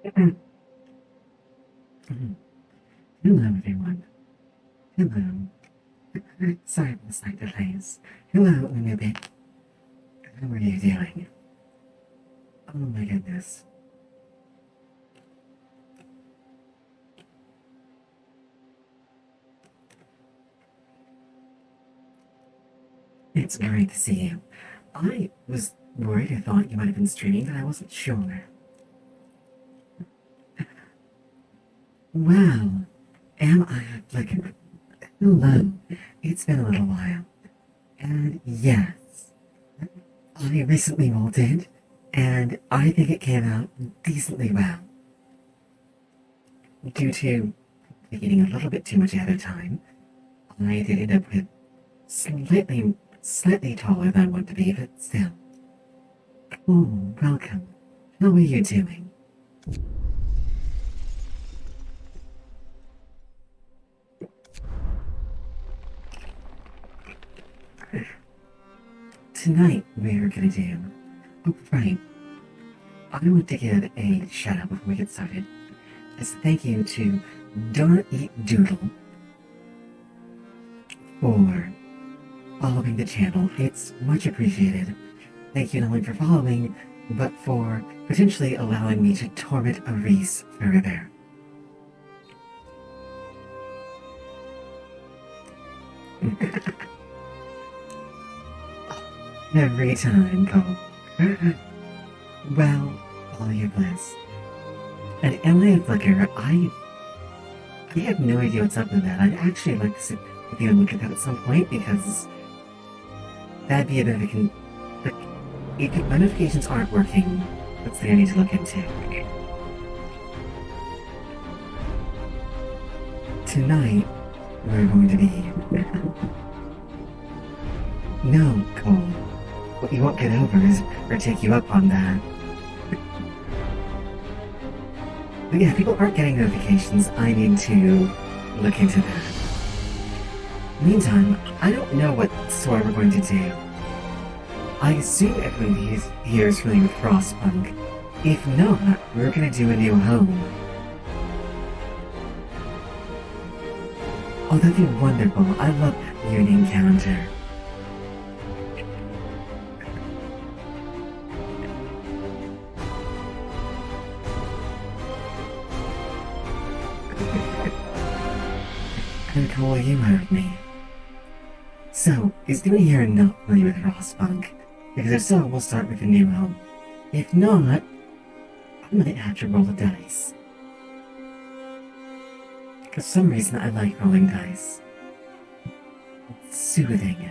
Hello, everyone. Hello. Sorry for the slight delays. Hello, Unibit. How are you doing? Oh my goodness. It's great to see you. I was worried I thought you might have been streaming, but I wasn't sure. Well, am I a flicker? Hello. It's been a little while. And yes, I recently molted, and I think it came out decently well. Due to eating a little bit too much ahead of time, I did end up with slightly taller than I want to be, but still. Oh, welcome. How are you doing? Tonight we're gonna do. Oh, right. I want to give a shout out before we get started. As a thank you to Don't Eat Doodle for following the channel. It's much appreciated. Thank you not only for following, but for potentially allowing me to torment a Reese further. Every time, Cole. Well, all your bliss. And am I a flicker? I have no idea what's up with that. I'd actually like to sit with you and look at that at some point because that'd be a bit of a like, if my notifications aren't working, that's something I need to look into. Tonight, we're going to be. No, Cole. What you won't get over is, or take you up on that. But yeah, people aren't getting notifications. I need to look into that. Meantime, I don't know what story we're going to do. I assume everyone here is familiar with Frostpunk. If not, we're gonna do a new home. Oh, that'd be wonderful. I love your encounter. And Cole, you heard me. So, is anyone here not familiar with Frostpunk? Because if so, we'll start with a new home. If not, I might have to roll the dice. For some reason, I like rolling dice. It's soothing.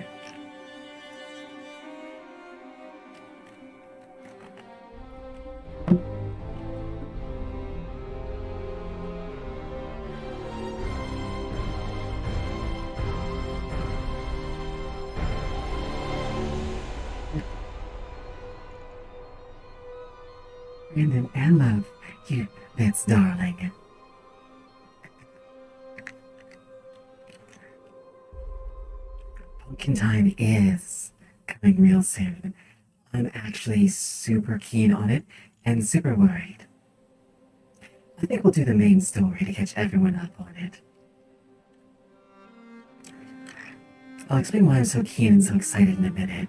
Brandon, I love you, that's darling. Pumpkin time is coming real soon. I'm actually super keen on it and super worried. I think we'll do the main story to catch everyone up on it. I'll explain why I'm so keen and so excited in a minute.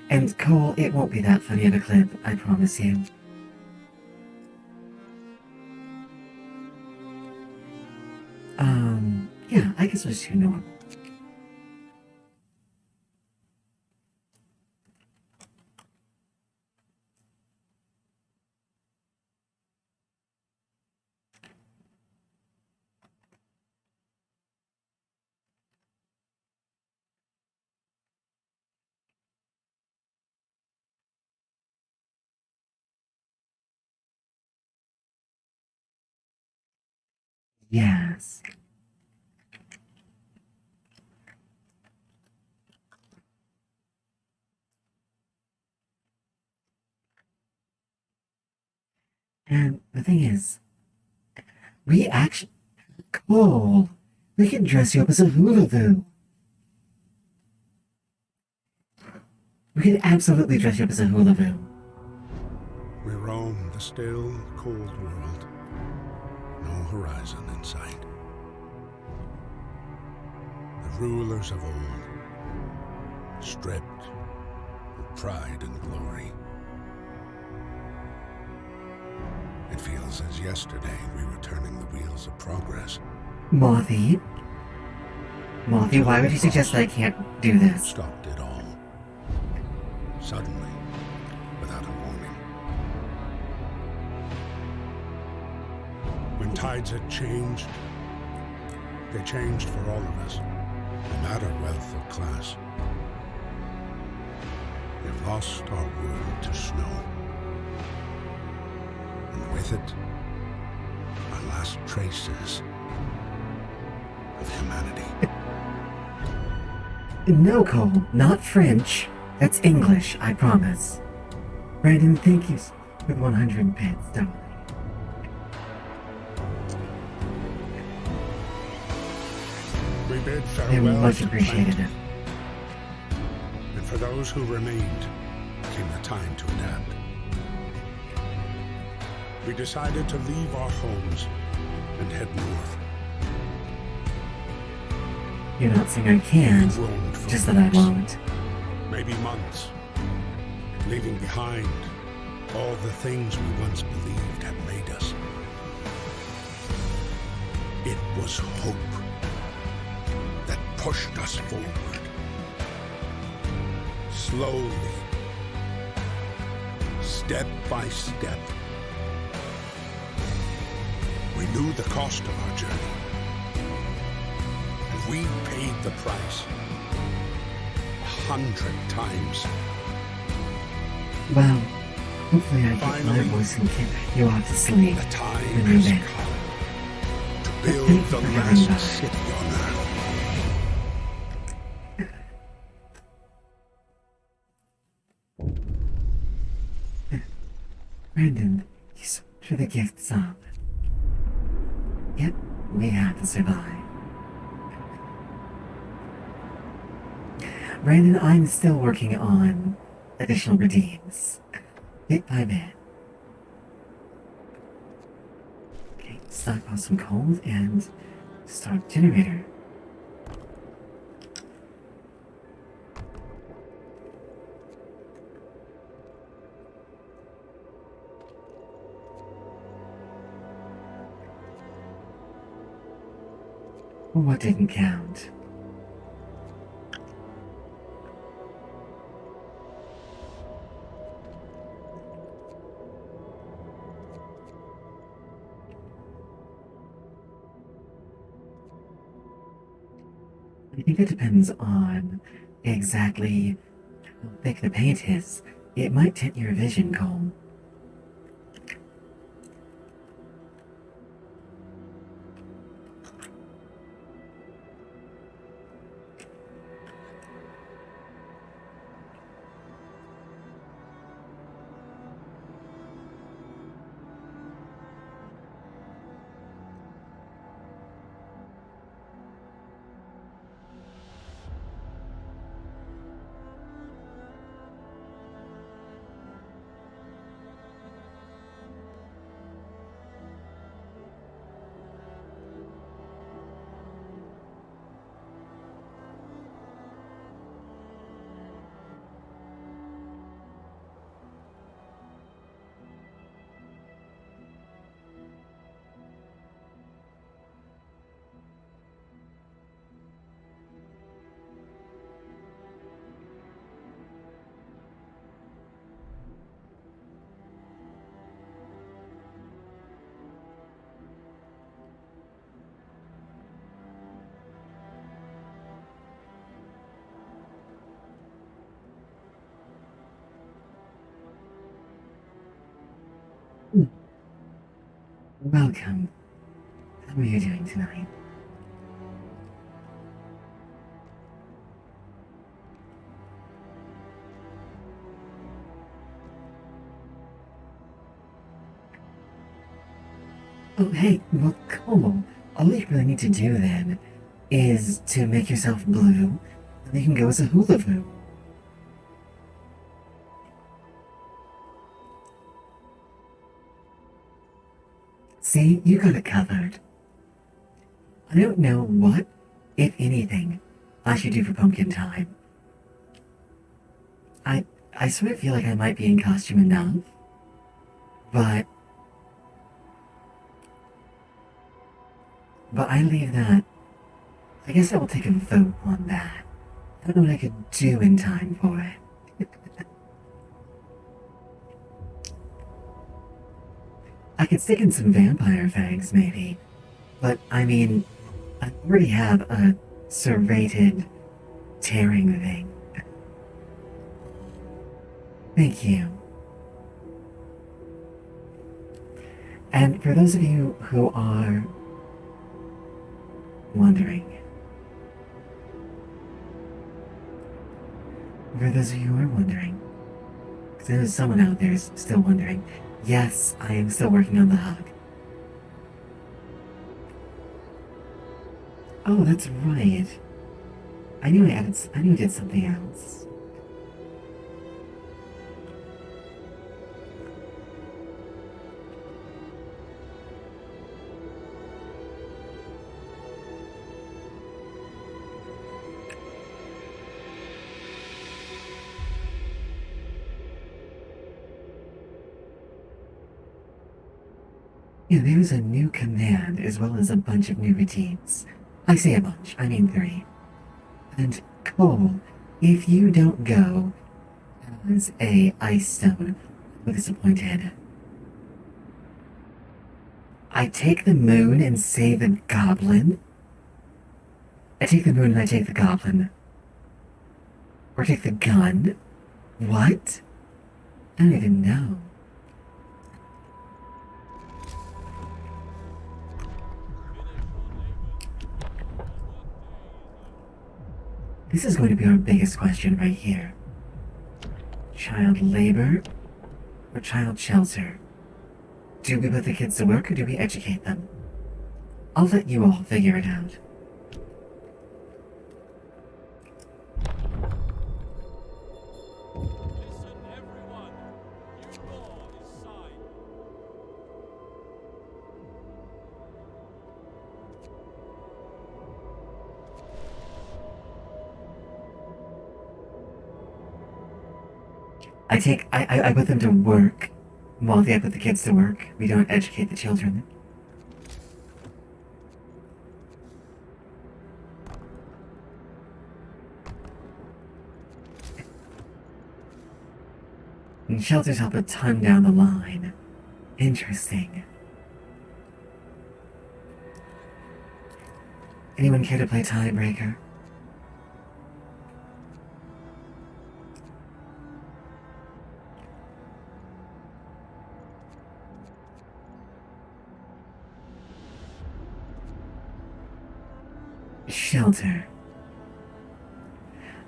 And Cole, it won't be that funny of a clip, I promise you. Yeah, I guess it was too normal. Yes. And the thing is, we actually. Cole, we can dress you up as a hula hoop. We can absolutely dress you up as a hula hoop. We roam the still, cold world. No horizon in sight. The rulers of old, stripped of pride and glory. It feels as yesterday we were turning the wheels of progress. Mothy? Mothy, why would you suggest that I can't do this? Stopped it all. Suddenly, without a warning. When tides had changed, they changed for all of us, no matter wealth or class. We've lost our world to snow. And with it, our last traces of humanity. No, Cole, not French. That's English, I promise. Brandon, thank you for 100 bits, darling. We bid I farewell much to appreciated plenty. it. And for those who remained, came the time to adapt. We decided to leave our homes and head north. You're not saying I can't, We roamed for just that I weeks, won't. maybe months, leaving behind all the things we once believed had made us. It was hope that pushed us forward. Slowly, step by step. We knew the cost of our journey. And we paid the price 100 times. Well, hopefully I get my Finally, voice and get you off to sleep The time when you're has there. come to Thank build you the for having last me. city on Earth. Brandon, you so much for the gift sub. Yep, we have to survive. Brandon, I'm still working on additional redeems. Bit by bit. Okay, stockpile some coal and start generator. What didn't count? I think it depends on exactly how thick the paint is. It might tint your vision, Cole. Welcome. How are you doing tonight? Oh, hey, well, cool. All you really need to do then is to make yourself blue, and then you can go as a hula hoop. See, you got it covered. I don't know what, if anything, I should do for pumpkin time. I I sort of feel like I might be in costume enough, but I leave that. I guess I will take a vote on that. I don't know what I could do in time for it. I could stick in some vampire fangs, maybe. But, I mean, I already have a serrated tearing thing. Thank you. And for those of you who are wondering, because there's someone out there still wondering, yes, I am still working on the hug. Oh, that's right. I knew I did something else. Yeah, there's a new command as well as a bunch of new routines. I say a bunch, I mean 3. And Cole, if you don't go as a ice stone, I'm disappointed. I take the moon and save the goblin. I take the moon and I take the goblin. Or take the gun. What? I don't even know. This is going to be our biggest question right here. Child labor or child shelter? Do we put the kids to work or do we educate them? I'll let you all figure it out. Listen, everyone. New law is signed. I put them to work while they put the kids to work. We don't educate the children. And shelters help a ton down the line. Interesting. Anyone care to play tiebreaker? Shelter.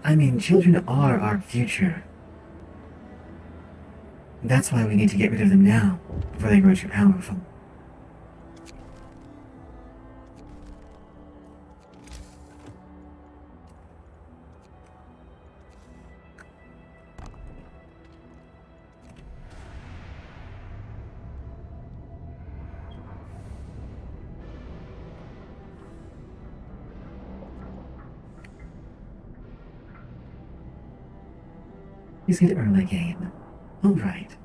I mean, children are our future. That's why we need to get rid of them now, before they grow too powerful. He's good early game. Alright.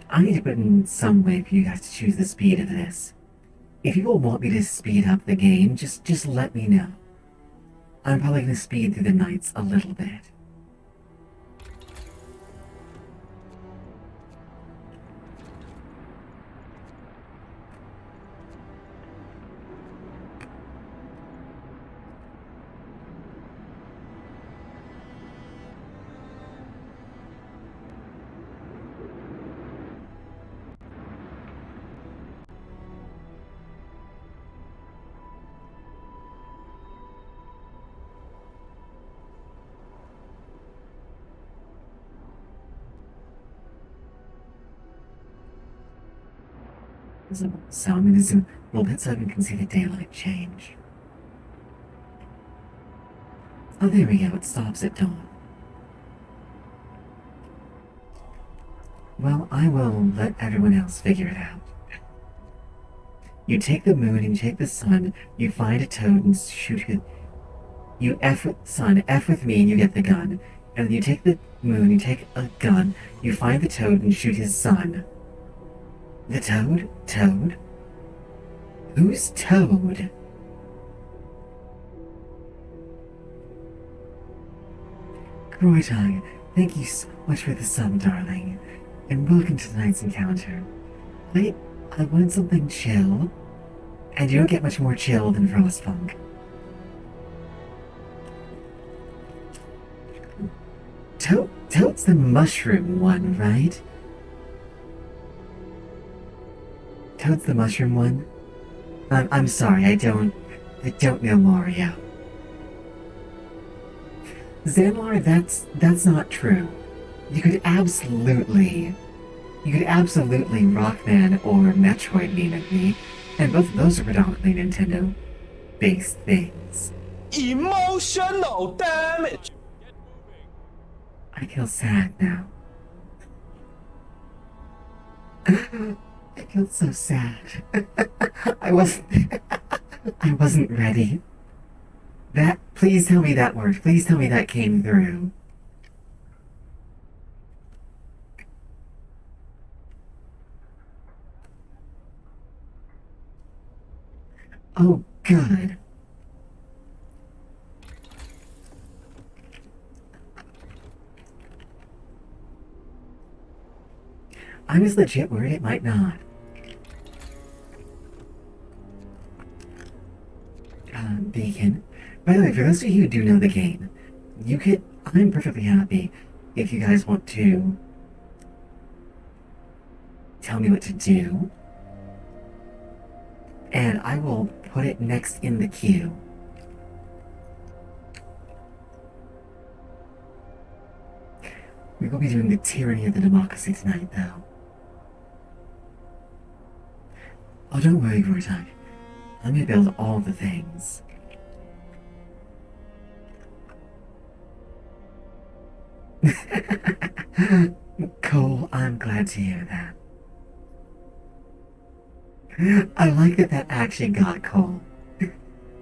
I need to put in some way for you guys to choose the speed of this. If you all want me to speed up the game, just let me know. I'm probably gonna speed through the nights a little bit. So I'm gonna zoom a little bit so we can see the daylight change. Oh, there we go, it stops at dawn. Well, I will let everyone else figure it out. You take the moon and you take the sun, you find a toad and shoot it. You F with sun, F with me, and you get the gun. And then you take the moon, you take a gun, you find the toad and shoot his son. The toad? Toad? Who's Toad? Groitog, thank you so much for the sub, darling. And welcome to tonight's encounter. I wanted something chill, and you don't get much more chill than Frostpunk. Toad's the mushroom one, right? Toad's the mushroom one? I'm sorry, I don't know Mario. Zanlar, that's not true. You could absolutely Rockman or Metroid meme at me, and both of those are predominantly Nintendo-based things. Emotional damage! I feel sad now. I feel so sad. I wasn't ready. Please tell me that worked. Please tell me that came through. Oh, good. I was legit worried it might not. Beacon. By the way, for those of you who do know the game, I'm perfectly happy if you guys want to tell me what to do, and I will put it next in the queue. We will be doing the tyranny of the democracy tonight, though. Oh, don't worry, Vortag. I'm gonna build all the things. Cole, I'm glad to hear that. I like that actually got Cole.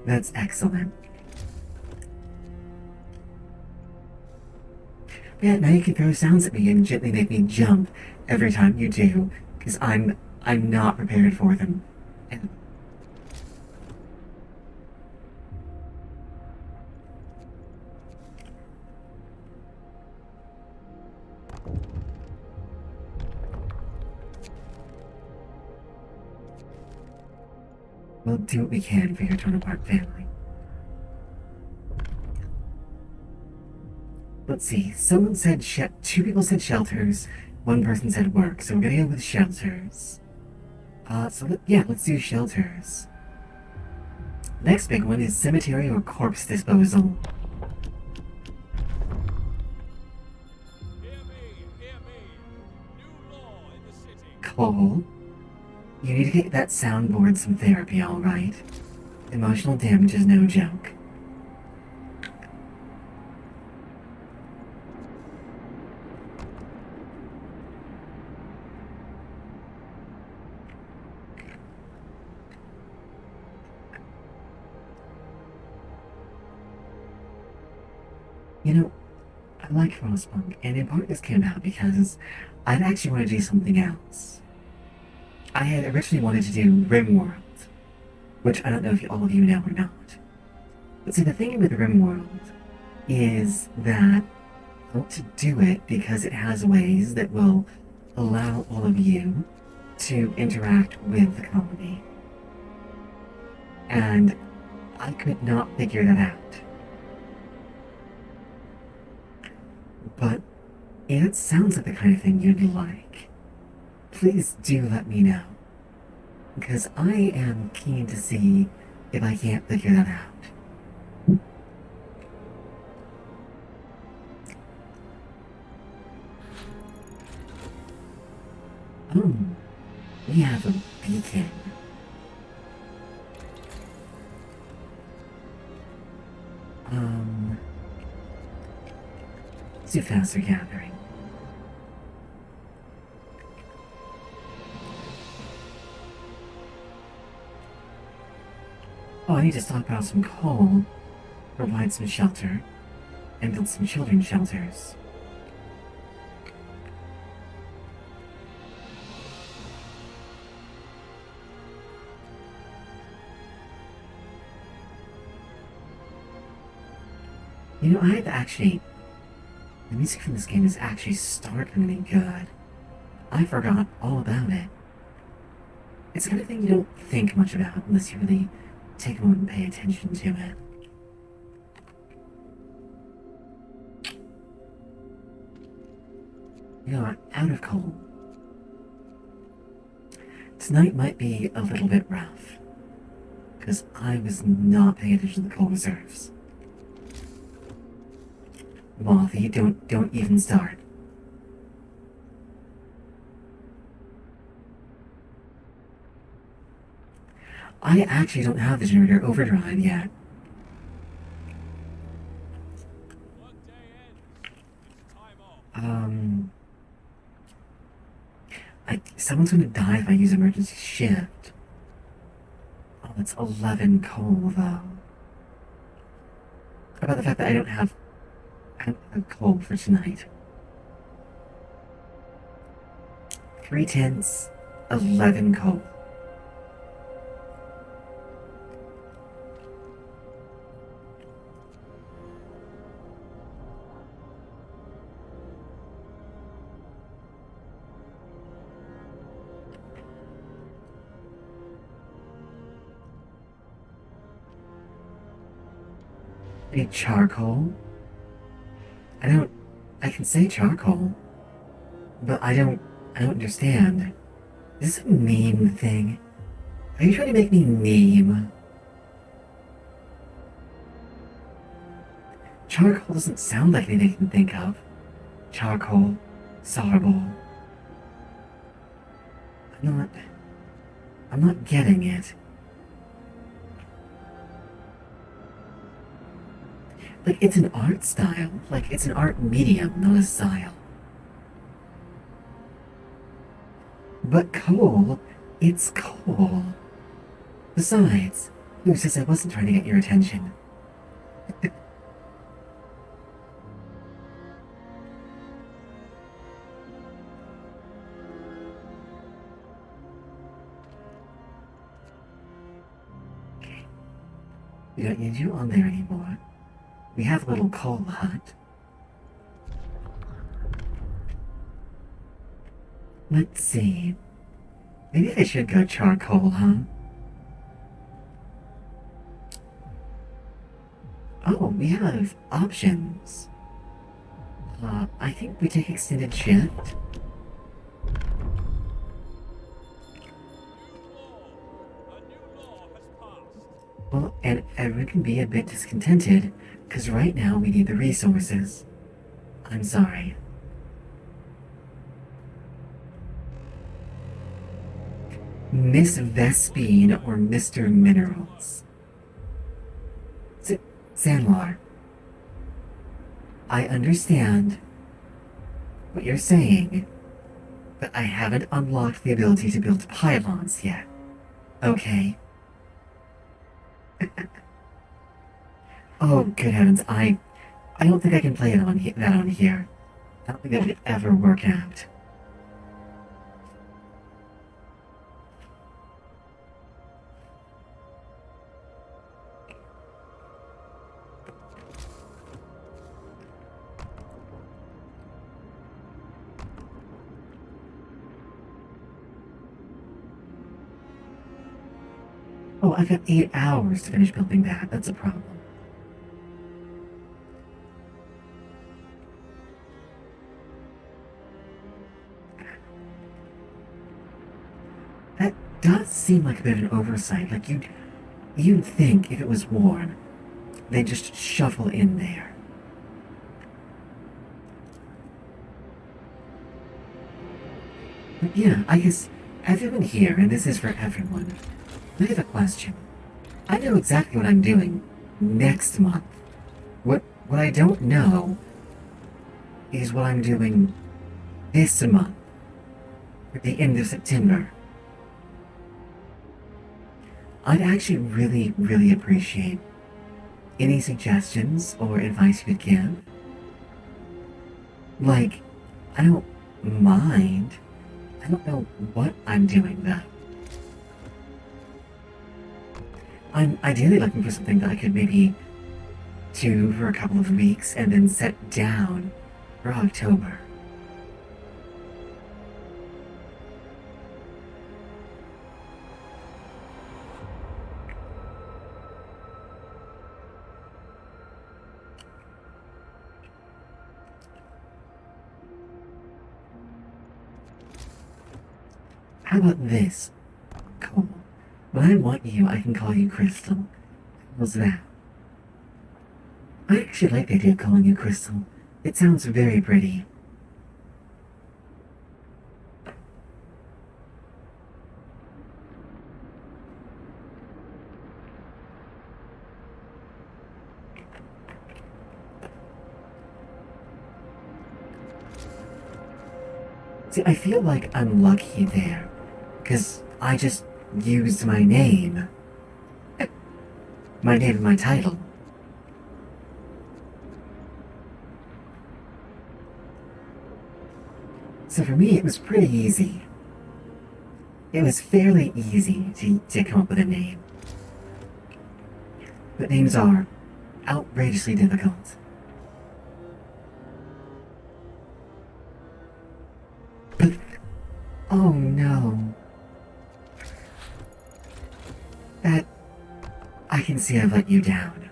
That's excellent. Yeah, now you can throw sounds at me and gently make me jump every time you do, because I'm not prepared for them. We'll do what we can for your Torn Apart family. Let's see, someone said two people said shelters, one person said work, so we're gonna go with shelters. Let's do shelters. Next big one is cemetery or corpse disposal. Hear me. New law in the city. Cole, you need to get that soundboard some therapy, alright? Emotional damage is no joke. You know, I like Frostpunk, and in part this came out because I'd actually want to do something else. I had originally wanted to do RimWorld, which I don't know if all of you know or not. But see, the thing with RimWorld is that I want to do it because it has ways that will allow all of you to interact with the colony. And I could not figure that out. But it sounds like the kind of thing you'd like. Please do let me know, because I am keen to see if I can't figure that out. Oh, we have a beacon. Let's do faster gathering. money to stockpile some coal, provide some shelter, and build some children's shelters. You know, the music from this game is actually startlingly good. I forgot all about it. It's the kind of thing you don't think much about unless you really take a moment and pay attention to it. We are out of coal. Tonight might be a little bit rough, because I was not paying attention to the coal reserves. Mothy, don't even start. I actually don't have the generator overdrive yet. Workday ends. It's time off. Someone's gonna die if I use emergency shift. Oh, that's 11 coal, though. How about the fact that I don't have coal for tonight? 3 tents, 11 coal. Need charcoal? I can say charcoal, but I don't understand. Is this a meme thing? Are you trying to make me meme? Charcoal doesn't sound like anything I can think of. Charcoal, sarbol. I'm not getting it. Like, it's an art style. Like, it's an art medium, not a style. But coal, it's coal. Besides, who says I wasn't trying to get your attention? Okay. We don't need you on there anymore. We have a little coal hut. Let's see. Maybe I should go charcoal, huh? Oh, we have options. I think we take extended shift. A new law has passed. Well, and everyone can be a bit discontented, because right now we need the resources. I'm sorry. Miss Vespine or Mr. Minerals. Sandlar, I understand what you're saying, but I haven't unlocked the ability to build pylons yet. Okay? Oh, good heavens, I don't think I can play that on here. I don't think that would ever work out. Oh, I've got 8 hours to finish building that. That's a problem. That does seem like a bit of an oversight. Like, you'd think if it was warm, they'd just shuffle in there. But yeah, I guess everyone here, and this is for everyone, I have a question. I know exactly what I'm doing next month. What I don't know is what I'm doing this month, at the end of September. I'd actually really, really appreciate any suggestions or advice you could give. Like, I don't mind. I don't know what I'm doing though. I'm ideally looking for something that I could maybe do for a couple of weeks and then set down for October. How about this? Cool. When I want you, I can call you Crystal. How's that? I actually like the idea of calling you Crystal. It sounds very pretty. See, I feel like I'm lucky there, because I just used my name. My name and my title. So for me, it was pretty easy. It was fairly easy to come up with a name. But names are outrageously difficult. But, oh no. I can see I've let you down.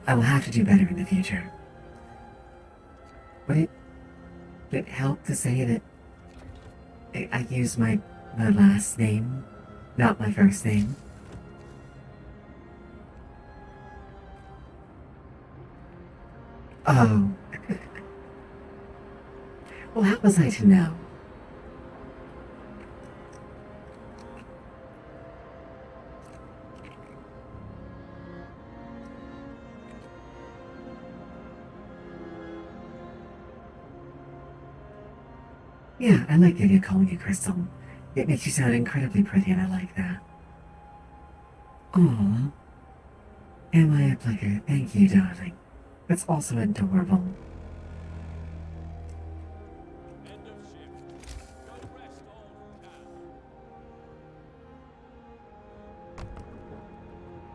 I will have to do better in the future. Would it help to say that I use my last name, not my first name? Oh. Well, how was I to know? Yeah, I like the idea of calling you Crystal. It makes you sound incredibly pretty, and I like that. Aww. Am I a flicker? Thank you, darling. That's also adorable. End of shift. Go rest all you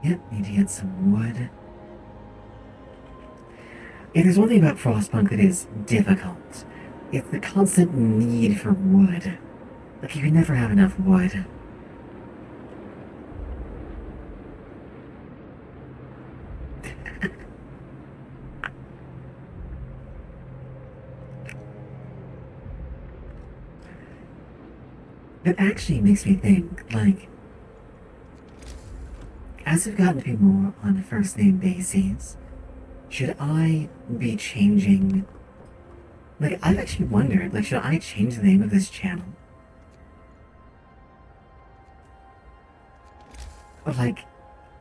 can. Yep, need to get some wood. If there's one thing about Frostpunk that is difficult, it's the constant need for wood. Like, you can never have enough wood. That actually makes me think, like, as we've gotten to be more on a first name basis, should I be changing? Like, I've actually wondered, like, should I change the name of this channel? But, like,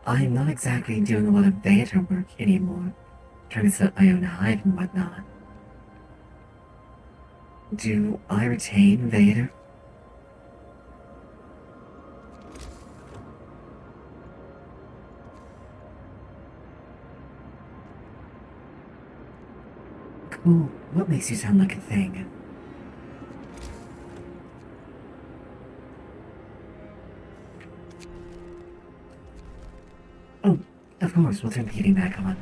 I'm not exactly doing a lot of beta work anymore, trying to set up my own hive and whatnot. Do I retain Vader? Cool. What makes you sound like a thing? Oh, of course, we'll turn the heating back on.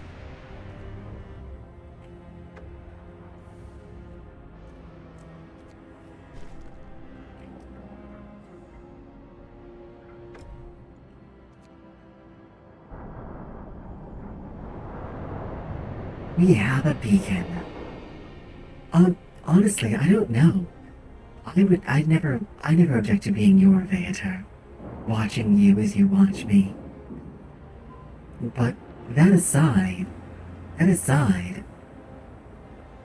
We have a beacon. Honestly, I don't know. I never object to being your Vader, watching you as you watch me. But that aside,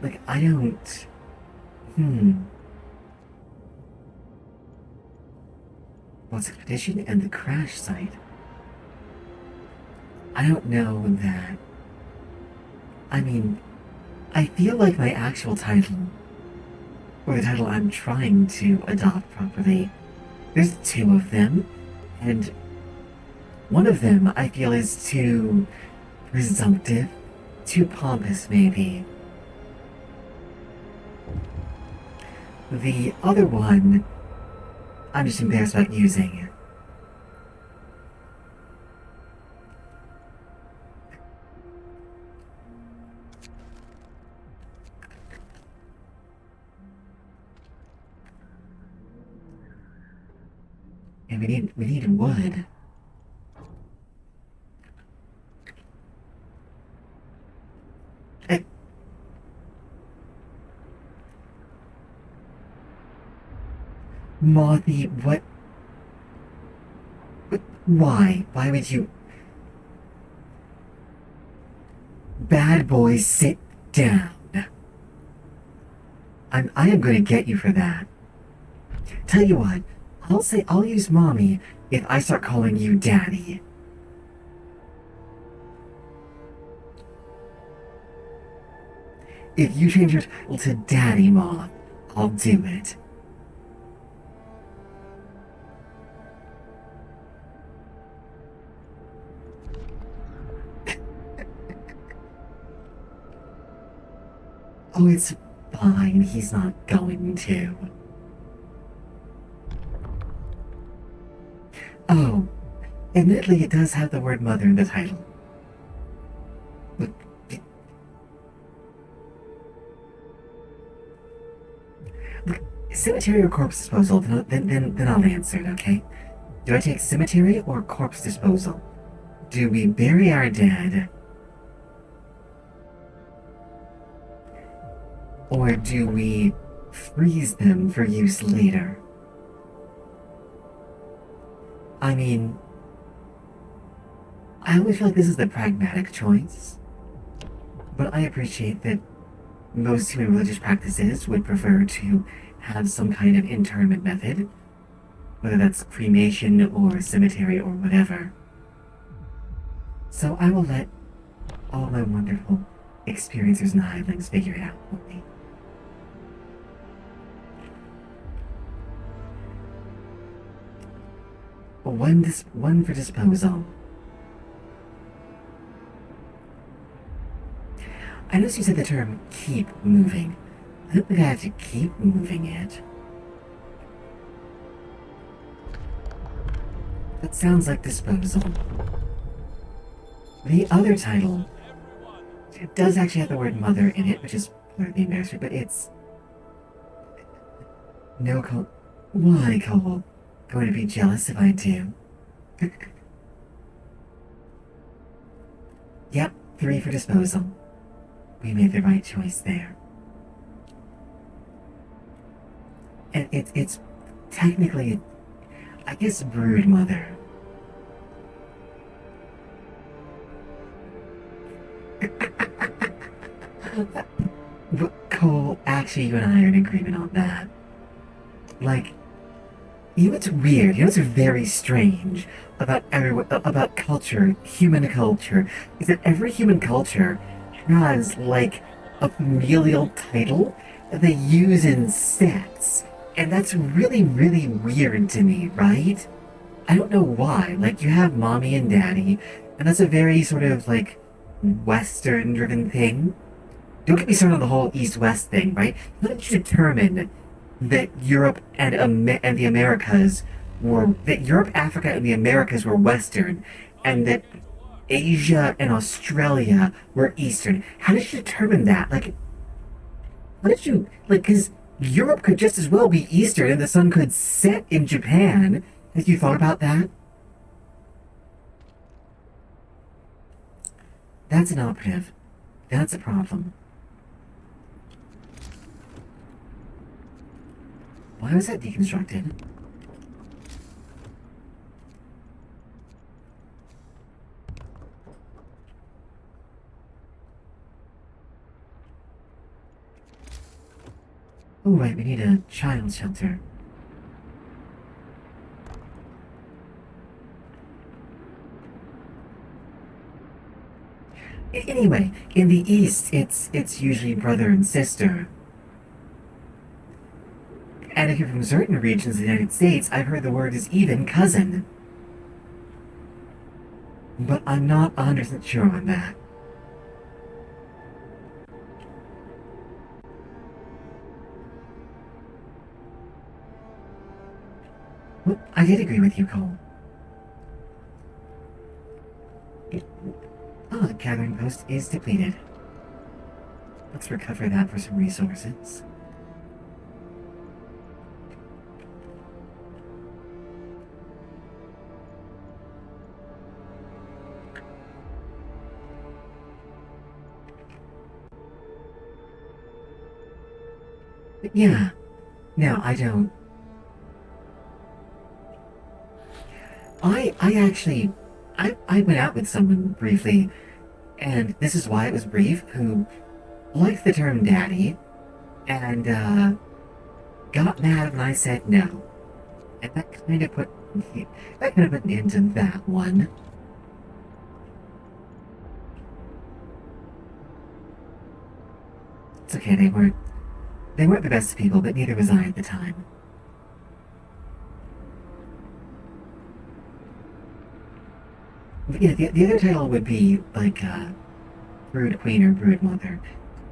like, I don't, what's expedition and the crash site? I don't know that. I mean, I feel like my actual title, or the title I'm trying to adopt properly, there's two of them, And one of them I feel is too presumptive, too pompous, maybe. The other one, I'm just embarrassed about using. And we need wood. Eh, Mothy, what? Why? Why would you? Bad boy, sit down. I am going to get you for that. Tell you what, I'll use mommy if I start calling you daddy. If you change your title to Daddy Moth, I'll do it. Oh, it's fine. He's not going to. Oh, admittedly, it does have the word mother in the title. Look, cemetery or corpse disposal? Then I'll answer it, okay? Do I take cemetery or corpse disposal? Do we bury our dead? Or do we freeze them for use later? I mean, I always feel like this is the pragmatic choice, but I appreciate that most human religious practices would prefer to have some kind of interment method, whether that's cremation or cemetery or whatever. So I will let all my wonderful experiencers and hivelings figure it out for me. One for disposal. I noticed you said the term keep moving. I don't think I have to keep moving it. That sounds like disposal. The other title, it does actually have the word mother in it, which is part of the embarrassment, but it's... No, Cole. Why, Cole? Going to be jealous if I do? Yep, 3 for disposal. We made the right choice there. And it's technically, I guess, brood mother. But Cole, actually, you and I are in agreement on that. Like, you know what's weird? You know what's very strange about culture, human culture, is that every human culture has like a familial title that they use in sets, and that's really, really weird to me, right? I don't know why. Like, you have mommy and daddy, and that's a very sort of like Western-driven thing. Don't get me started on the whole East-West thing, right? How did you determine that Europe and the Americas that Europe, Africa, and the Americas were Western, and that Asia and Australia were Eastern? How did you determine that? Like, how did you, like, because Europe could just as well be Eastern and the sun could set in Japan. Have you thought about that? That's an operative. That's a problem. Why was that deconstructed? Oh, right, we need a child shelter. Anyway, in the East, it's usually brother and sister. And if you're from certain regions of the United States, I've heard the word is even cousin. but I'm not 100% sure on that. Well, I did agree with you, Cole. Ah, gathering post is depleted. Let's recover that for some resources. But yeah, no, I don't. I actually, I went out with someone briefly, and this is why it was brief, who liked the term daddy, and, got mad when I said no. And that kind of put an end to that one. It's okay, they weren't the best people, but neither was I at the time. But yeah, the other title would be, like, Brood Queen or Brood Mother.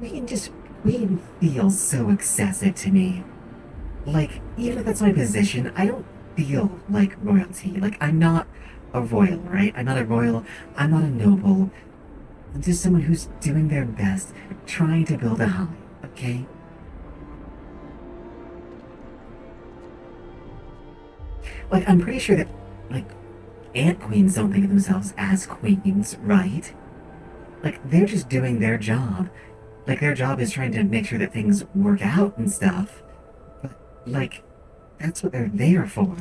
Queen feels so excessive to me. Like, even if that's my position, I don't feel like royalty. Like, I'm not a royal, right? I'm not a royal, I'm not a noble. I'm just someone who's doing their best, trying to build a hive, okay? Like, I'm pretty sure that, like, ant queens don't think of themselves as queens, right? Like, they're just doing their job. Like, their job is trying to make sure that things work out and stuff. But, like, that's what they're there for.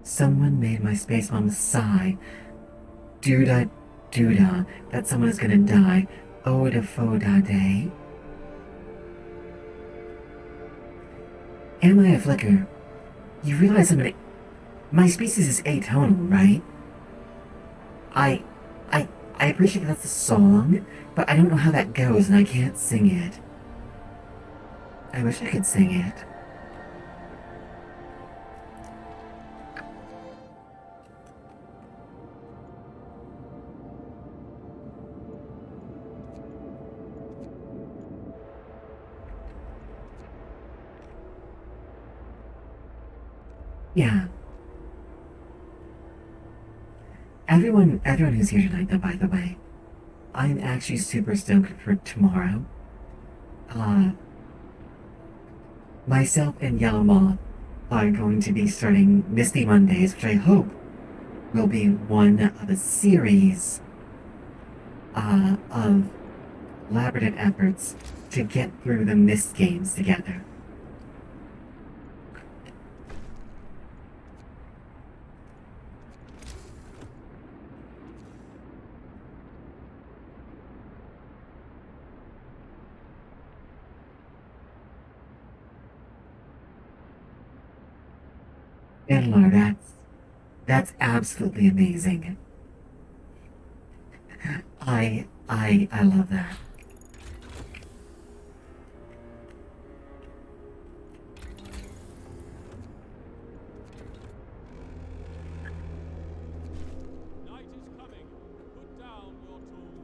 Someone made my space mom sigh. Dooda dooda, that someone is gonna die. Oda foda day. Am I a flicker? You realize my species is atonal, right? I, I appreciate that's a song, but I don't know how that goes and I can't sing it. I wish I could sing it. Yeah. Everyone who's here tonight, though, by the way, I'm actually super stoked for tomorrow. Uh, Myself and Yellow Moth are going to be starting Misty Mondays, which I hope will be one of a series of collaborative efforts to get through the Mist games together. And Laura, that's absolutely amazing. I love that. Night is coming. Put down your tools.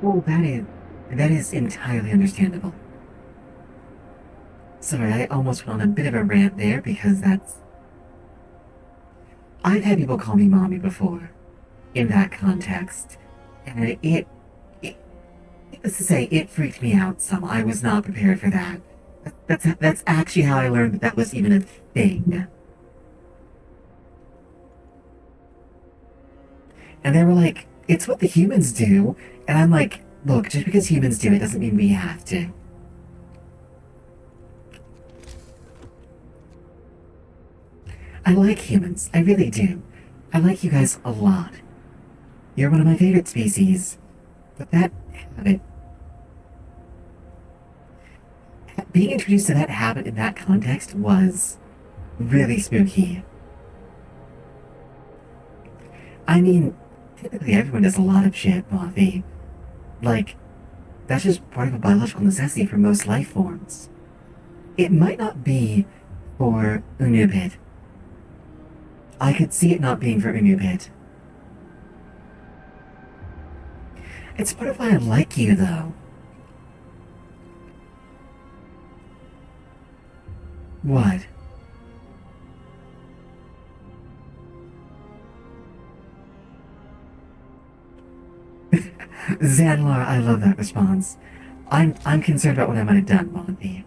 Well, that is entirely understandable. Sorry, I almost went on a bit of a rant there because that's. I've had people call me mommy before, in that context, and it let's just say it freaked me out some. I was not prepared for that. That's actually how I learned that that was even a thing. And they were like, "It's what the humans do," and I'm like, "Look, just because humans do it doesn't mean we have to." I like humans. I really do. I like you guys a lot. You're one of my favorite species. But that habit. Being introduced to that habit in that context was really spooky. I mean, typically everyone does a lot of shit, Buffy. Like, that's just part of a biological necessity for most life forms. It might not be for Unubid. I could see it not being for Unubid. It's part of why I like you, though. What? Zanlar, I love that response. I'm concerned about what I might have done, Monty.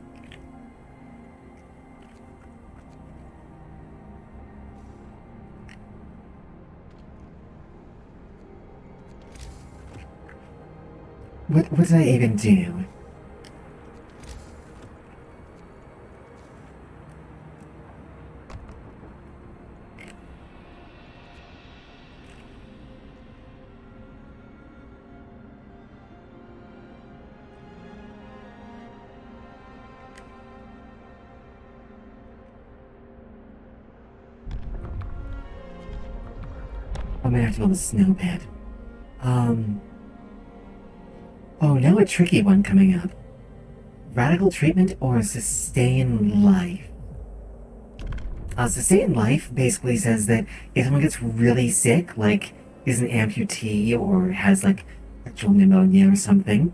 What did I even do? I'm gonna have to build a snow bed. Oh, now a tricky one coming up. Radical treatment or sustain life? Sustain life basically says that if someone gets really sick, like is an amputee or has like actual pneumonia or something,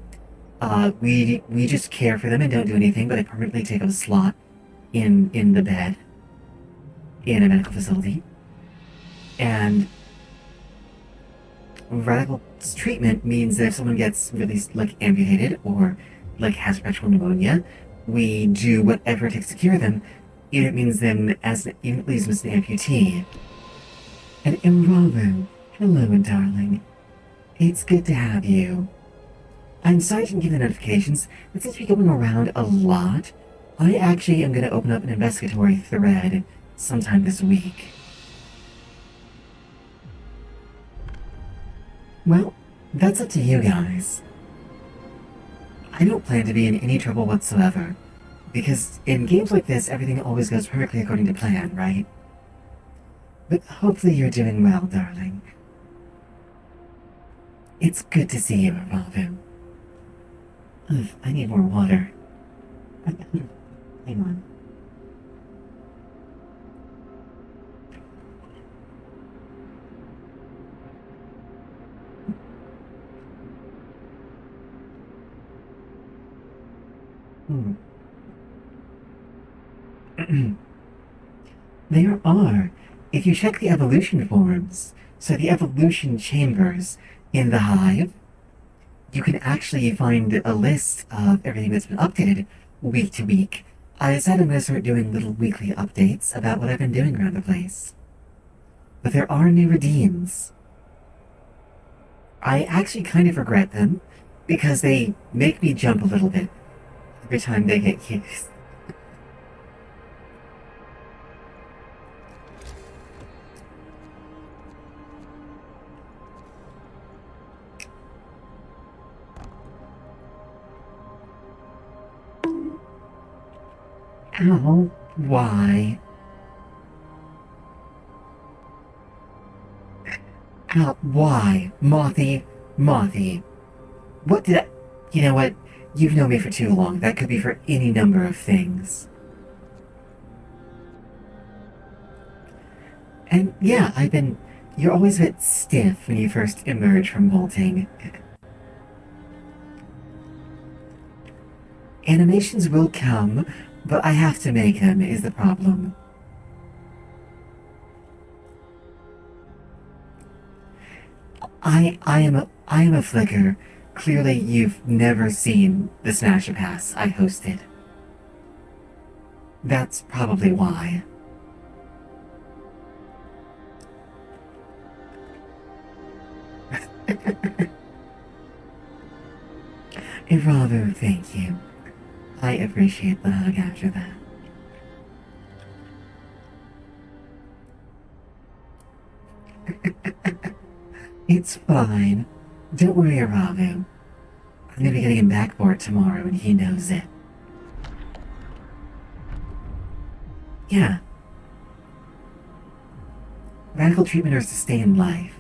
we just care for them and don't do anything, but they permanently take up a slot in the bed in a medical facility. And radical treatment means that if someone gets really like amputated or like has perpetual pneumonia, we do whatever it takes to cure them. Either it means them as it leaves them as an amputee. And Imravu, hello, darling. It's good to have you. I'm sorry I didn't give the notifications, but since we're going around a lot, I actually am going to open up an investigatory thread sometime this week. Well, that's up to you guys. I don't plan to be in any trouble whatsoever, because in games like this, everything always goes perfectly according to plan, right? But hopefully you're doing well, darling. It's good to see you, Ravu. I need more water. Hang on. There are. If you check the evolution forums, so the evolution chambers in the hive, you can actually find a list of everything that's been updated week to week. I decided I'm going to start doing little weekly updates about what I've been doing around the place. But there are new redeems. I actually kind of regret them, because they make me jump a little bit every time they get used. Ow, why? Ow, why? Mothy, Mothy. What did I... You know what? You've known me for too long. That could be for any number of things. And yeah, You're always a bit stiff when you first emerge from molting. Animations will come, but I have to make them, is the problem. I am a flicker. Clearly you've never seen the Smash-A-Pass I hosted. That's probably why. Iravu, thank you. I appreciate the hug after that. It's fine. Don't worry, Iravu. I'm gonna be getting him back for it tomorrow and he knows it. Yeah. Radical treatment or sustained life.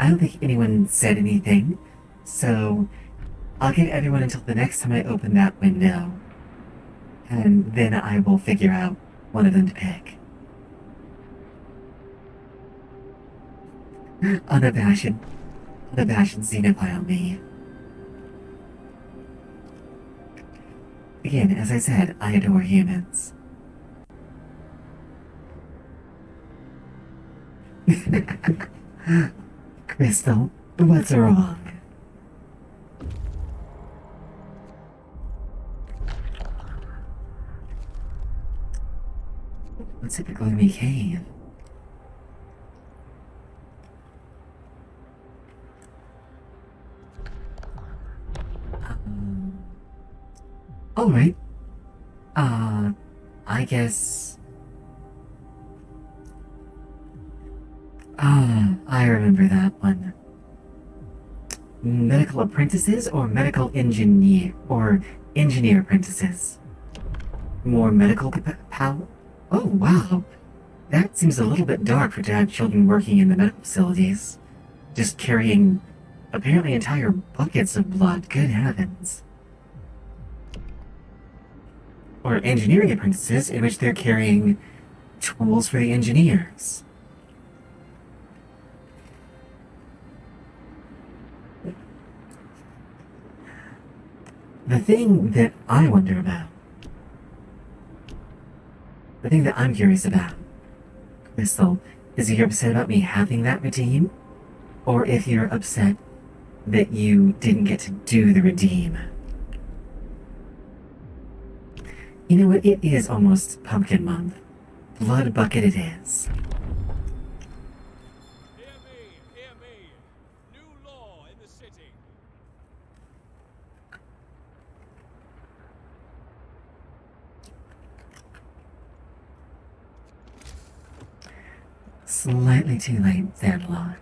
I don't think anyone said anything, so I'll give everyone until the next time I open that window, and then I will figure out one of them to pick. Unabashed xenophile me. Again, as I said, I adore humans. Crystal, what's wrong? What's a gloomy cave? Alright. I guess... I remember that one. Medical apprentices or medical engineer or engineer apprentices? More medical power? Oh, wow. That seems a little bit dark for to have children working in the medical facilities. Just carrying, apparently, entire buckets of blood. Good heavens. Or engineering apprentices, in which they're carrying tools for the engineers. The thing that I wonder about, the thing that I'm curious about, Crystal, is if you're upset about me having that redeem, or if you're upset that you didn't get to do the redeem. You know what? It is almost Pumpkin Month. Blood bucket it is. Hear me. New law in the city. Slightly too late, Sandlot.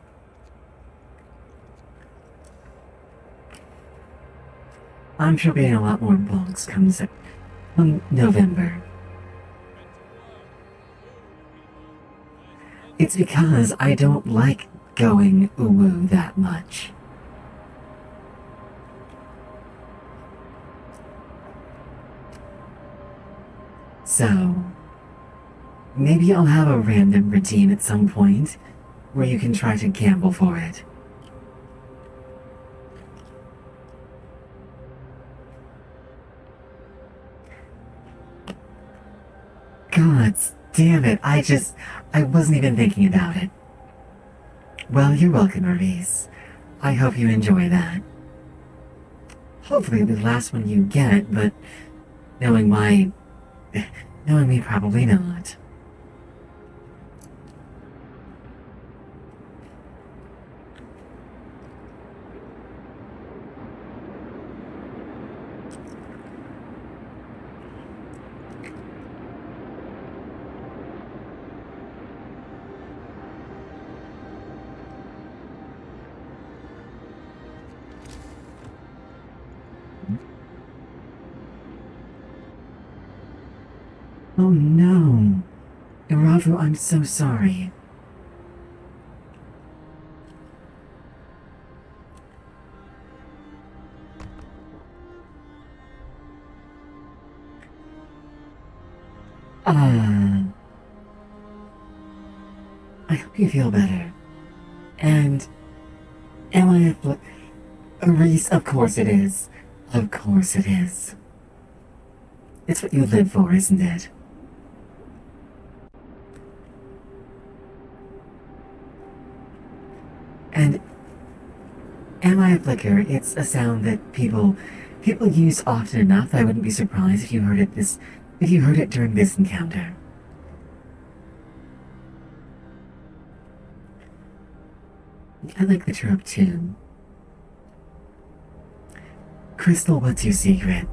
I'm sure getting a lot more books comes November. It's because I don't like going uwu that much. So, maybe I'll have a random redeem at some point where you can try to gamble for it. God damn it, I wasn't even thinking about it. Well, you're welcome, Maurice. I hope you enjoy that. Hopefully it'll be the last one you get, but knowing me, probably not. Oh no. Iravu, I'm so sorry. I hope you feel better. And am I Reese, of course it is. Of course it is. It's what you live for, isn't it? And am I a flicker? It's a sound that people use often enough. I wouldn't be surprised if you heard it during this encounter. I like the trope too. Crystal, what's your secret?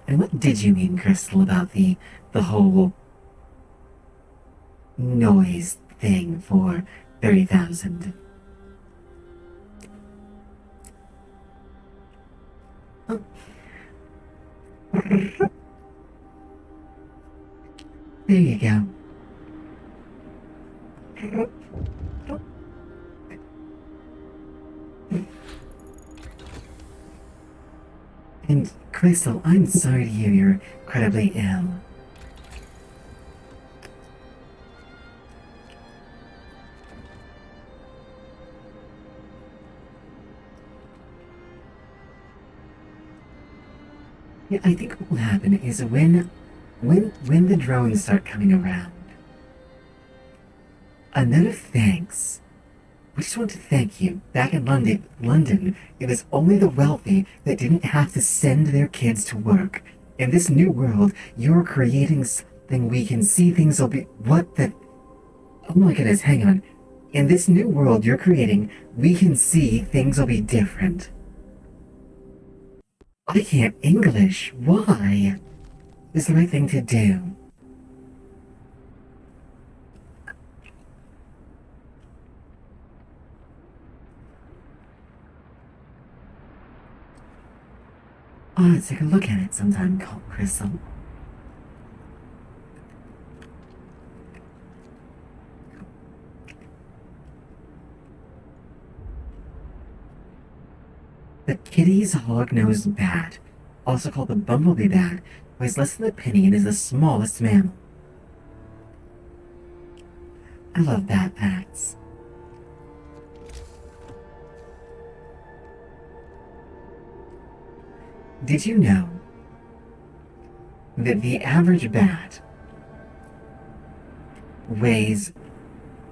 And what did you mean, Crystal, about the whole noise thing for 30,000? Oh. There you go. And Crystal, I'm sorry to hear you're incredibly ill. Yeah, I think what will happen is when the drones start coming around. A note of thanks. We just want to thank you. Back in London, it was only the wealthy that didn't have to send their kids to work. In this new world, you're creating something we can see things will be. What the? Oh my goodness, hang on. In this new world you're creating, we can see things will be different. I can't English. Why? It's the right thing to do. Oh, let's take a look at it sometime, Crystal. The Kitty's hog-nosed bat, also called the bumblebee bat, weighs less than a penny and is the smallest mammal. I love bat bats. Did you know that the average bat weighs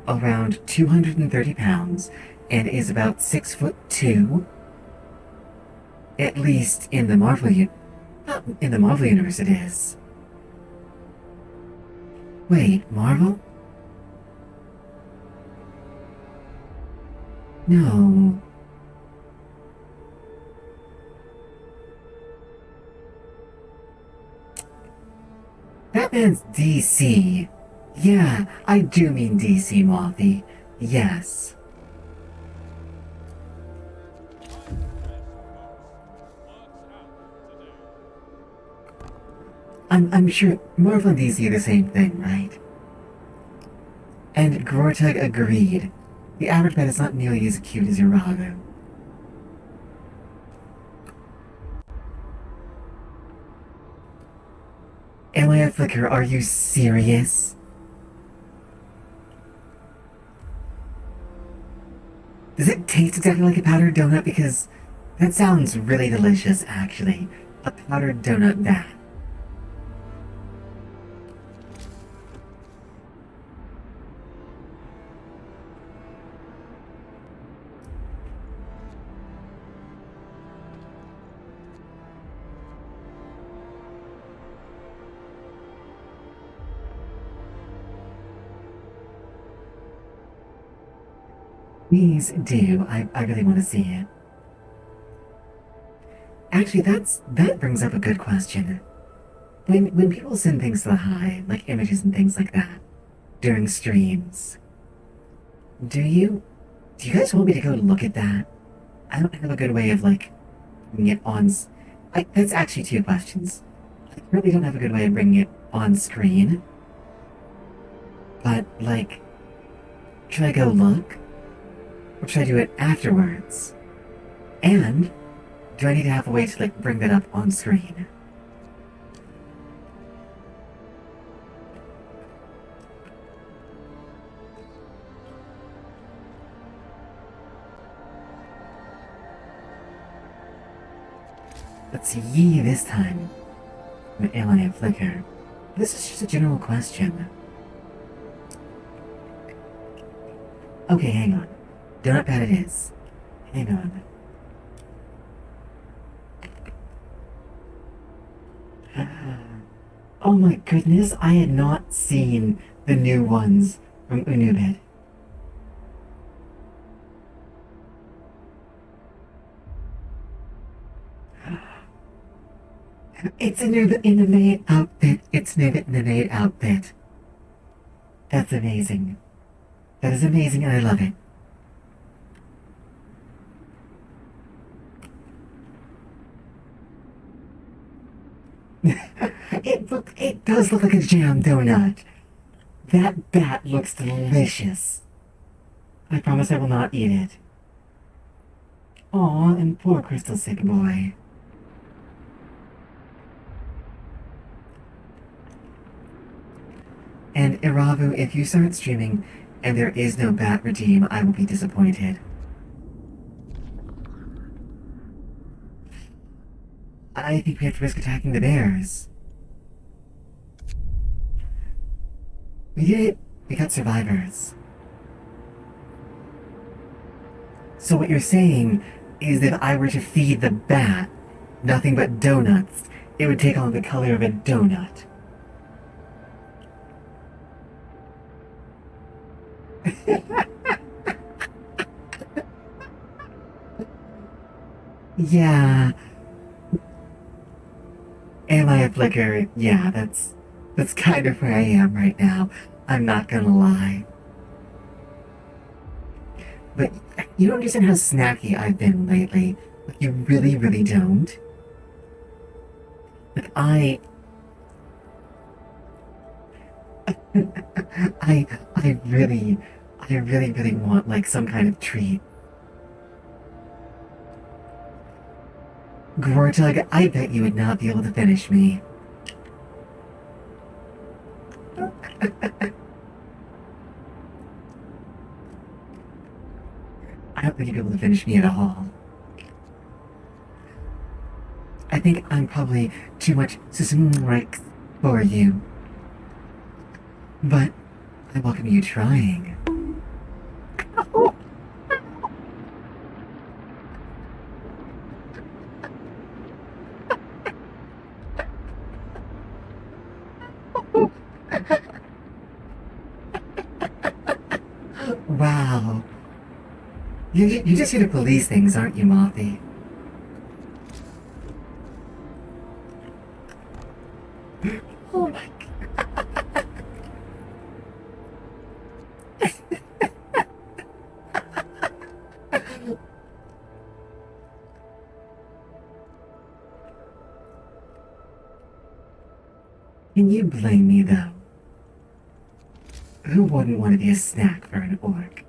around 230 pounds and is about 6'2"? At least in the Marvel universe it is. Wait, Marvel? No. Batman's DC. Yeah, I do mean DC, Mothy. Yes. I'm sure Marvel and DC are the same thing, right? And Gortug agreed. The average bat is not nearly as cute as Urago. Alien Flicker, are you serious? Does it taste exactly like a powdered donut? Because that sounds really delicious, actually. A powdered donut bat. Please do. I really want to see it. Actually, that brings up a good question. When people send things to the Hive, like images and things like that, during streams, do you guys want me to go look at that? I don't have a good way of like bringing it on. That's actually two questions. I really don't have a good way of bringing it on screen. But like, should I go look? Or should I do it afterwards? And do I need to have a way to like bring that up on screen? Let's see this time. An alien flicker. This is just a general question. Okay, hang on. Donut bat it is. Hang on. Oh my goodness, I had not seen the new ones from Unubit. It's a new in the maid outfit. It's new in the maid outfit. That's amazing. That is amazing and I love it. It does look like a jam donut. That bat looks delicious. I promise I will not eat it. Aw, and poor Crystal sick boy. Iravu, if you start streaming and there is no bat redeem, I will be disappointed. I think we have to risk attacking the bears. We did it. We got survivors. So what you're saying is that if I were to feed the bat nothing but donuts, it would take on the color of a donut. Yeah. Am I a flicker? Yeah, that's kind of where I am right now. I'm not gonna lie. But you don't understand how snacky I've been lately. Like, you really, really don't. Like, I really, really want, like, some kind of treat. Gortug, I bet you would not be able to finish me. I don't think you'd be able to finish me at all. I think I'm probably too much systematic for you. But I welcome you trying. Wow. You're just here to police things, aren't you, Mothy? Oh my god. Can you blame me, though? Who wouldn't want to be a snack for an orc?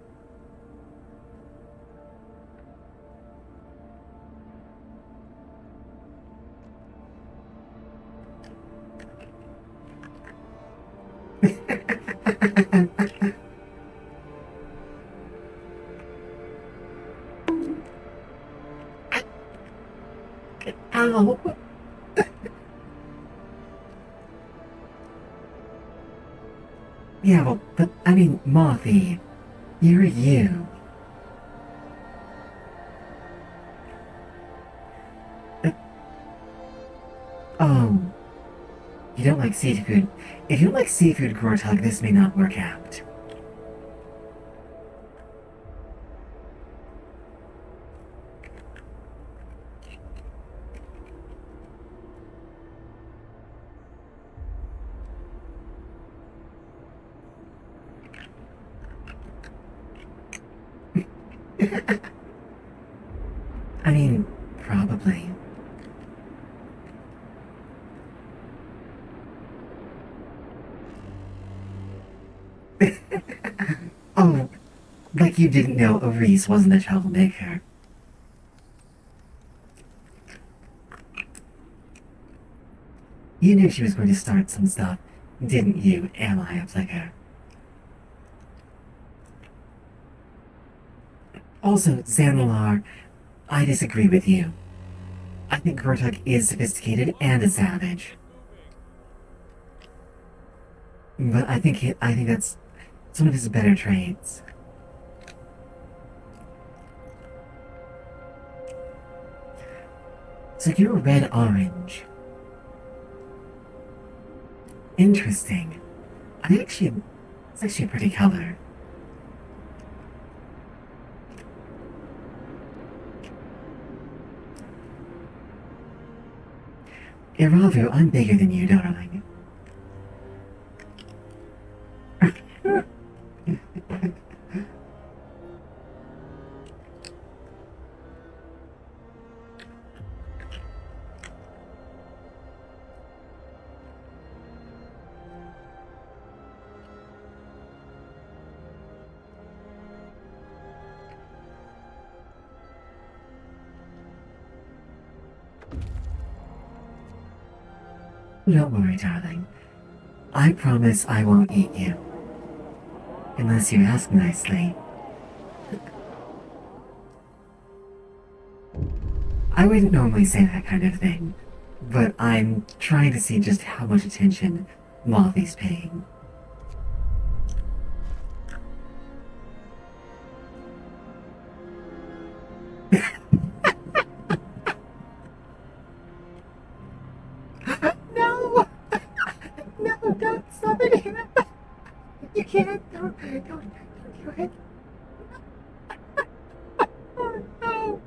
Ow! Yeah, well, but I mean, Mothy, you're you. Oh, you don't like seafood. If you don't like seafood, Gortug, this may not work out. I mean, probably. Oh, like you didn't know Reese wasn't a troublemaker. You knew she was going to start some stuff, didn't you, Ally of Flicker? Also, Xanalar, I disagree with you. I think Gortug is sophisticated and a savage. But I think that's one of his better traits. So you're red-orange. Interesting. It's actually a pretty color. Iravu, I'm bigger than you, darling. Don't worry, darling. I promise I won't eat you. Unless you ask nicely. I wouldn't normally say that kind of thing, but I'm trying to see just how much attention Molly's paying. No! No, don't stop it! You can't! Don't do it! Oh, no!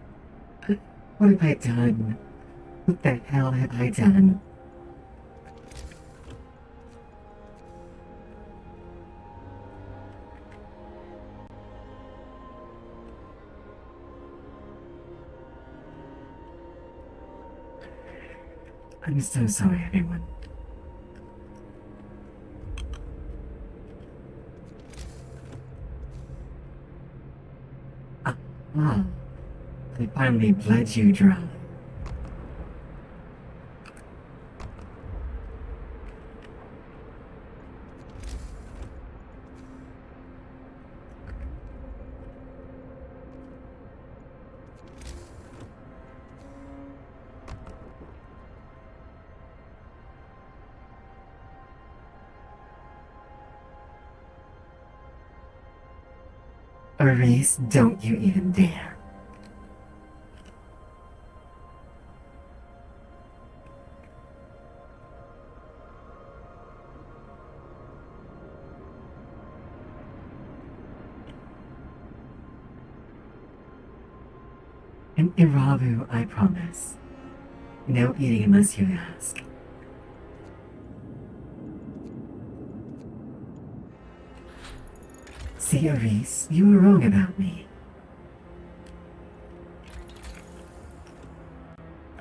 What have I done? What the hell have I done? I'm so sorry, everyone. Ah, I finally bled you dry. Erase, don't you even dare. And Iravu, I promise. No eating unless you ask. See, Aris, you were wrong about me.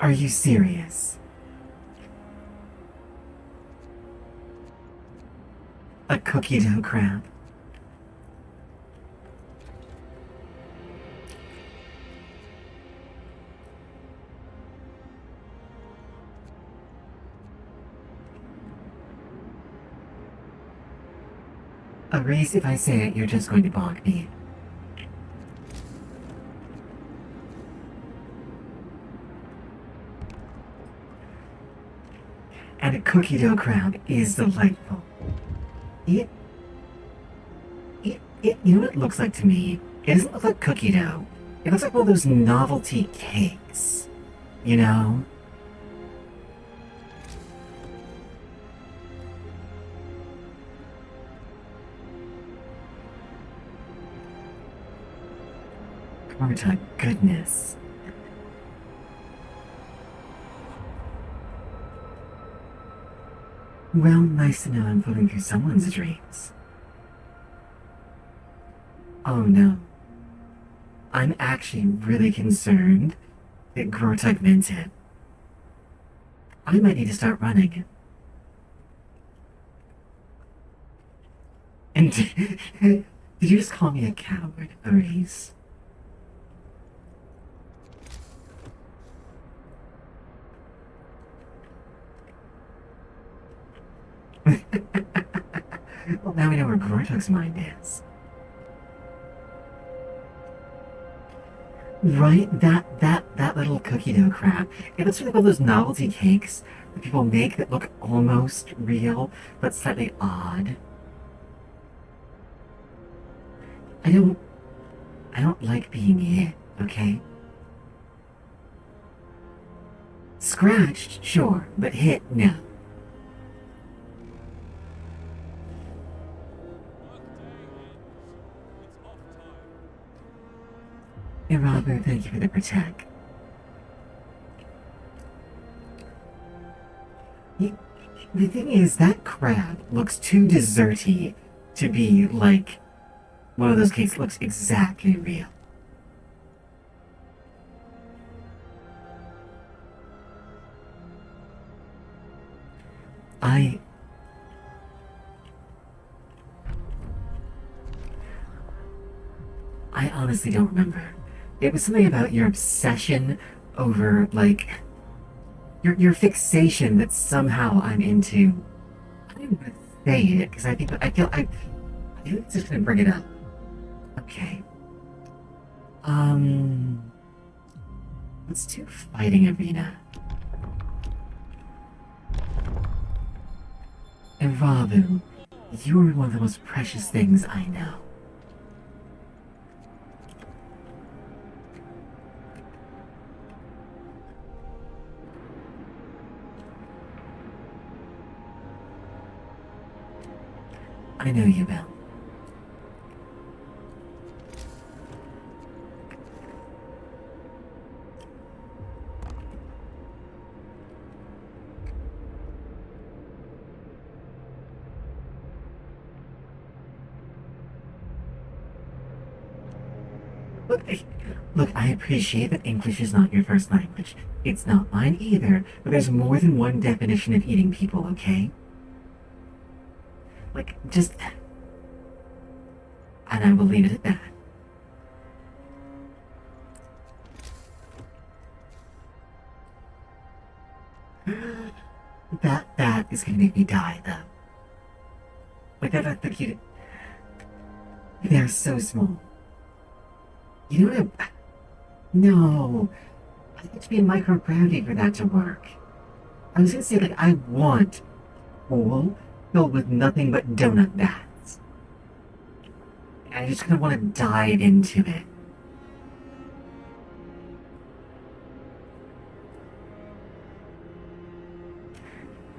Are you serious? A cookie dough crab? Aris, if I say it, you're just going to bonk me. And a cookie dough crab is delightful. You know what it looks like to me? It doesn't look like cookie dough. It looks like one of those novelty cakes. You know? Karma, goodness. Well, nice to know I'm pulling through someone's dreams. Oh no. I'm actually really concerned that Grotug meant it. I might need to start running. And did you just call me a coward, Aris? Well, now we know where Grotug's mind is. Right? That little cookie dough crab. It looks like one of those novelty cakes that people make that look almost real, but slightly odd. I don't like being hit, okay? Scratched, sure, but hit, no. Irabu, thank you for the protect. The thing is, that crab looks too desserty to be like one of those cakes that looks exactly real. I honestly don't remember. It was something about your obsession over, like, your fixation that somehow I'm into. I don't even want to say it because I It's just gonna bring it up. Okay. Let's do fighting arena. And Ravu, you are one of the most precious things I know. I know you will. Look, I appreciate that English is not your first language. It's not mine either, but there's more than one definition of eating people, okay? Like, just... And I will leave it at that. That is gonna make me die, though. Like, that's the cute... They're so small. You know what? No. I have to be in microgravity for that to work. I was gonna say, like, I want a hole filled with nothing but donut vats. And I just kind of want to dive into it.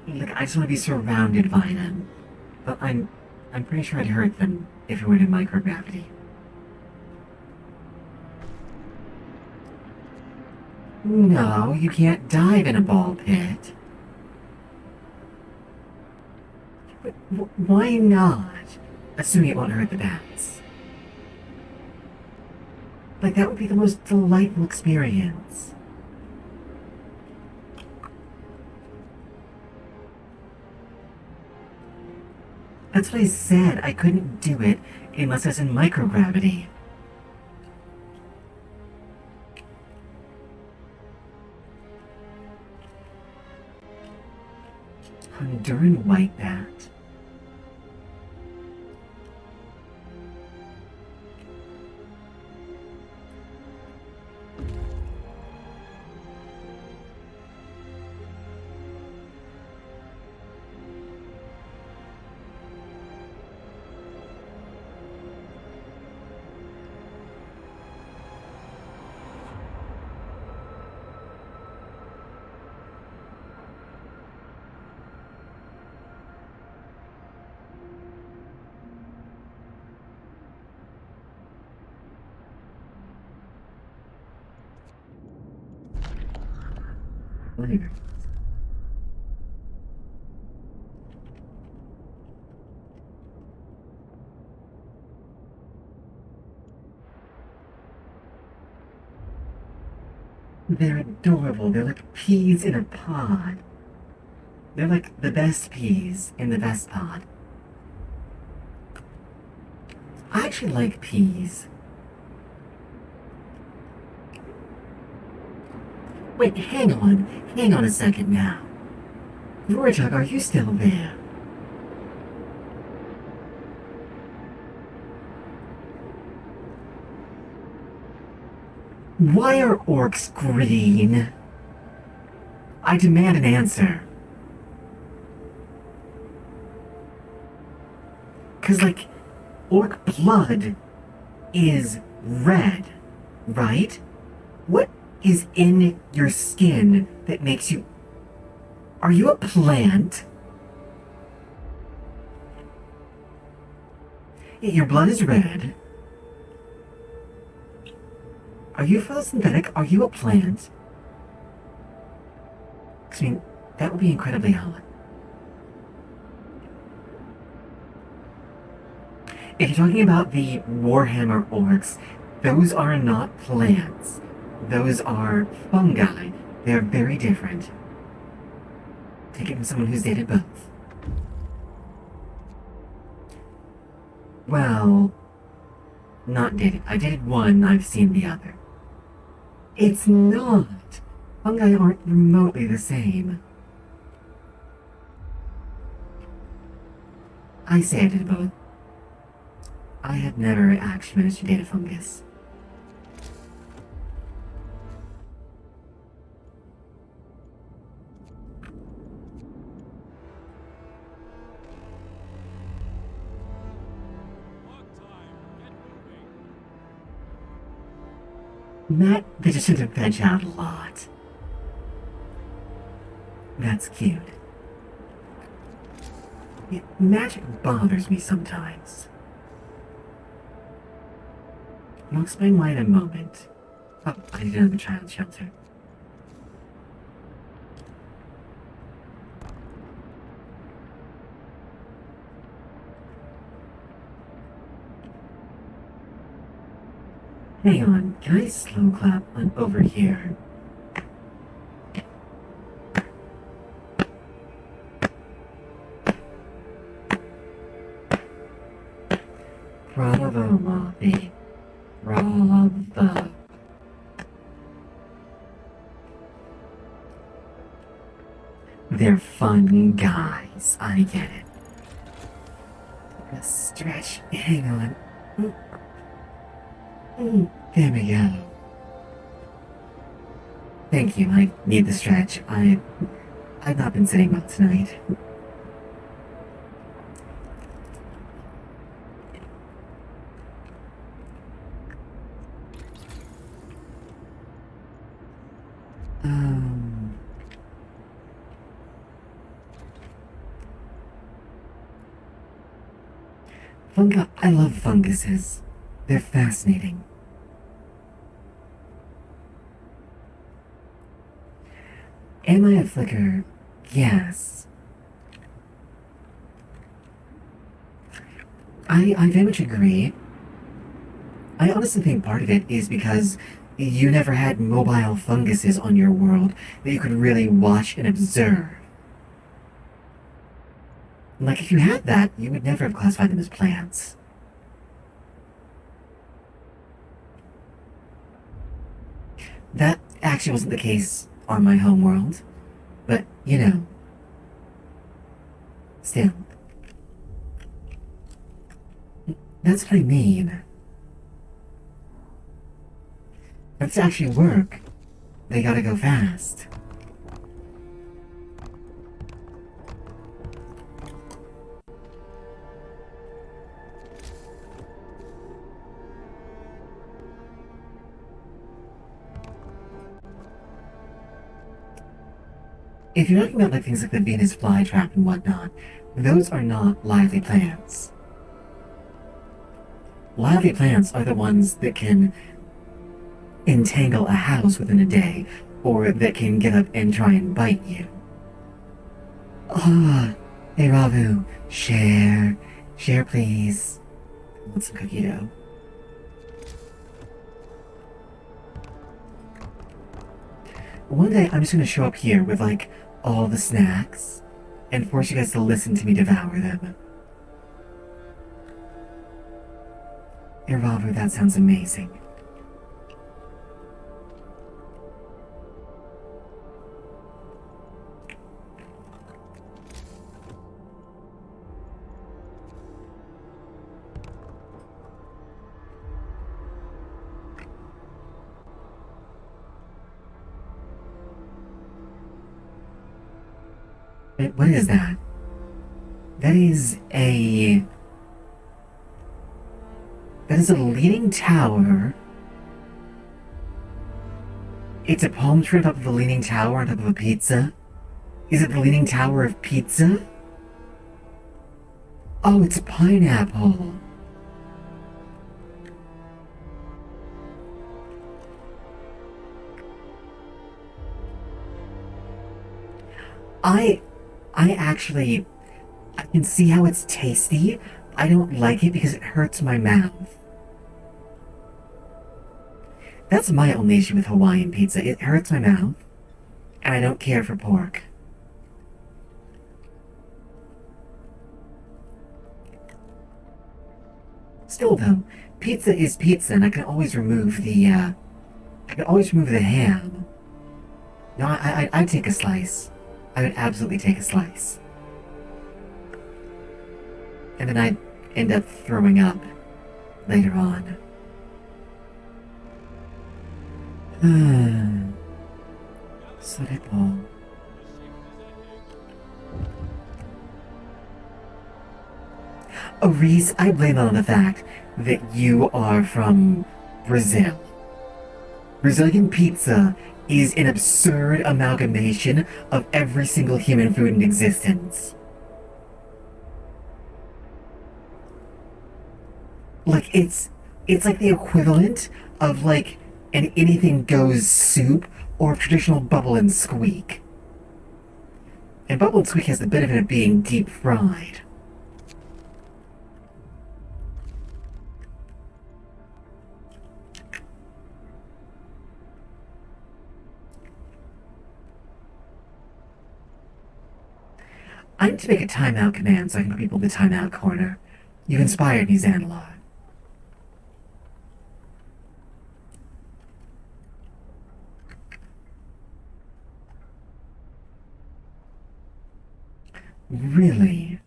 Like, I just want to be surrounded by them. But I'm pretty sure I'd hurt them if it were in microgravity. No, you can't dive in a ball pit. But why not? Assuming it won't hurt the bats. Like, that would be the most delightful experience. That's what I said. I couldn't do it unless I was in microgravity. Honduran white bat. Later. They're adorable. They're like peas in a pod. They're like the best peas in the best pod. I actually like peas. Wait, hang on a second now. Vorjak, are you still there? Why are orcs green? I demand an answer. 'Cause, like, orc blood is red, right? What is in your skin that makes you... Are you a plant? Your blood is red. Are you photosynthetic? Are you a plant? 'Cause, I mean, that would be incredibly hot. If you're talking about the Warhammer orcs, those are not plants. Those are fungi. They're very different. Take it from someone who's dated both. Well, not dated. I dated one, I've seen the other. It's not. Fungi aren't remotely the same. I say I did both. I have never actually managed to date a fungus. Work time. Get moving. Matt, they just should have veg out a lot. That's cute. Yeah, magic bothers me sometimes. I'll explain why in a moment. Oh, I need another child shelter. Hang on, can I slow clap on over here? Bravo, Mommy. Bravo. They're fun guys. I get it. A stretch. Hang on. There we go. Thank you. I need the stretch. I've not been sitting well tonight. Fungi. I love funguses. They're fascinating. Am I a flicker? Yes. I very much agree. I honestly think part of it is because you never had mobile funguses on your world that you could really watch and observe. Like, if you had that, you would never have classified them as plants. That actually wasn't the case on my home world, but, you know. Still. That's what I mean. For it to actually work, they gotta go fast. If you're talking about like things like the Venus flytrap and whatnot, those are not lively plants. Lively plants are the ones that can entangle a house within a day, or that can get up and try and bite you. Ah, hey Ravu, share. Share please. I want some cookie dough. One day I'm just gonna show up here with like all the snacks and force you guys to listen to me devour them. Hey Ravu, that sounds amazing. Wait, what is that? That is a leaning tower. It's a palm tree on top of a leaning tower on top of a pizza. Is it the leaning tower of pizza? Oh, it's pineapple. I can see how it's tasty. I don't like it because it hurts my mouth. That's my only issue with Hawaiian pizza. It hurts my mouth, and I don't care for pork. Still though, pizza is pizza, and I can always remove the ham. No, I'd take a slice. I would absolutely take a slice. And then I'd end up throwing up later on. Serait bon. Oh, Reese, I blame it on the fact that you are from Brazil. Brazilian pizza is an absurd amalgamation of every single human food in existence. Like, it's like the equivalent of, like, an anything goes soup or traditional bubble and squeak. And bubble and squeak has the benefit of being deep fried. I need to make a timeout command so I can put people in the timeout corner. You've inspired me, Xanalot. Really?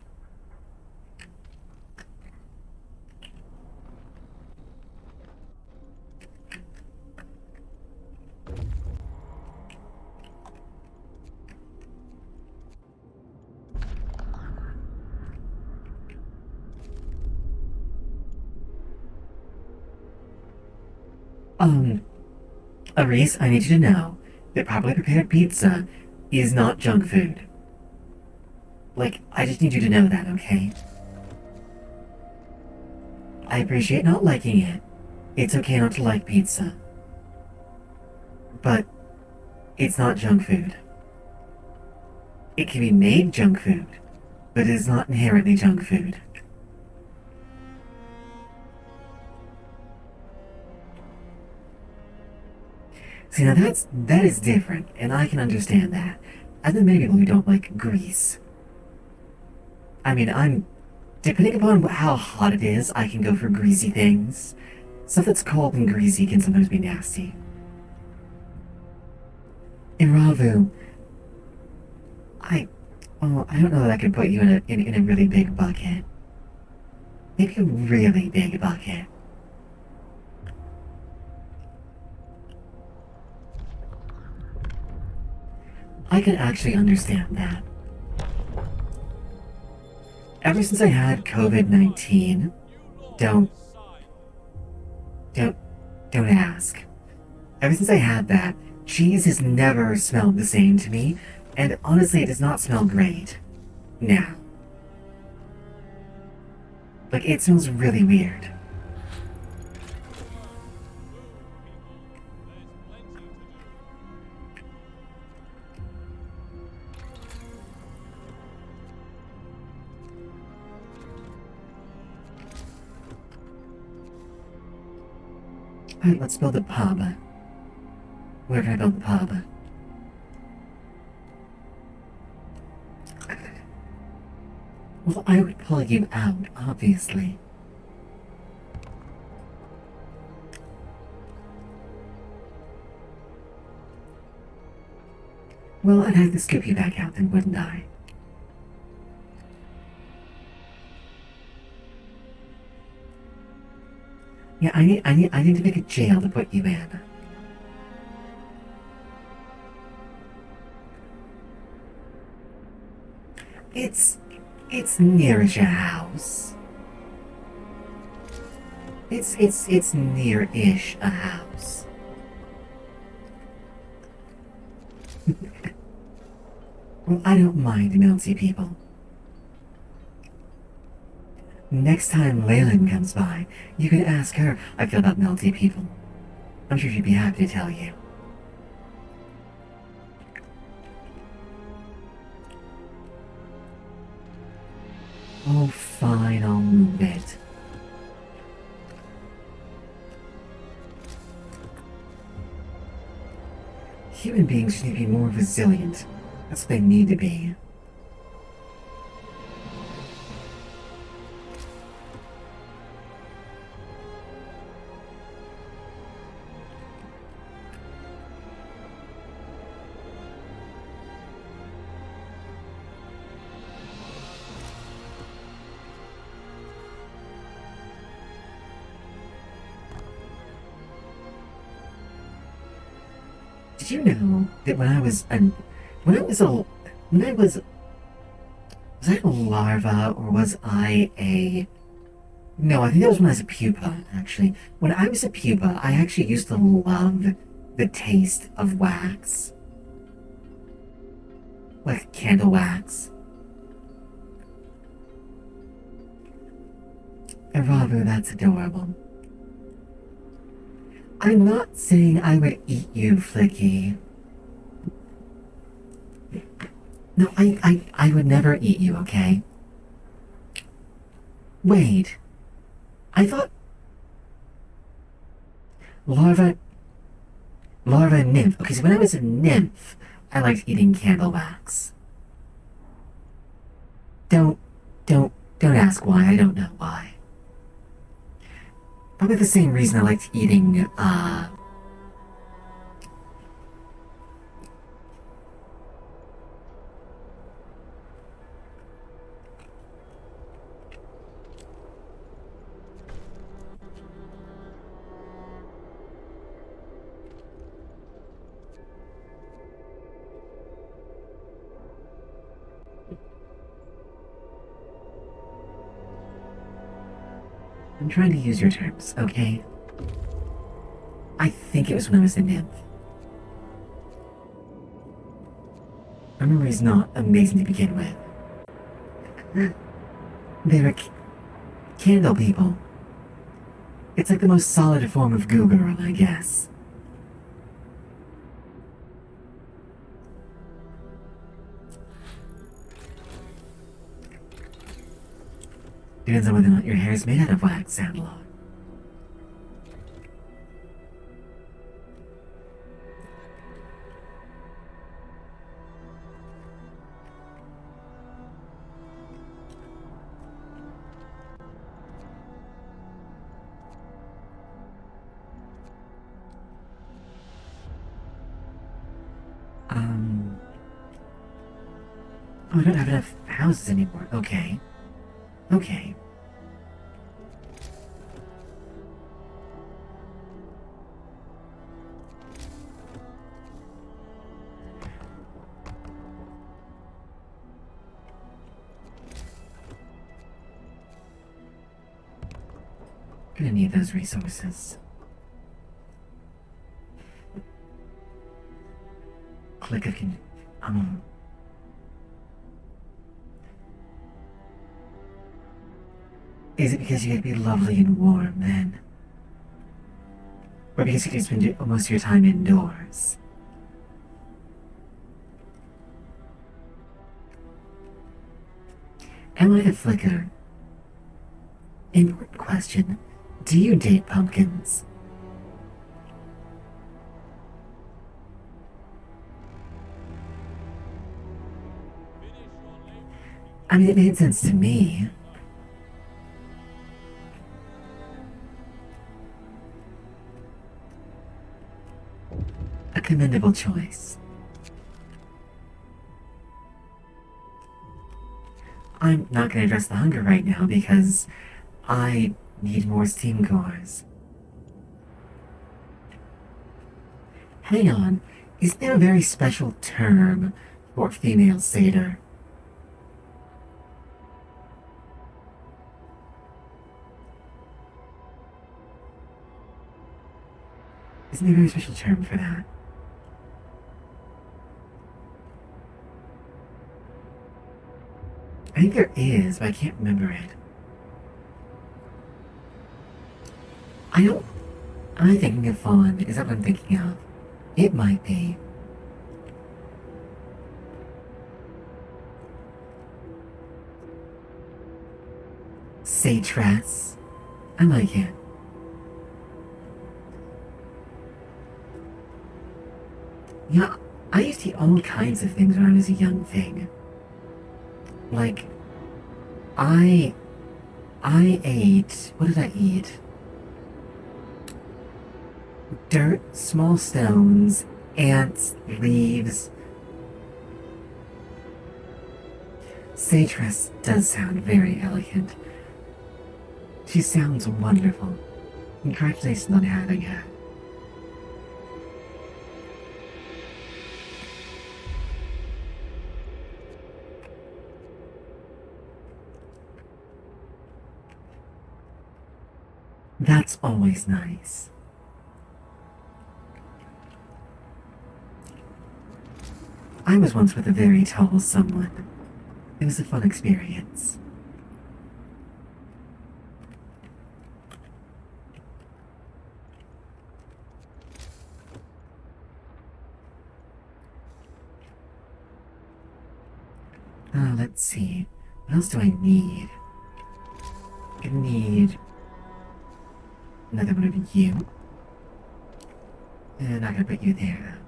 Aris, I need you to know that properly prepared pizza is not junk food. Like, I just need you to know that, okay? I appreciate not liking it. It's okay not to like pizza. But it's not junk food. It can be made junk food, but it is not inherently junk food. See, now that is different, and I can understand that. And then many people who don't like grease. I mean, depending upon how hot it is, I can go for greasy things. Stuff that's cold and greasy can sometimes be nasty. In Ravu, I don't know that I could put you in a really big bucket. Maybe a really big bucket. I can actually understand that. Ever since I had COVID-19, don't ask. Ever since I had that, cheese has never smelled the same to me, and honestly, it does not smell great. Now. Like, it smells really weird. Alright, let's build a pub. Where can I build the pub? Well, I would pull you out, obviously. Well, I'd have to scoop you back out then, wouldn't I? Yeah, I need to make a jail to put you in. It's nearish a house. It's near-ish a house. Well, I don't mind melty people. Next time Leyland comes by, you can ask her how I feel about melty people. I'm sure she'd be happy to tell you. Oh, fine, I'll move it. Human beings need to be more resilient. That's what they need to be. Did you know that when I was I a larva or was I a no, I think that was when I was a pupa, actually. When I was a pupa, I actually used to love the taste of wax. Like candle wax. And Ravu, that's adorable. I'm not saying I would eat you, Flicky. No, I would never eat you, okay? Wait. I thought... Larva nymph. Okay, so when I was a nymph, I liked eating candle wax. Don't ask why. I don't know why. Probably the same reason I liked eating, I'm trying to use your terms, okay? I think it was when I was a nymph. My memory's not amazing to begin with. They were candle people. It's like the most solid form of Goo Girl, I guess. Depends on whether or not your hair is made out of wax, Sandlot. Oh, I don't have enough houses anymore. Okay. Okay. Gonna need those resources. Click a can. Is it because you had to be lovely and warm then? Or because you could spend most of your time indoors? Emily and Flicker. Important question. Do you date pumpkins? I mean, it made sense to me. A commendable choice. I'm not going to address the hunger right now because I need more steam cores. Hang on, is there a very special term for female satyr? Isn't there a very special term for that? I think there is, but I can't remember it. Am I thinking of Fawn? Is that what I'm thinking of? It might be. Satress. I like it. Yeah, I used to eat all kinds of things when I was a young thing. Like, I ate, what did I eat? Dirt, small stones, ants, leaves. Satress does sound very elegant. She sounds wonderful. Congratulations on having her. That's always nice. I was once with a very tall someone. It was a fun experience. Let's see. What else do I need? I need another one of you. And I'm gonna put you there.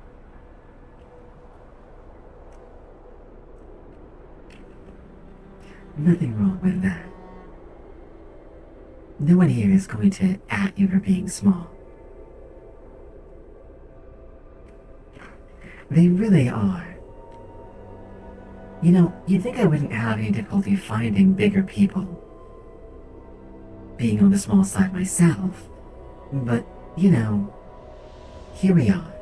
Nothing wrong with that. No one here is going to at you for being small. They really are. You know, you'd think I wouldn't have any difficulty finding bigger people. Being on the small side myself. But, you know, here we are.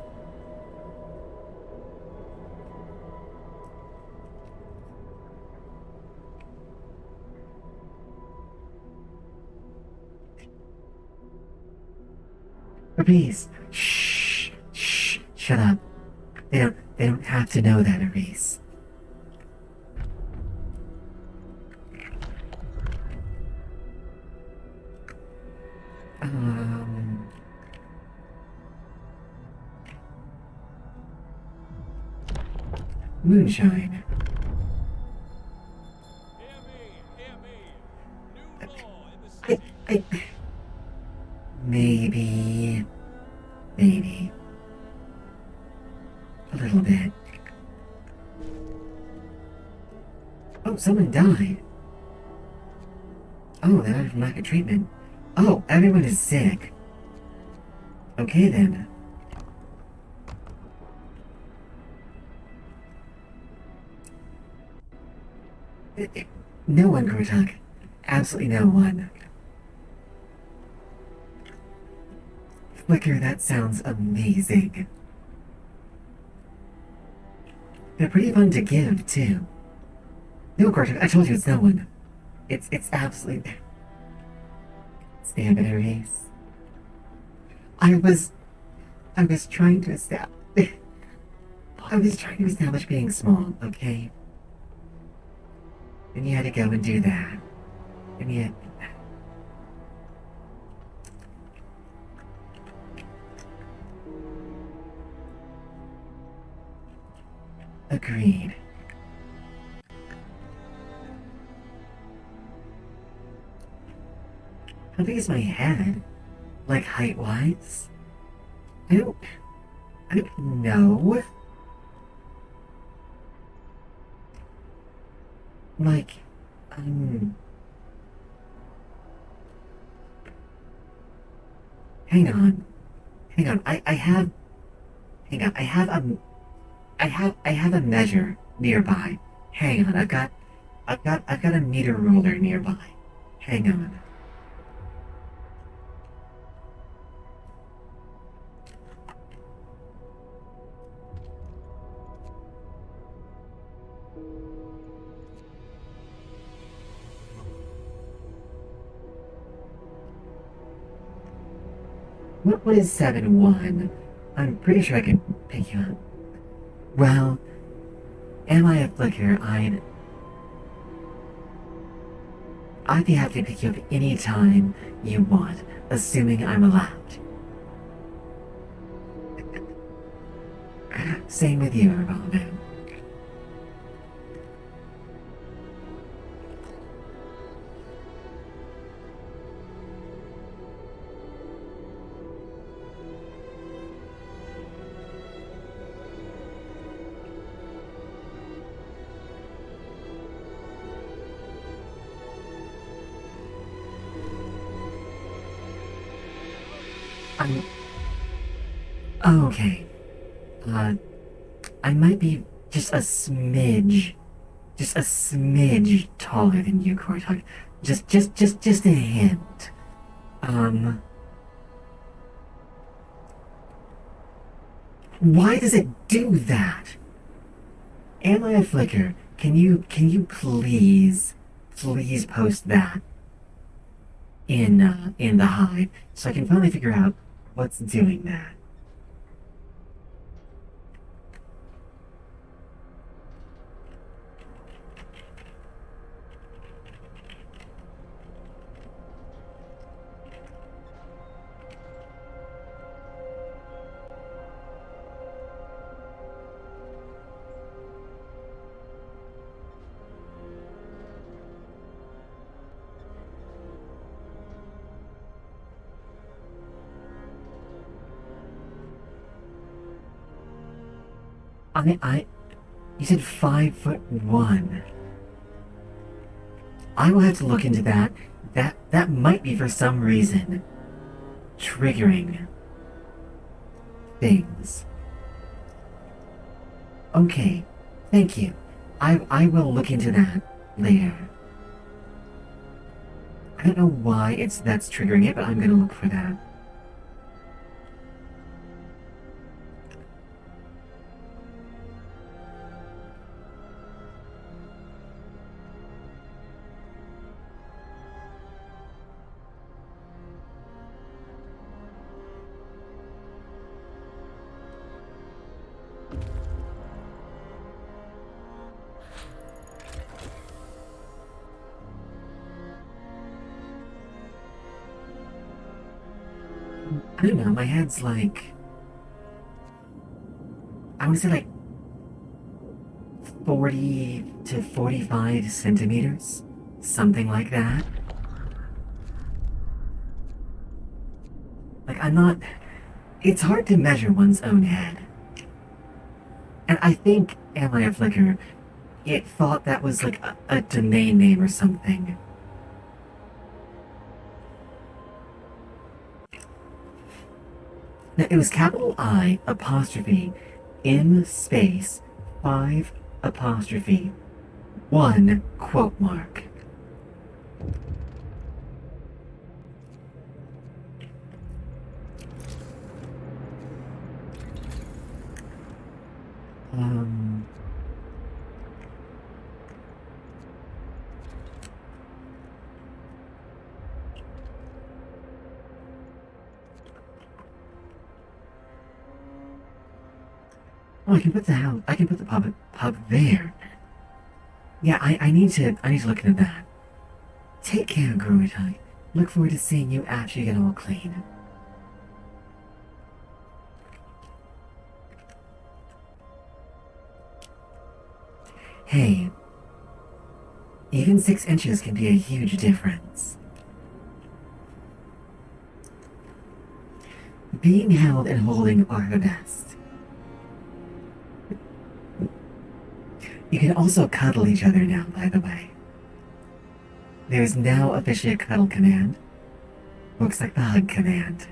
Reese, shh, shut up. They don't have to know that, Reese. Moonshine. Hear me. New law in the city. Maybe. A little bit. Oh, someone died. Oh, they died from lack of treatment. Oh, everyone is sick. Okay then. No one, Kurtak. Absolutely no one. Flicker, that sounds amazing. They're pretty fun to give, too. No, Kurtak, I told you it's no one. It's absolutely... Stand it, Reese. I was trying to establish... I was trying to establish being small, okay? And you had to go and do that. And yet... Agreed. How big is my head? Like height-wise? I don't know. Like, hang on. I have a measure nearby. Hang on, I've got a meter ruler nearby. Hang on. What is 7-1? I'm pretty sure I can pick you up. Well, am I a flicker? I'd be happy to pick you up any time you want, assuming I'm allowed. Same with you, Armando. Okay. I might be just a smidge taller than you, Cortog. Just a hint. Why does it do that? Am I a flicker? Can you please post that? in the hive, so I can finally figure out what's doing that. You said 5'1". I will have to look into that. That might be for some reason triggering things. Okay, thank you. I will look into that later. I don't know why that's triggering it, but I'm gonna look for that. I don't know, my head's like... I want to say like 40 to 45 centimeters. Something like that. Like, I'm not... It's hard to measure one's own head. And I think, am I a flicker, it thought that was like a domain name or something. Now, it was capital I apostrophe M space 5 apostrophe 1 quote mark. Oh, I can put the pub there. Yeah, I need to look into that. Take care, Gruitite. Look forward to seeing you after you get all clean. Hey, even 6 inches can be a huge difference. Being held and holding are the best. You can also cuddle each other now, by the way. There is now officially a cuddle command. Looks like the hug command.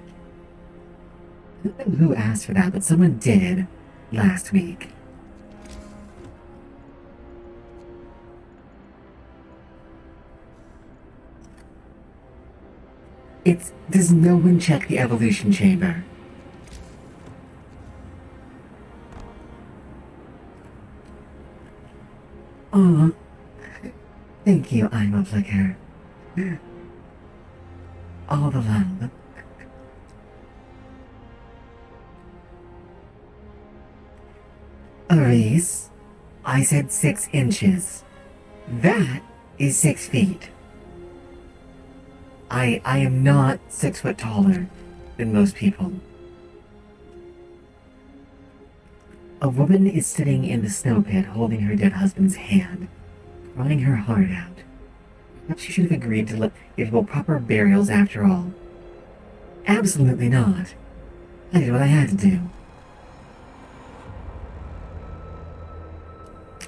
I don't know who asked for that, but someone did last week. Does no one check the evolution chamber? Aw. Thank you, I'm a flicker. All the love. Aris, I said 6 inches. That is 6 feet. I am not 6 foot taller than most people. A woman is sitting in the snow pit holding her dead husband's hand, crying her heart out. Perhaps she should have agreed to give proper burials after all. Absolutely not. I did what I had to do.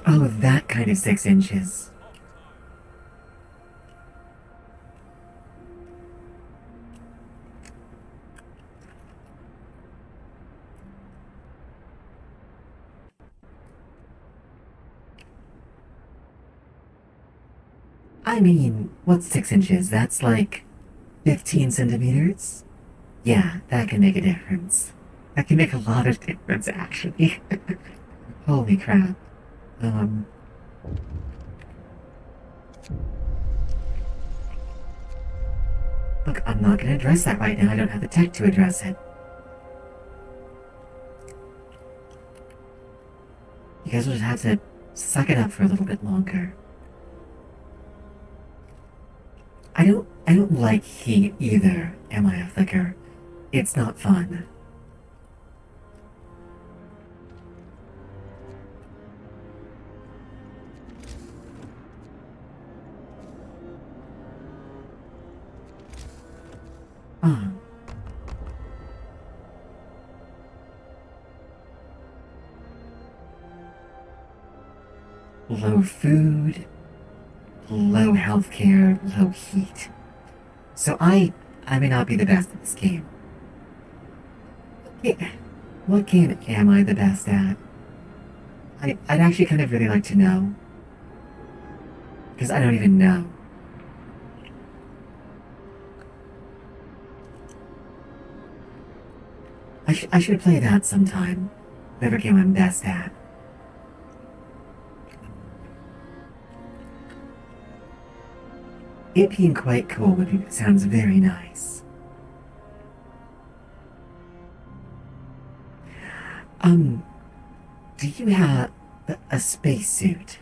Oh, that kind of 6 inches. I mean, what's 6 inches? That's like 15 centimeters? Yeah, that can make a difference. That can make a lot of difference, actually. Holy crap. Look, I'm not gonna address that right now. I don't have the tech to address it. You guys will just have to suck it up for a little bit longer. I don't like heat either, am I a flicker? It's not fun. Oh. Low food, low healthcare, low heat. So I may not be the best at this game. Yeah. What game am I the best at? I'd actually kind of really like to know. Because I don't even know. I should play that sometime. Whatever game I'm best at. It being quite cool sounds very nice. Do you have a spacesuit?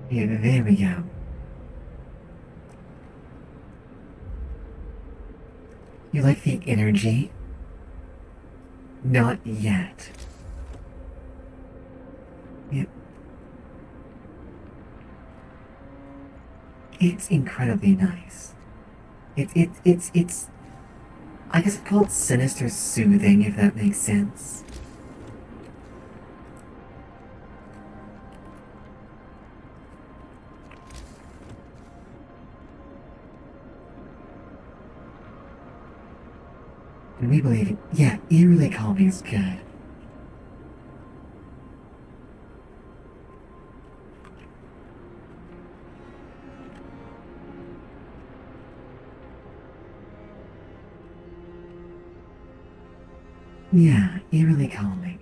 Yeah, there we go. You like the energy? Not yet. Yep. It's incredibly nice. It's I guess it's called sinister soothing, if that makes sense. And we believe it. Yeah, eerily calming is good. Yeah, eerily calming.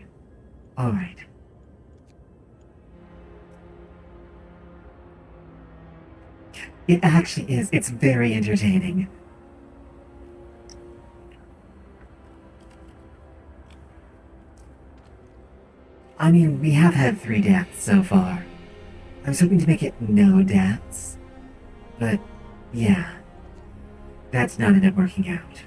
Alright. It actually is. It's very entertaining. I mean, we have had 3 deaths so far. I was hoping to make it no deaths. But, yeah. That's not ended up working out.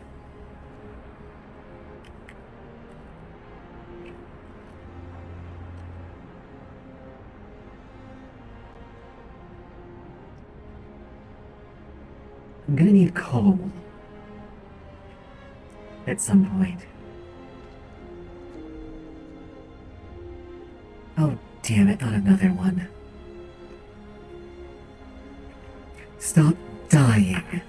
I'm gonna need coal. At some point. Oh, damn it, not another one. Stop dying.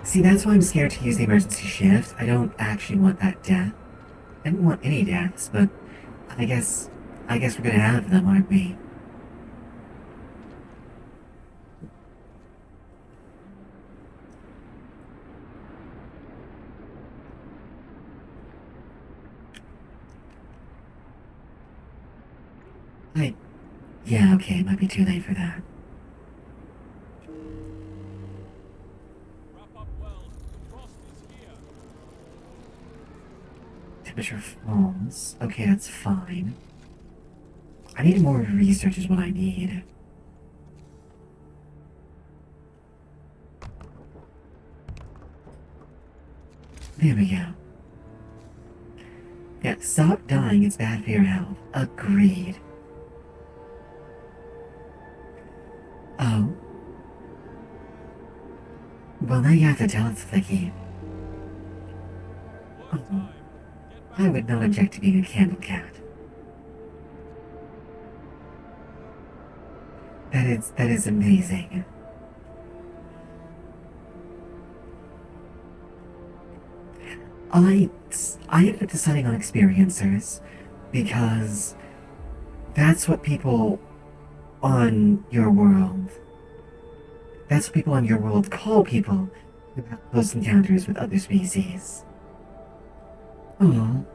See, that's why I'm scared to use the emergency shift. I don't actually want that death. I don't want any deaths, but I guess we're gonna have them, aren't we? Yeah, okay, it might be too late for that. Wrap up well. The frost is here. Temperature falls. Okay, that's fine. I need more research is what I need. There we go. Yeah, stop dying, it's bad for your health. Agreed. Oh. Well, now you have to tell us, Flicky. One Oh, time. I would not object to being a candle cat. That is amazing. I I ended up deciding on experiencers because that's what people on your world that's what people on your world call people who have close encounters with other species. Oh,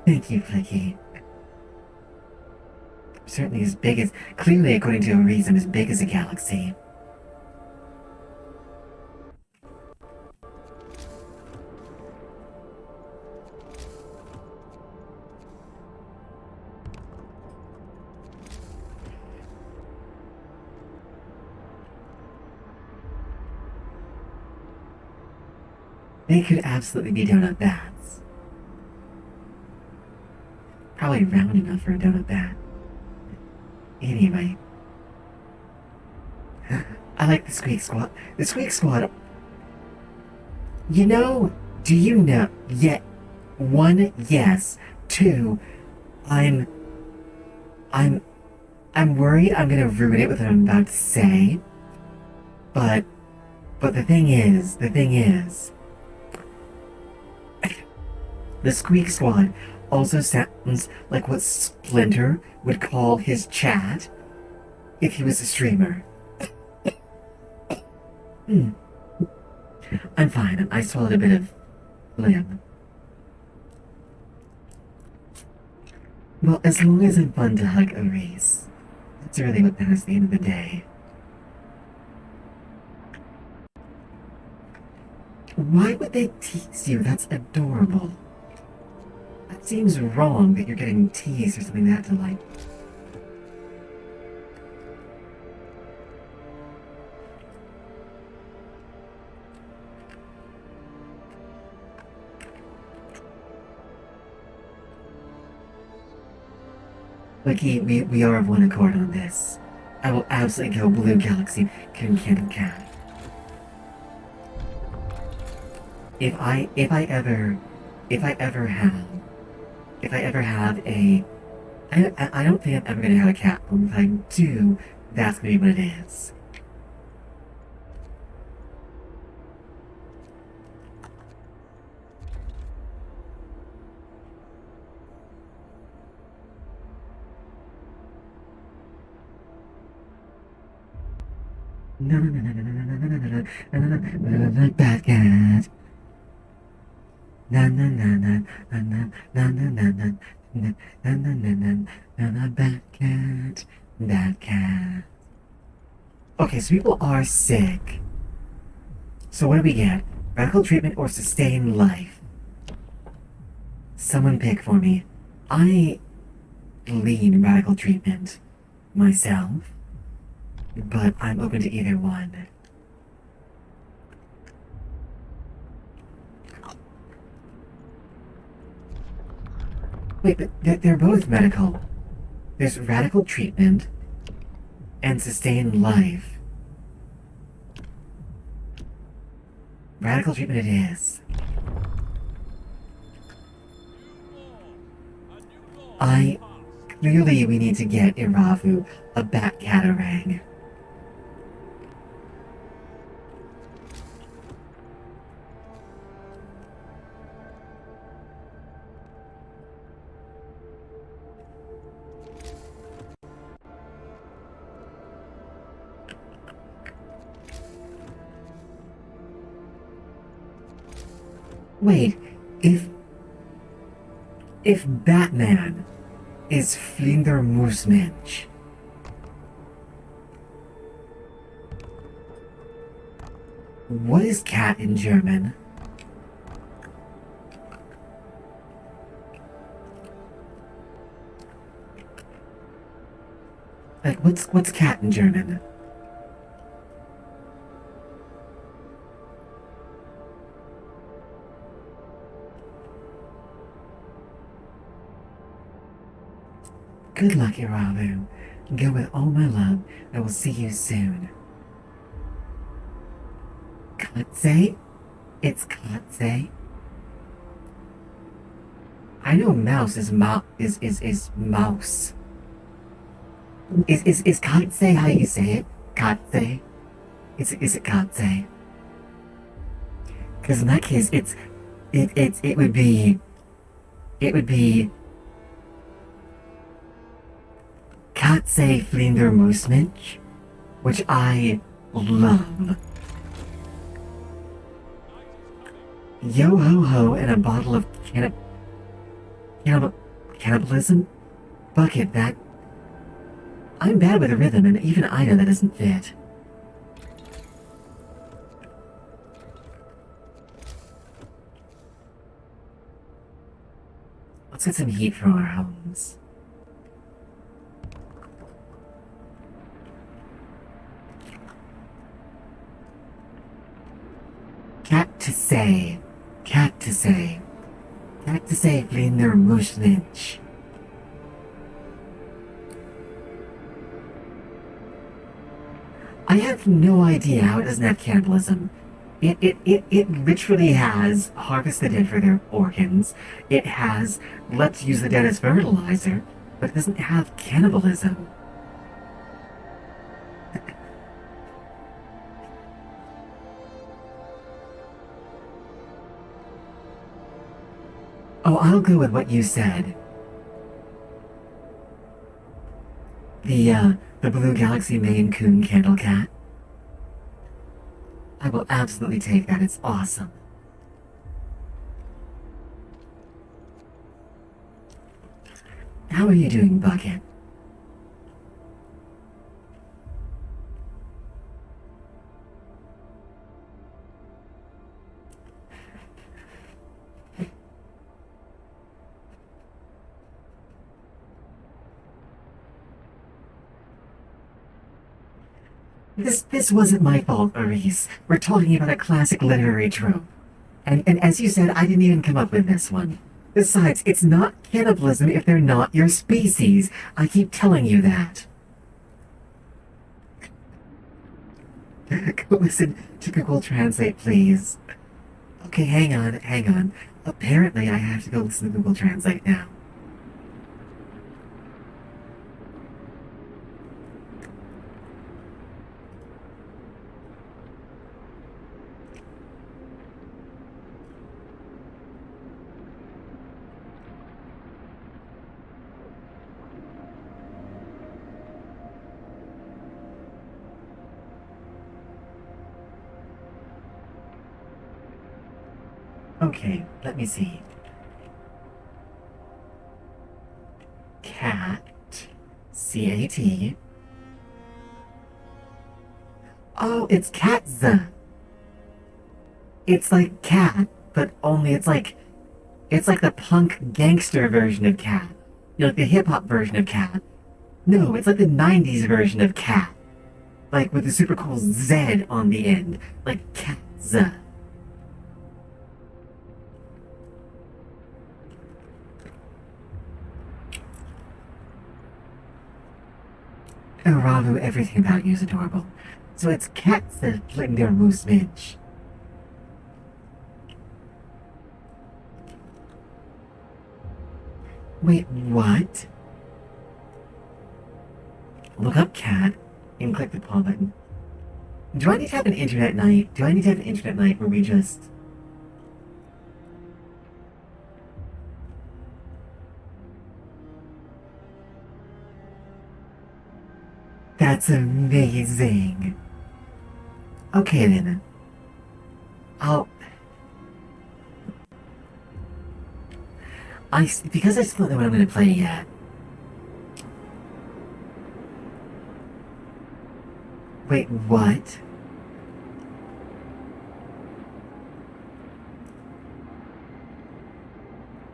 thank you, Flicky. Certainly as big as clearly according to Aries, I'm as big as a galaxy. They could absolutely be donut bats. Probably round enough for a donut bat. Anyway, I like the Squeak Squad. The Squeak Squad. You know, do you know? Yet, one, yes. Two, I'm, I'm, I'm worried I'm gonna ruin it with what I'm about to say. But, the thing is, the Squeak Squad also sounds like what Splinter would call his chat if he was a streamer. I'm fine. I swallowed a bit of limb. Well, as long as I'm fun to hug a race, that's really what matters at the end of the day. Why would they tease you? That's adorable. That seems wrong that you're getting teased or something that delightful. Lucky, we are of one accord on this. I will absolutely go Blue Galaxy Candle Cat. If I ever have a, I don't think I'm ever gonna have a cat, but if I do, that's gonna be what it is. No, no, no, no, no, no, no, no, no, no, no, no, no, bad cat. Na na na na na na na na na na na na na na na na bad cat, bad cat. Okay, so people are sick. So what do we get? Radical treatment or sustain life? Someone pick for me. I lean radical treatment myself, but I'm open to either one. Wait, but they're both medical. There's radical treatment and sustain life. Radical treatment it is. I clearly we need to get Iravu a bat catarang. Wait, if Batman is Fledermausmensch, what is cat in German? Like, what's cat in German? Good luck, Iravu. Go with all my love. I will see you soon. God Katse? It's Katse? I know mouse is mouse. Is Katse how you say it? Katse? Is it Katse? Because in that case, it would be Katse Vlindermusmensch, which I love. Yo ho ho and a bottle of cannibalism? Bucket, that. I'm bad with the rhythm, and even I know that doesn't fit. Let's get some heat from our homes. Cat to say, Vlindermusmensch. I have no idea how it doesn't have cannibalism. It literally has harvest the dead for their organs. It has let's use the dead as fertilizer, but it doesn't have cannibalism. Oh, I'll go with what you said. The Blue Galaxy Maine Coon Candle Cat. I will absolutely take that. It's awesome. How are you doing, Bucket? This wasn't my fault, Maurice. We're talking about a classic literary trope. And as you said, I didn't even come up with this one. Besides, it's not cannibalism if they're not your species. I keep telling you that. Go listen to Google Translate, please. Okay, hang on. Apparently I have to go listen to Google Translate now. Okay, let me see. Cat. C-A-T. Oh, it's Katza. It's like cat, but only it's like the punk gangster version of cat. You know, like the hip-hop version of cat. No, it's like the 90s version of cat. Like with the super cool Z on the end. Like Katza. Oh, Ravu, everything about you is adorable. So it's cats that fling their moose midge. Wait, what? Look up cat and click the paw button. Do I need to have an internet night? Do I need to have an internet night where we just... That's amazing. Okay then. Because I still don't know what I'm gonna play yet. Wait, what?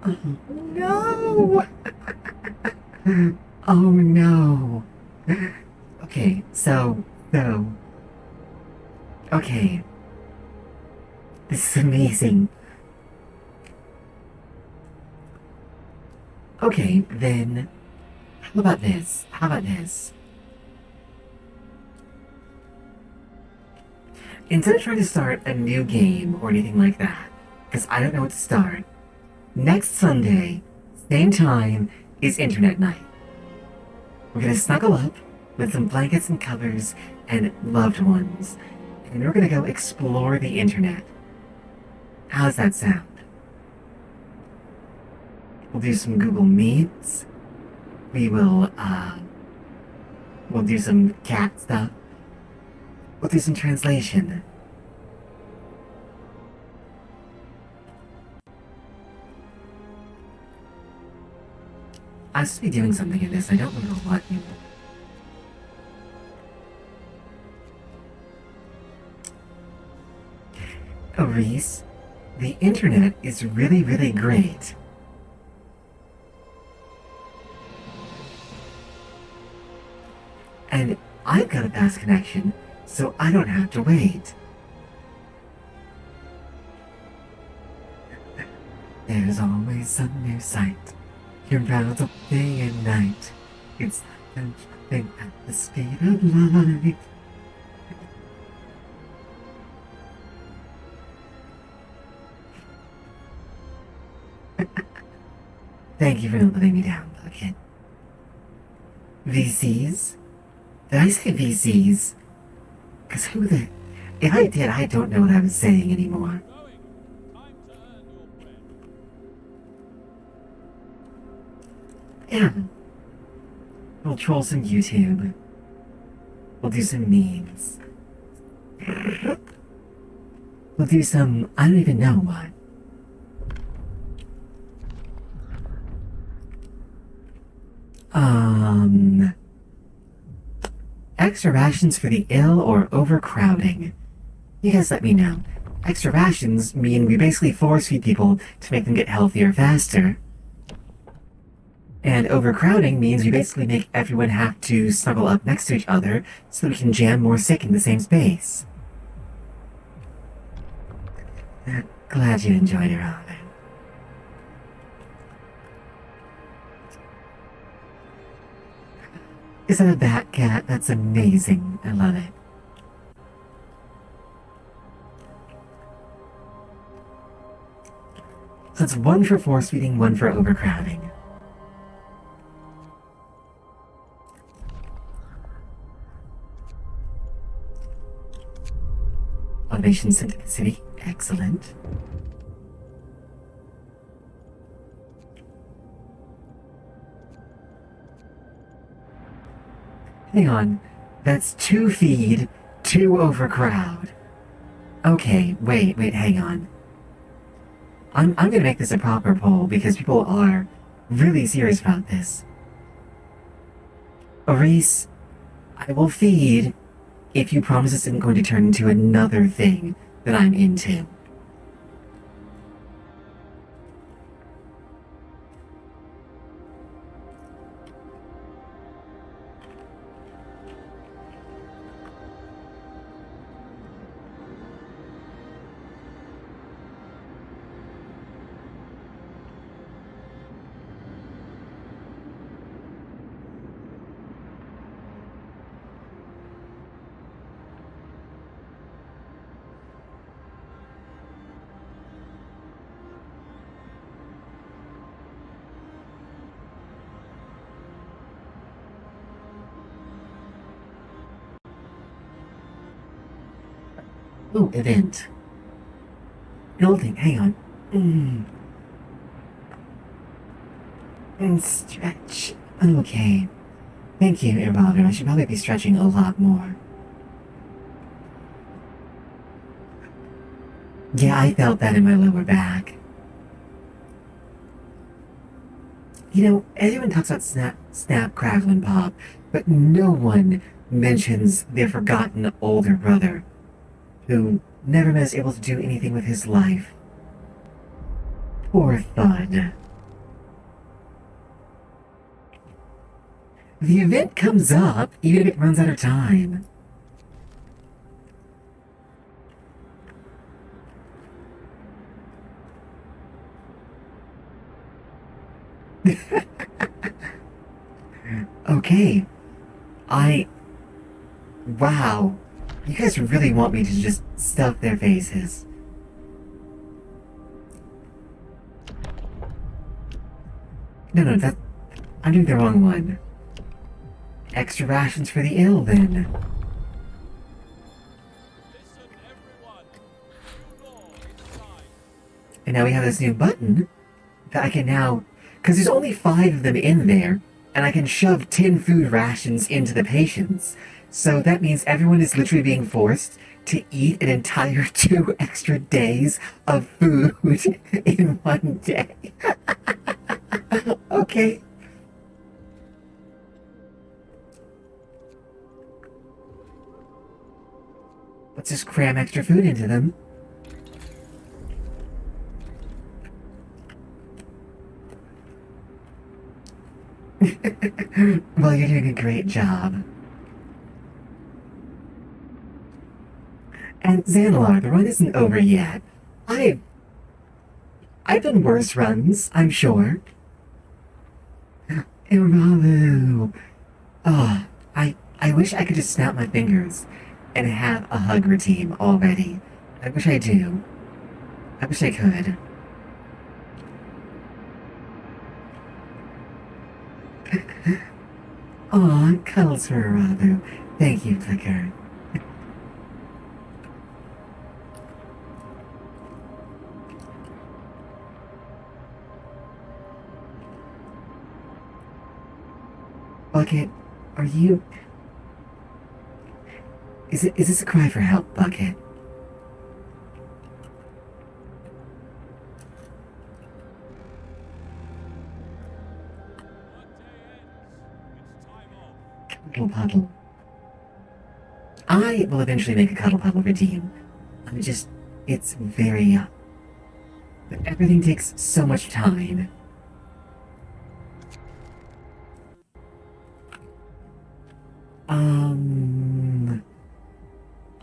Oh, no! Oh no! Okay, so, okay. This is amazing. Okay, then, how about this? instead of trying to start a new game or anything like that, because I don't know what to start, next Sunday, same time, is internet night. We're gonna snuggle up with some blankets and covers and loved ones, and we're gonna go explore the internet. How's that sound? We'll do some Google Meets. We'll do some cat stuff. We'll do some translation. I should be doing something in this. I don't know what. Oh, Reese, the internet is really, really great. And I've got a fast connection, so I don't have to wait. There's always some new sight. You're round up day and night. It's thing at the speed of light. Thank you for not letting me down, Bucket. VCs? Did I say VCs? Because who the... If I did, I don't know what I was saying anymore. Time to earn your bread. Yeah. We'll troll some YouTube. We'll do some memes. We'll do some... I don't even know what. Extra rations for the ill or overcrowding? You guys let me know. Extra rations mean we basically force feed people to make them get healthier faster. And overcrowding means we basically make everyone have to snuggle up next to each other so that we can jam more sick in the same space. Glad you enjoyed it, Robin. Is that a bat cat? That's amazing. I love it. So it's one for force feeding, one for overcrowding. Automation sent to the city. Excellent. Hang on. That's 2 feed, 2 overcrowd. Okay, wait, hang on. I'm gonna make this a proper poll because people are really serious about this. Reese, I will feed if you promise this isn't going to turn into another thing that I'm into. Ooh, event. Building, hang on. Stretch. Okay. Thank you, Irvaldo. I should probably be stretching a lot more. Yeah, I felt that in my lower back. You know, everyone talks about snap, crackle, and pop, but no one mentions their forgotten older brother, who never was able to do anything with his life. Poor Thud. The event comes up, even if it runs out of time. Okay. Wow. You guys really want me to just stuff their faces. No, that... I'm doing the wrong one. Extra rations for the ill, then. Listen, everyone. New law is signed. And now we have this new button that I can now... Because there's only 5 of them in there, and I can shove 10 food rations into the patients. So that means everyone is literally being forced to eat an entire 2 extra days of food in one day. Okay. Let's just cram extra food into them. Well, you're doing a great job. And Xanalar, the run isn't over yet. I've done worse runs, I'm sure. Bravo. Oh, I wish I could just snap my fingers and have a hug routine already. I wish I do. I wish I could. Aw, cuddles for Ravu. Thank you, Flicker. Bucket, are you... Is this a cry for help, Bucket? Cuddle Puddle. I will eventually make a Cuddle Puddle routine. It's very... But everything takes so much time.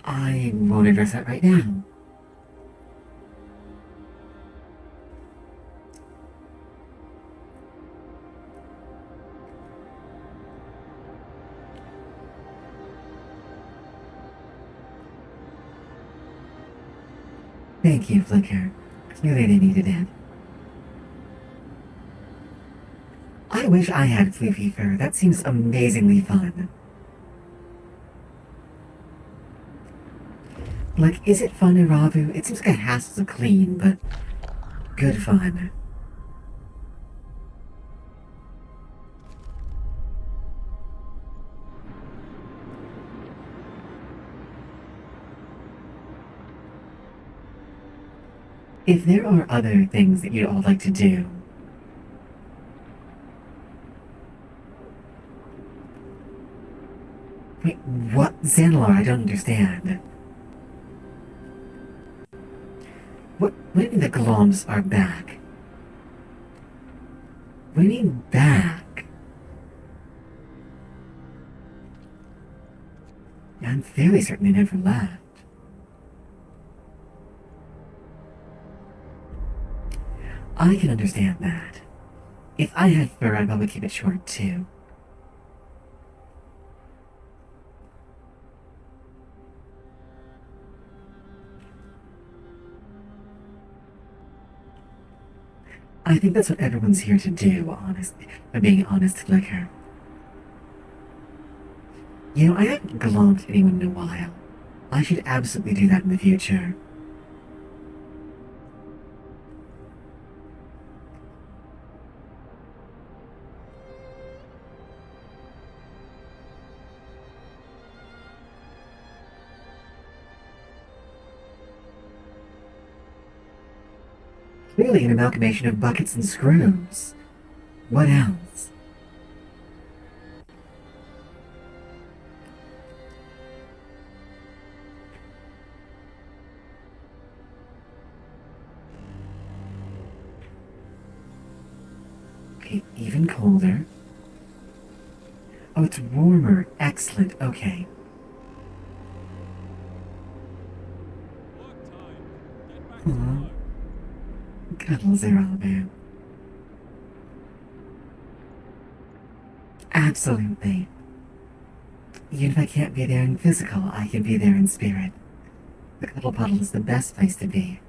I won't address that right now. Thank you, Flicker. Clearly they needed it. I wish I had floofy fur. That seems amazingly fun. Like, is it fun in Ravu? It seems like a hassle to clean, but good fun. If there are other things that you'd all like to do, wait, what? Xanalar, I don't understand. What do you mean the Gloms are back? What do you mean back? I'm fairly certain they never left. I can understand that. If I had fur, I'd probably keep it short too. I think that's what everyone's here to do, honestly. If I'm being honest, Flicker. You know, I haven't glommed anyone in a while. I should absolutely do that in the future. Clearly an amalgamation of buckets and screws. What else? Okay, even colder. Oh, it's warmer. Excellent. Okay. Work time. Get back to Aw. work. Cuddles are all about. Absolutely. Even if I can't be there in physical, I can be there in spirit. The cuddle puddle is the best place to be.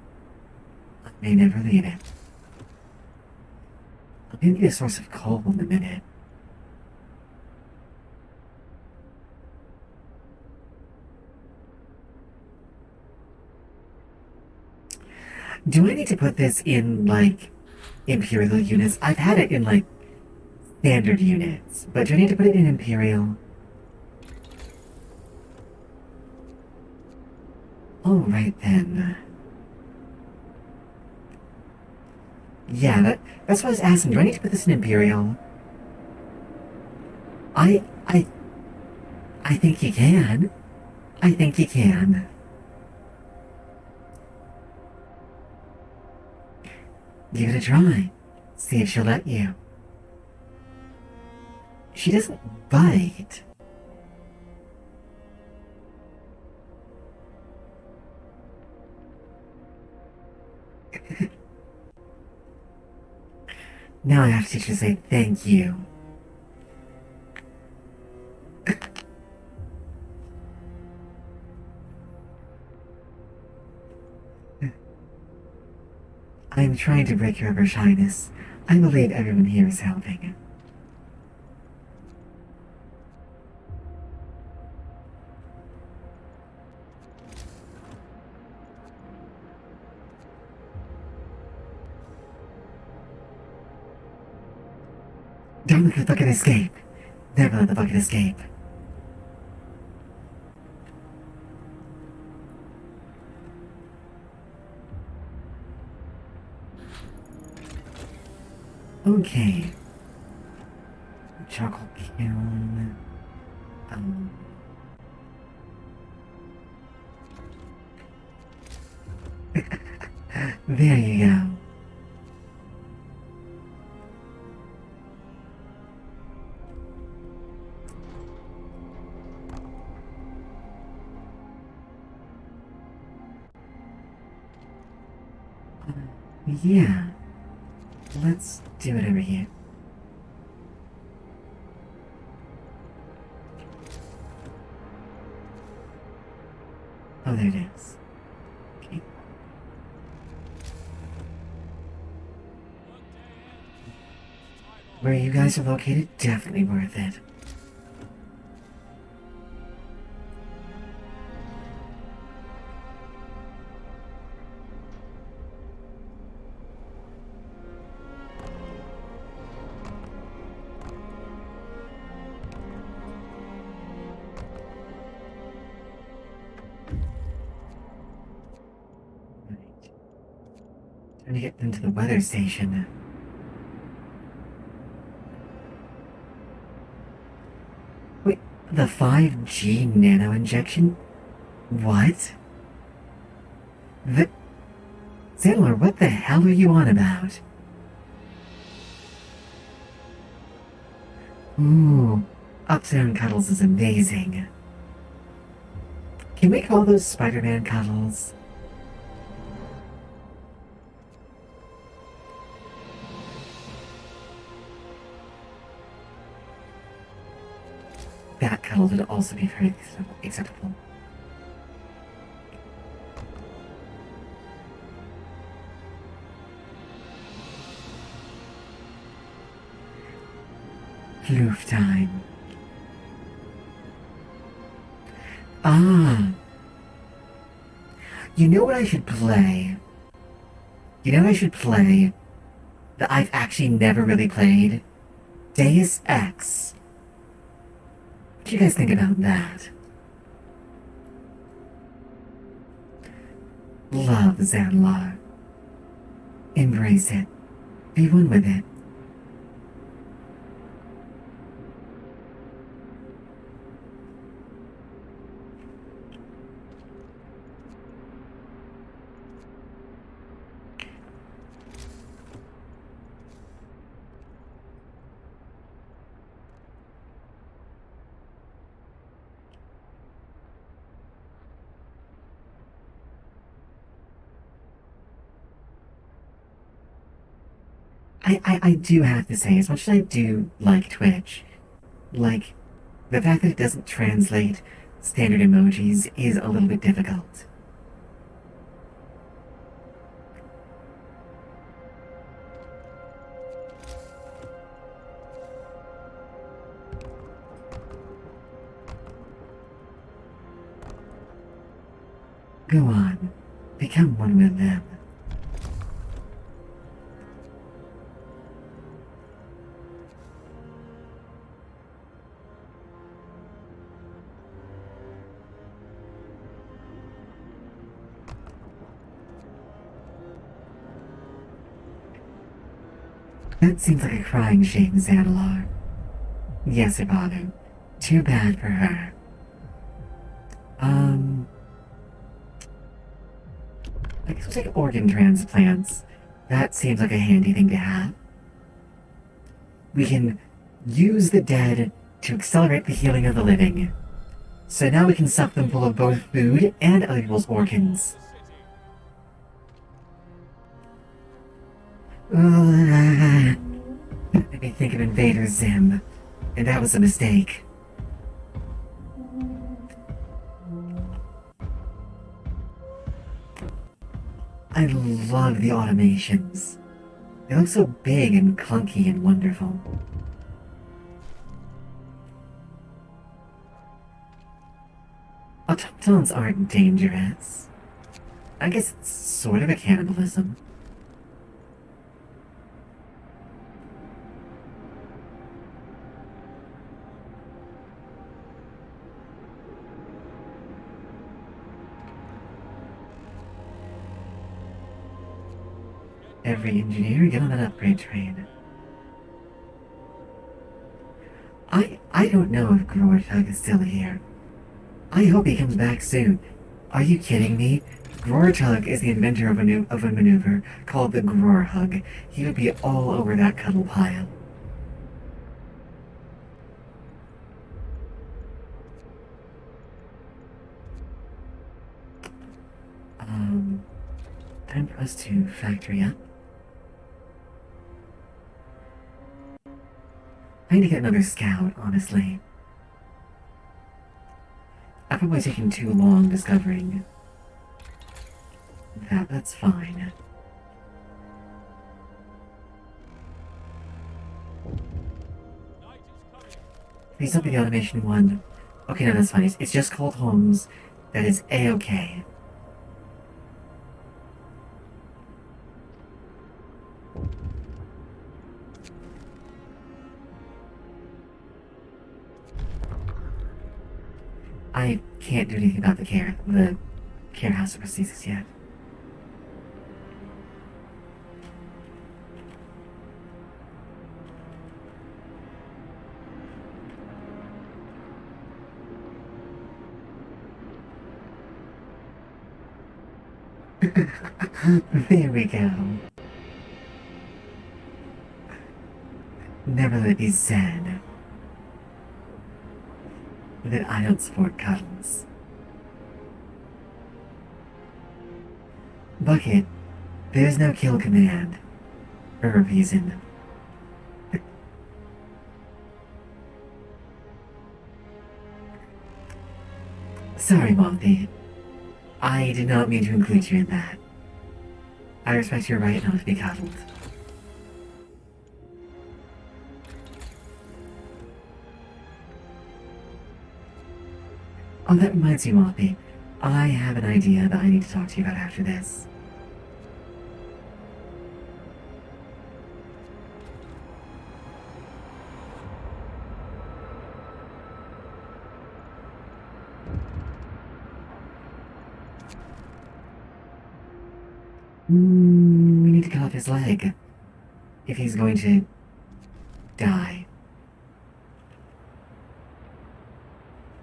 I may never leave it. I'm gonna be a source of coal in a minute. Do I need to put this in, like, Imperial units? I've had it in, like, standard units, but do I need to put it in Imperial? Alright then. Yeah, that's what I was asking. Do I need to put this in Imperial? I, I, I think you can. I think you can. Give it a try. See if she'll let you. She doesn't bite. Now I have to teach her to say thank you. I'm trying to break her of her shyness. I believe everyone here is helping. Don't let the bucket escape. Never let the bucket escape. Okay. Charcoal kiln. There you go. Yeah. Let's do it over here. Oh, there it is. Okay. Where you guys are located, definitely worth it. Time to get into the weather station. Wait, the 5G nano injection? What? Sandler, what the hell are you on about? Ooh, Uptown Cuddles is amazing. Can we call those Spider-Man cuddles? That cuddle would also be very acceptable. Floof time. Ah. You know what I should play? You know what I should play that I've actually never really played? Deus Ex. What do you guys think about that? Love Zanlar. Embrace it. Be one with it. I do have to say, as much as I do like Twitch, like, The fact that it doesn't translate standard emojis is a little bit difficult. Go on, become one with them. That seems like a crying shame, Zandalar. Yes, Ibanu. Too bad for her. I guess we'll take organ transplants. That seems like a handy thing to have. We can use the dead to accelerate the healing of the living. So now we can suck them full of both food and other people's organs. That made me think of Invader Zim, and that was a mistake. I love the automations. They look so big and clunky and wonderful. Automatons aren't dangerous. I guess it's sort of a cannibalism. Every engineer get on an upgrade train. I don't know if Grortug is still here. I hope he comes back soon. Are you kidding me? Grortug is the inventor of a maneuver called the Grorhug. He would be all over that cuddle pile. Time for us to factory up. I need to get another scout, honestly. I've probably taken too long discovering that. That's fine. Please don't be the automation one. Okay, no, that's fine. It's just called Holmes. That is A-okay. I can't do anything about the care house of prosthesis yet. There we go. Never let it be said that I don't support cuddles. Bucket, there's no kill command. For a reason. Sorry, Monty. I did not mean to include you in that. I respect your right not to be cuddled. Oh, that reminds me, Moppy. I have an idea that I need to talk to you about after this. We need to cut off his leg. If he's going to die.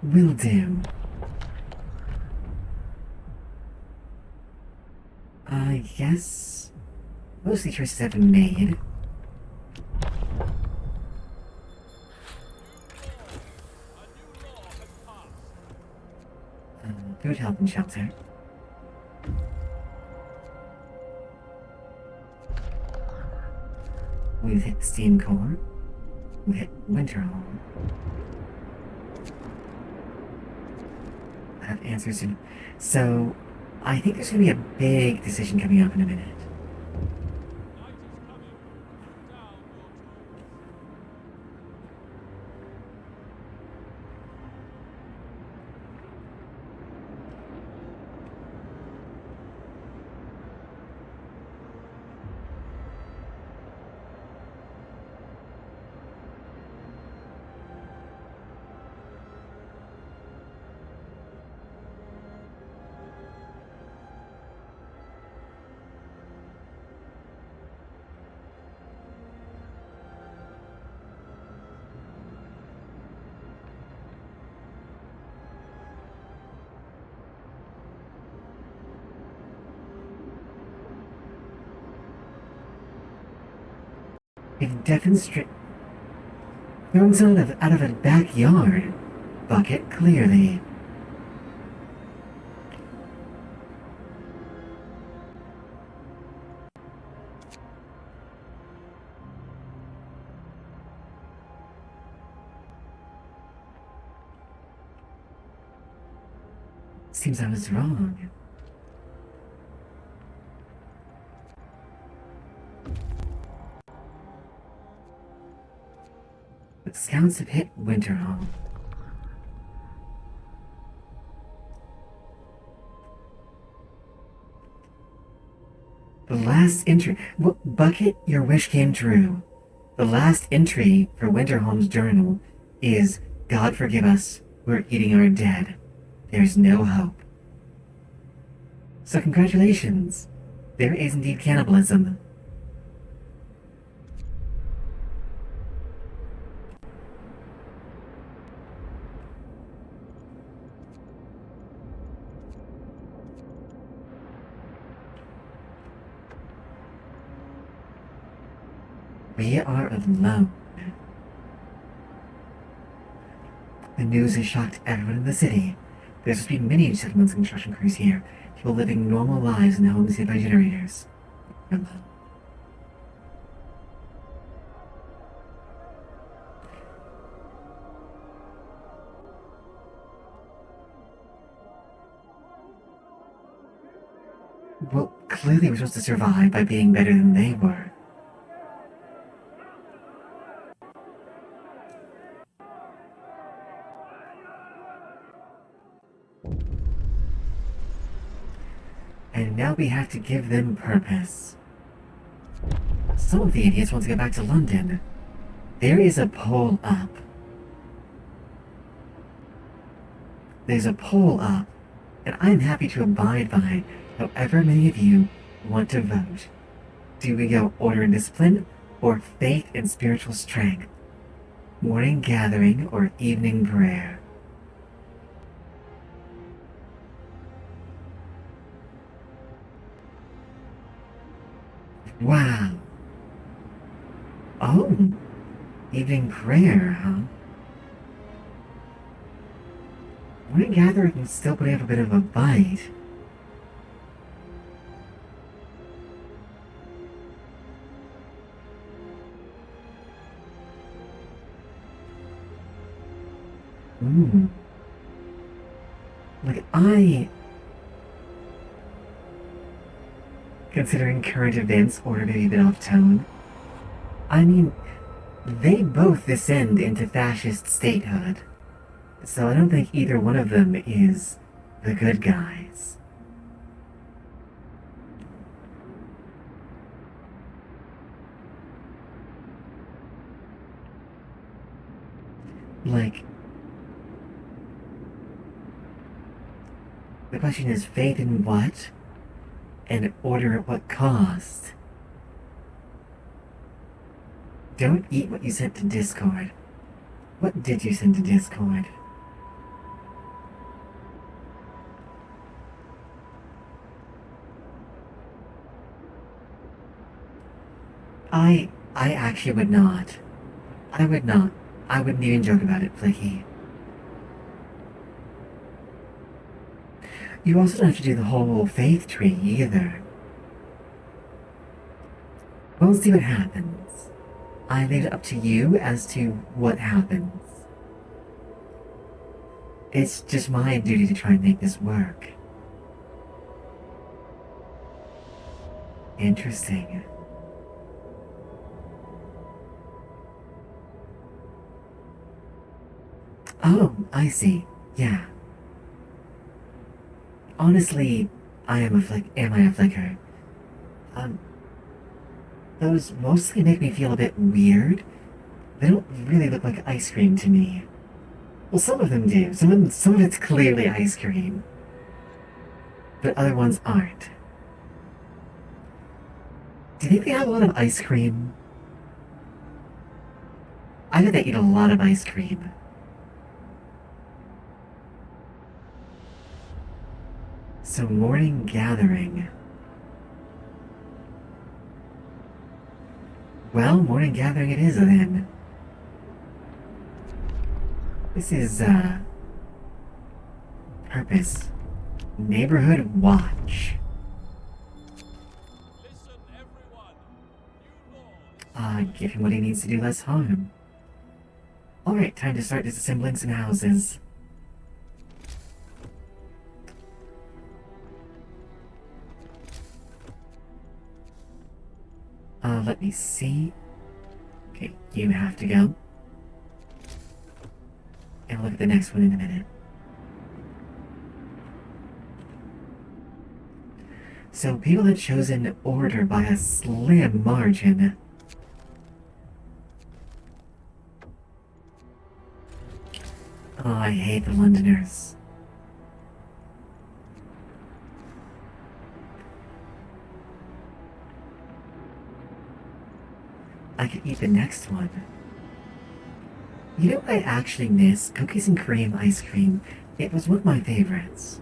Will do. I guess most of the choices have been made. Food, health, and shelter. We've hit Steam Core. We hit Winter Home. have answers soon. So, I think there's going to be a big decision coming up in a minute. Night is coming. Down your tools. They've thrown someone out of a backyard. Bucket, clearly. Seems I was wrong. The scouts have hit Winterhall. The last entry. Well, Bucket, your wish came true. The last entry for Winterholm's journal is God forgive us, we're eating our dead. There's no hope. So, congratulations. There is indeed cannibalism. We are alone. The news has shocked everyone in the city. There's supposed to be many settlements and construction crews here. People living normal lives in homes hit by generators. Alone. Well, clearly we're supposed to survive by being better than they were. And now we have to give them purpose. Some of the idiots want to get back to London. There is a poll up. There's a poll up, and I'm happy to abide by however many of you want to vote. Do we go order and discipline, or faith and spiritual strength? Morning gathering or evening prayer? Wow. Oh, evening prayer, huh? Morning gathering can still put up a bit of a bite. Ooh. Like, considering current events or maybe a bit off tone, I mean, they both descend into fascist statehood. So I don't think either one of them is the good guys. Like, the question is faith in what? And order at what cost? Don't eat what you sent to Discord. What did you send to Discord? I actually would not. I would not. I wouldn't even joke about it, Flicky. You also don't have to do the whole faith tree either. We'll see what happens. I leave it up to you as to what happens. It's just my duty to try and make this work. Interesting. Oh, I see. Yeah. Honestly, am I a flicker? Um, those mostly make me feel a bit weird. They don't really look like ice cream to me. Well, some of them do. Some of it's clearly ice cream. But other ones aren't. Do you think they have a lot of ice cream? I bet they eat a lot of ice cream. So, morning gathering. Well, morning gathering it is then. This is, purpose. Neighborhood watch. Listen, everyone. New law is Give him what he needs to do less harm. Alright, time to start disassembling some houses. Let me see. Okay, you have to go. And I'll look at the next one in a minute. So people had chosen order by a slim margin. Oh, I hate the Londoners. I could eat the next one. You know what I actually miss? Cookies and cream ice cream. It was one of my favorites.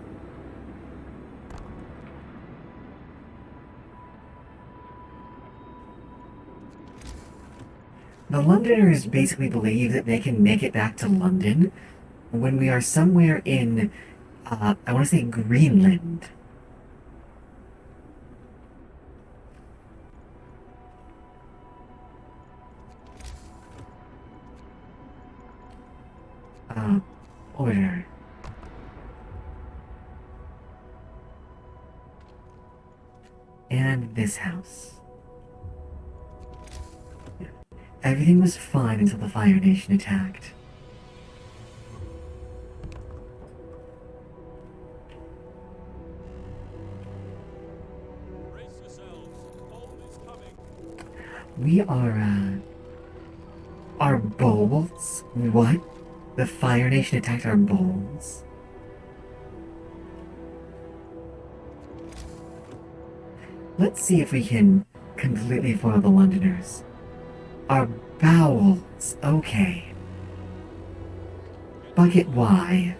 The Londoners basically believe that they can make it back to London when we are somewhere in, I want to say Greenland. Order. And this house. Everything was fine until the Fire Nation attacked. brace yourselves. Cold is coming. We are, our bolts? What? The Fire Nation attacked our bolts? Let's see if we can completely foil the Londoners. Our bowels, okay. Bucket Y.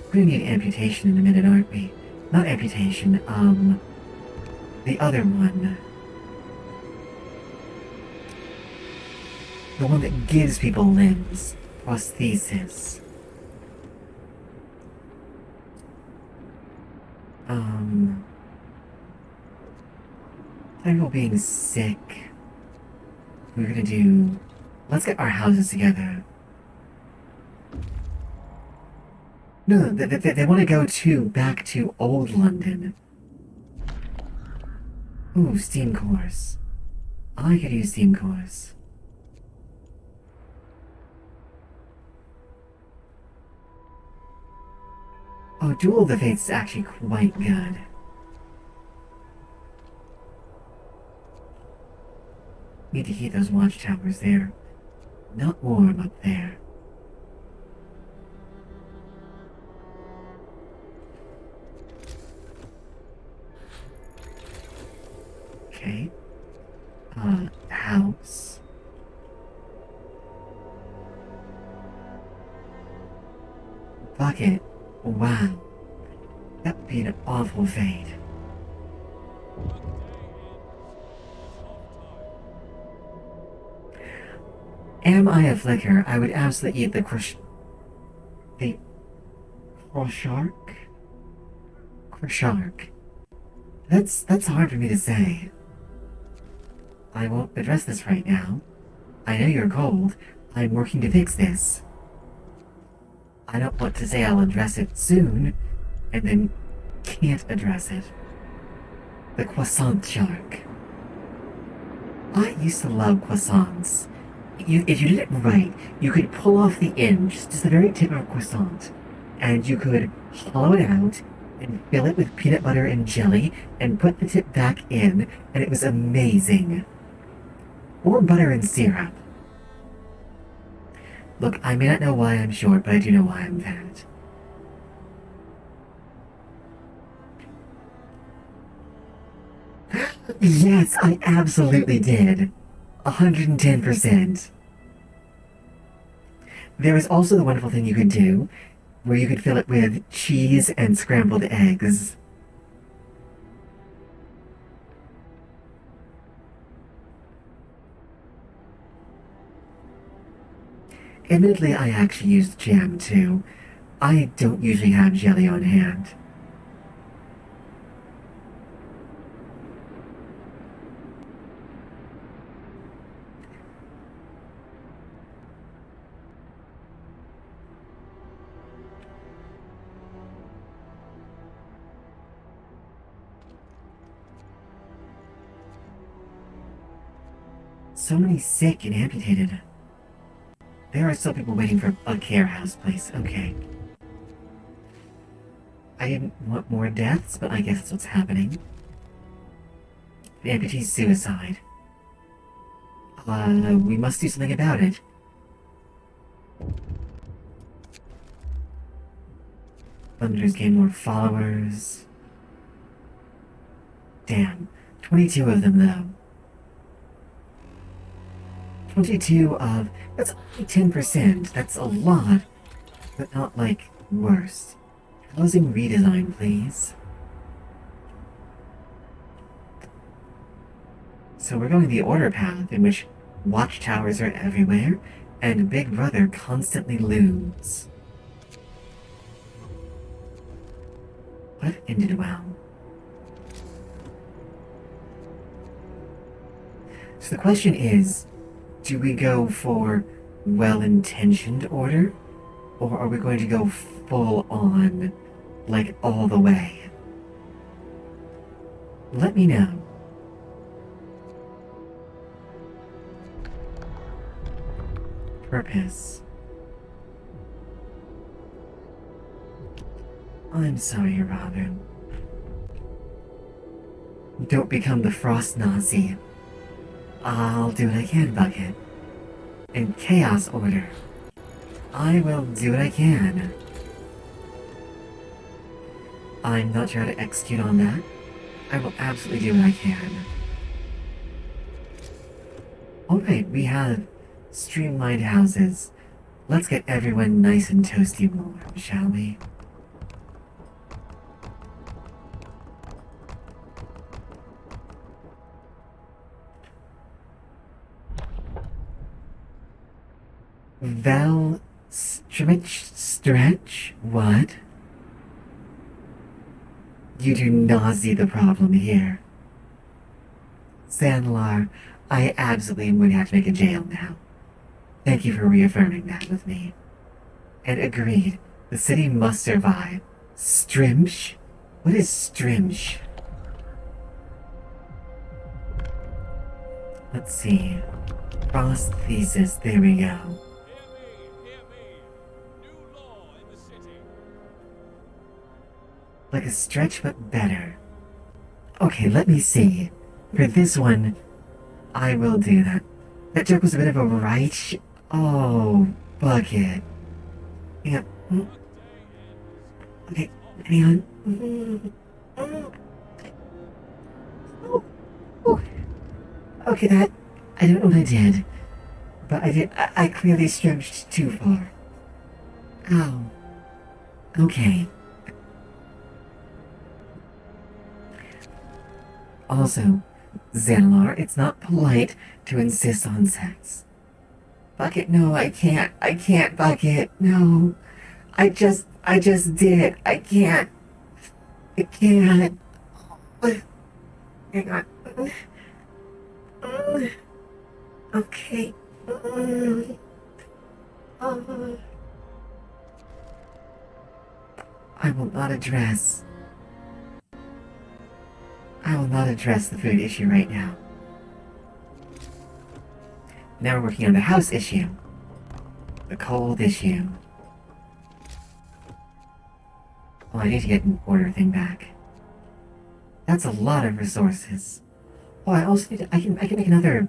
We're gonna need amputation in a minute, aren't we? Not amputation, the other one. The one that gives people limbs. Prosthesis. Talking about being sick. We're gonna do... Let's get our houses together. No, they want to go back to old London. Ooh, steam cores. I could use steam cores. Oh, Duel of the Fates is actually quite good. Need to heat those watchtowers there. Not warm up there. Okay. House. Bucket. Wow. That would be an awful fate. Am I a flicker? I would absolutely eat the Croshark? Croshark. That's hard for me to say. I won't address this right now. I know you're cold. I'm working to fix this. I don't want to say I'll address it soon, and then can't address it. The croissant shark. I used to love croissants. If you did it right, you could pull off the end, just the very tip of a croissant, and you could hollow it out and fill it with peanut butter and jelly and put the tip back in, and it was amazing. Or butter and syrup. Look, I may not know why I'm short, but I do know why I'm fat. Yes, I absolutely did. 110%. There was also the wonderful thing you could do, where you could fill it with cheese and scrambled eggs. Admittedly, I actually used jam too. I don't usually have jelly on hand. So many sick and amputated. There are still people waiting for a care house place. Okay. I didn't want more deaths, but I guess that's what's happening. The amputee's suicide. We must do something about it. Thunders gain more followers. Damn. 22 of them, though. 22 of... That's only 10%. That's a lot. But not, like, worse. Housing redesign, please. So we're going the order path, in which watchtowers are everywhere, and Big Brother constantly looms. What ended well? So the question is, do we go for well-intentioned order? Or are we going to go full on, like all the way? Let me know. Purpose. I'm sorry, Robin. Don't become the Frost Nazi. I'll do what I can, Bucket. In Chaos Order, I will do what I can. I'm not sure how to execute on that. I will absolutely do what I can. Alright, we have streamlined houses. Let's get everyone nice and toasty warm, shall we? Stretch? What? You do not see the problem here. Sandlar, I absolutely am going to have to make a jail now. Thank you for reaffirming that with me. And agreed, the city must survive. Strimsh? What is Strimsh? Let's see. Prosthesis, there we go. Hear me. New law in the city. Like a stretch, but better. Okay, let me see. For this one, I will do that. That joke was a bit of a right. Oh, Bucket. Yeah. Okay, hang on. Okay, that... I don't know what I did. But I clearly stretched too far. Ow. Okay. Also, Xanalar, it's not polite to insist on sex. Bucket, no, I can't, Bucket, no. I just did it, I can't. Hang on. Okay. I will not address. I will not address the food issue right now. Now we're working on the house issue. The cold issue. Oh, I need to get an order thing back. That's a lot of resources. Oh, I also need to, I can make another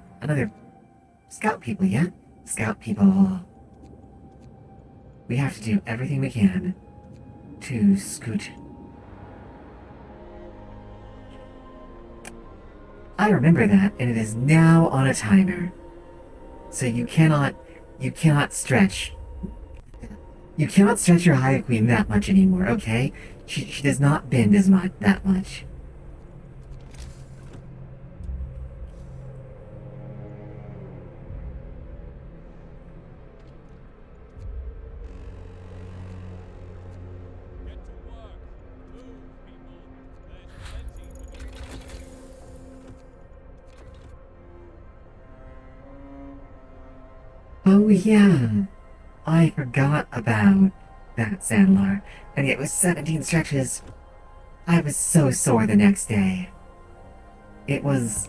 scout people, yeah? Scout people. We have to do everything we can to scoot. I remember that, and it is now on a timer. So you cannot stretch. You cannot stretch your High Queen that much anymore, okay? She does not bend as much, that much. Get to work. Move, people. There's plenty to do. Oh yeah, I forgot about that, Sandlar. And it was 17 stretches. I was so sore the next day. It was,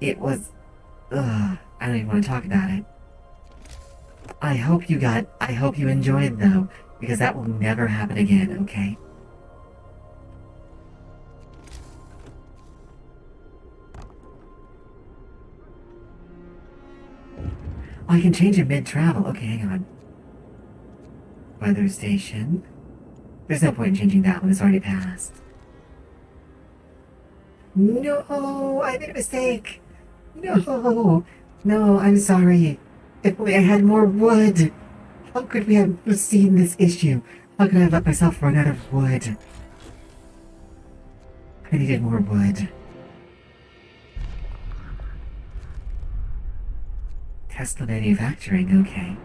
I don't even want to talk about it. I hope you enjoyed though, because that will never happen again, okay? Oh, I can change it mid-travel. Okay, hang on. Weather station. There's no point in changing that one, it's already passed. No, I made a mistake. No, no, I'm sorry. If only I had more wood. How could we have foreseen this issue? How could I have let myself run out of wood? I needed more wood. Tesla manufacturing, okay.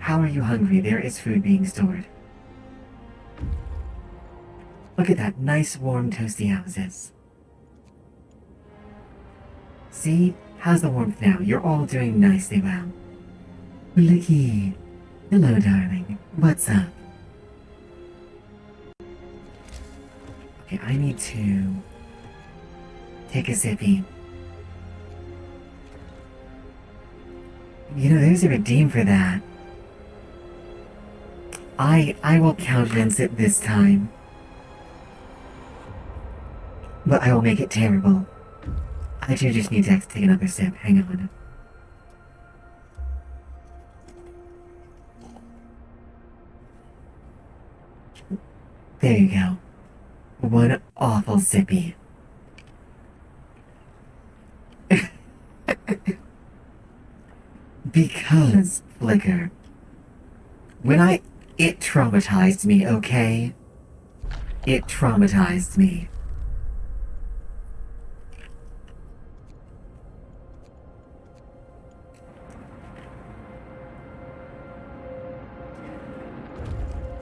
How are you hungry? There is food being stored. Look at that nice warm toasty houses. See? How's the warmth now? You're all doing nicely well. Licky. Hello, darling. What's up? Okay, I need to take a sippy. You know, there's a redeem for that. I will countenance it this time. But I will make it terrible. I do just need to take another sip. Hang on. There you go. One awful sippy. Because, Flicker, it traumatized me, okay? It traumatized me.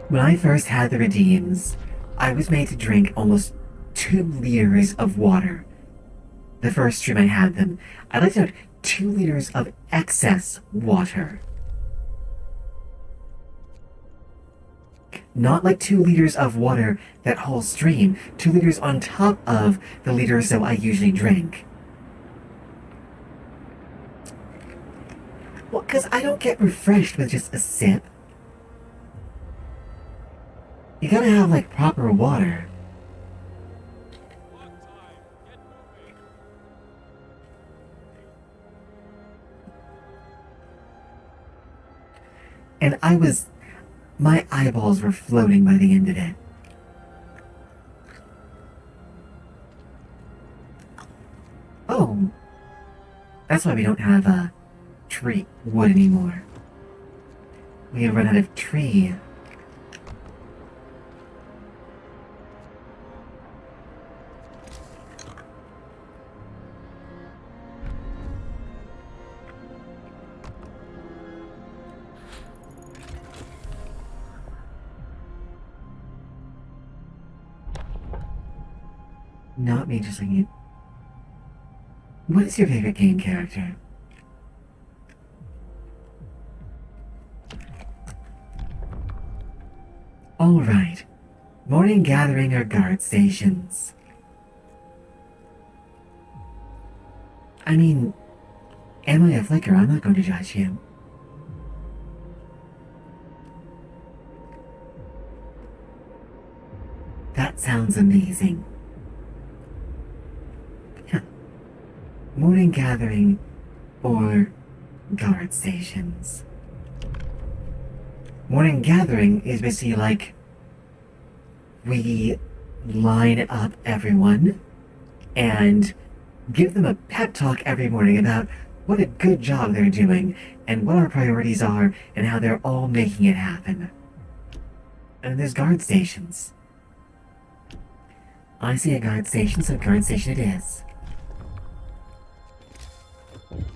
When I first had the redeems, I was made to drink almost 2 liters of water. The first stream I had them, I let out 2 liters of excess water. Not like 2 liters of water that whole stream, 2 liters on top of the liter or so I usually drink. Well, because I don't get refreshed with just a sip. You gotta have, like, proper water. Work time. Get moving. And my eyeballs were floating by the end of it. Oh. That's why we don't have, tree wood anymore. We have run out of tree. Not me, just like you. What is your favorite game character? Alright. Morning gathering or guard stations. I mean, am I a flicker? I'm not going to judge you. That sounds amazing. Yeah. Morning gathering or guard stations. Morning gathering is basically like we line up everyone and give them a pep talk every morning about what a good job they're doing and what our priorities are and how they're all making it happen. And there's guard stations. I see a guard station, so guard station it is. A new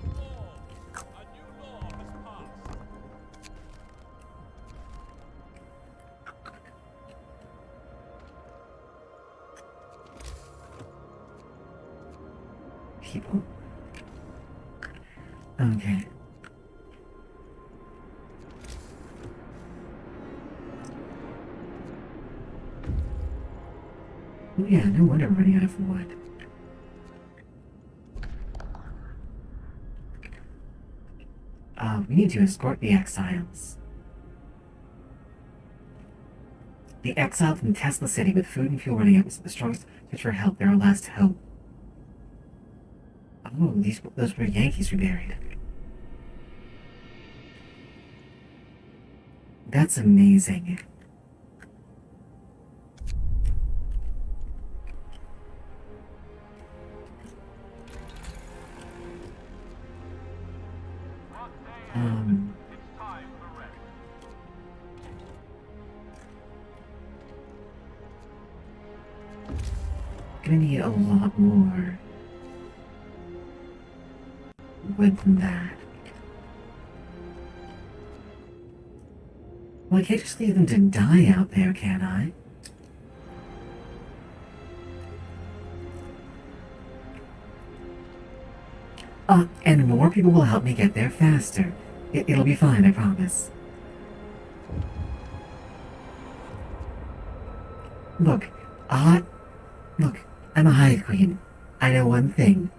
law has passed. People. Okay. Oh yeah, no wonder we're running out of wood. We need to escort the exiles. The exile from Tesla City with food and fuel running out is the strongest search for help. They're our last hope. Oh, those were Yankees we buried. That's amazing. It's time for rest. Gonna need a lot more wood than that. Well, I can't just leave them to die out there, can I? And more people will help me get there faster. It'll be fine, I promise. Look, I'm a hive queen. I know one thing.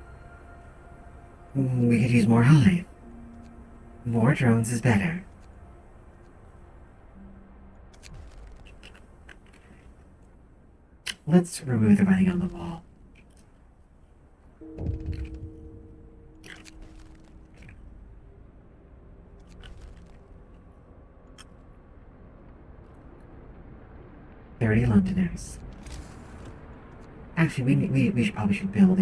We could use more hive. More drones is better. Let's remove the writing on the wall. "30 Londoners." Actually, we should probably build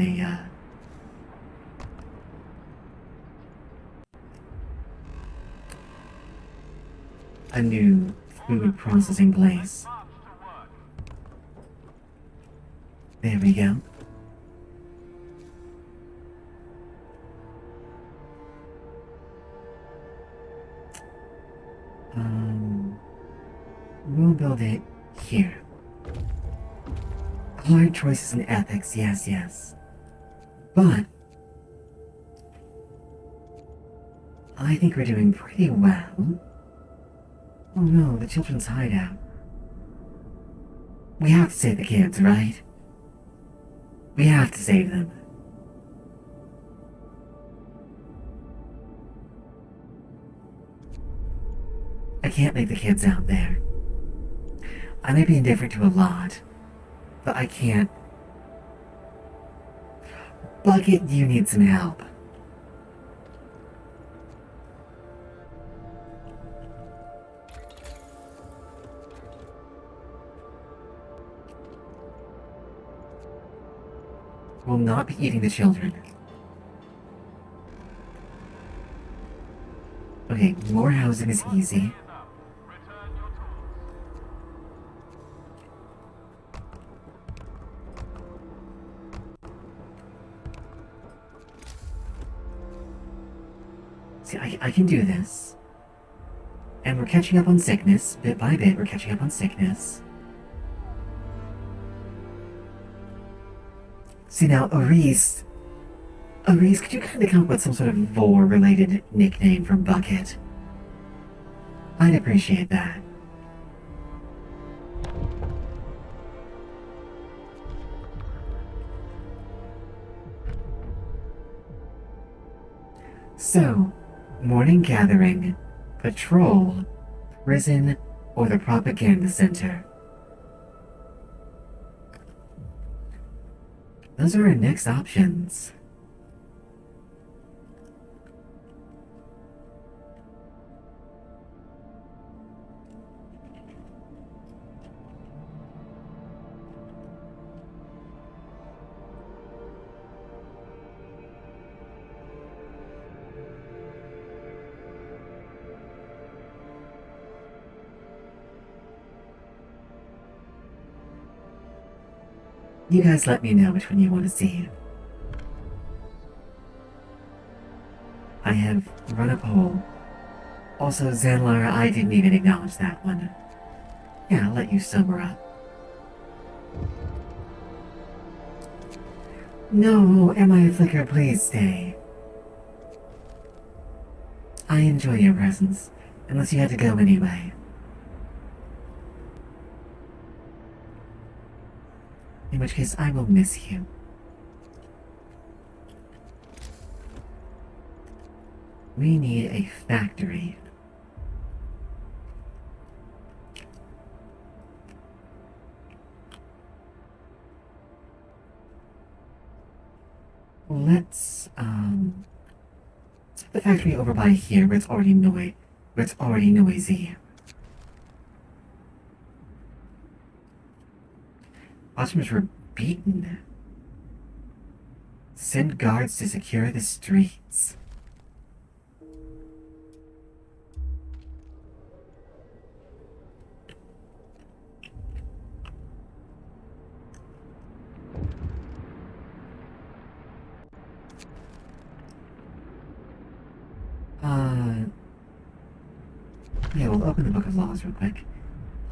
a new food processing place. There we go. We'll build it here. Hard choices and ethics, yes. But I think we're doing pretty well. Oh no, the children's hideout. We have to save the kids, right? We have to save them. I can't leave the kids out there. I may be indifferent to a lot, but I can't. Bucket, you need some help. Will not be eating the children. Okay, more housing is easy. See, I can do this. And we're catching up on sickness. Bit by bit, we're catching up on sickness. See now, Aris, could you kind of come up with some sort of vor-related nickname from Bucket? I'd appreciate that. So, morning gathering, patrol, prison, or the propaganda center. Those are our next options. You guys let me know which one you want to see. I have run a poll. Also, Zanlara, I didn't even acknowledge that one. Yeah, I'll let you sober up. No, am I a flicker? Please stay. I enjoy your presence, unless you had to go anyway. In which case, I will miss you. We need a factory. Let's put the factory over by here where it's already noisy. Watchmen were beaten. Send guards to secure the streets. Yeah, we'll open the Book of Laws real quick.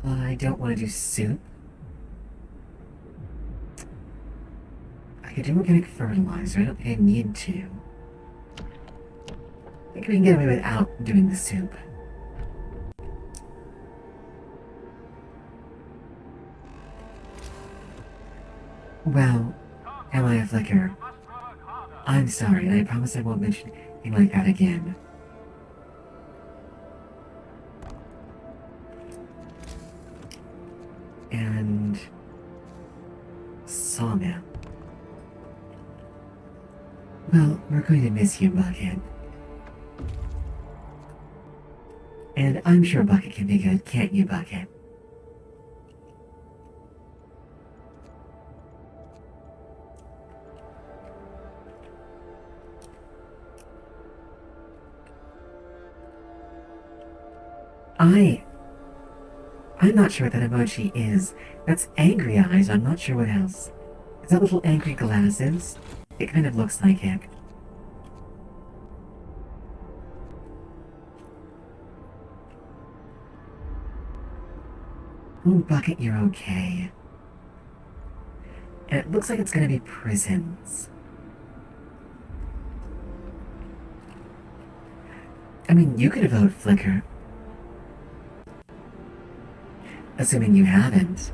I don't want to do soup. I could do organic fertilizer. I don't think I need to. I think we can get away without doing the soup. Well, am I a flicker? I'm sorry, and I promise I won't mention anything like that again. And sawmill. Well, we're going to miss you, Bucket. And I'm sure Bucket can be good, can't you, Bucket? I'm not sure what that emoji is. That's angry eyes, I'm not sure what else. Is that little angry glasses? It kind of looks like it. Oh, Bucket, you're okay. And it looks like it's gonna be prisons. I mean, you could vote Flicker. Assuming you haven't.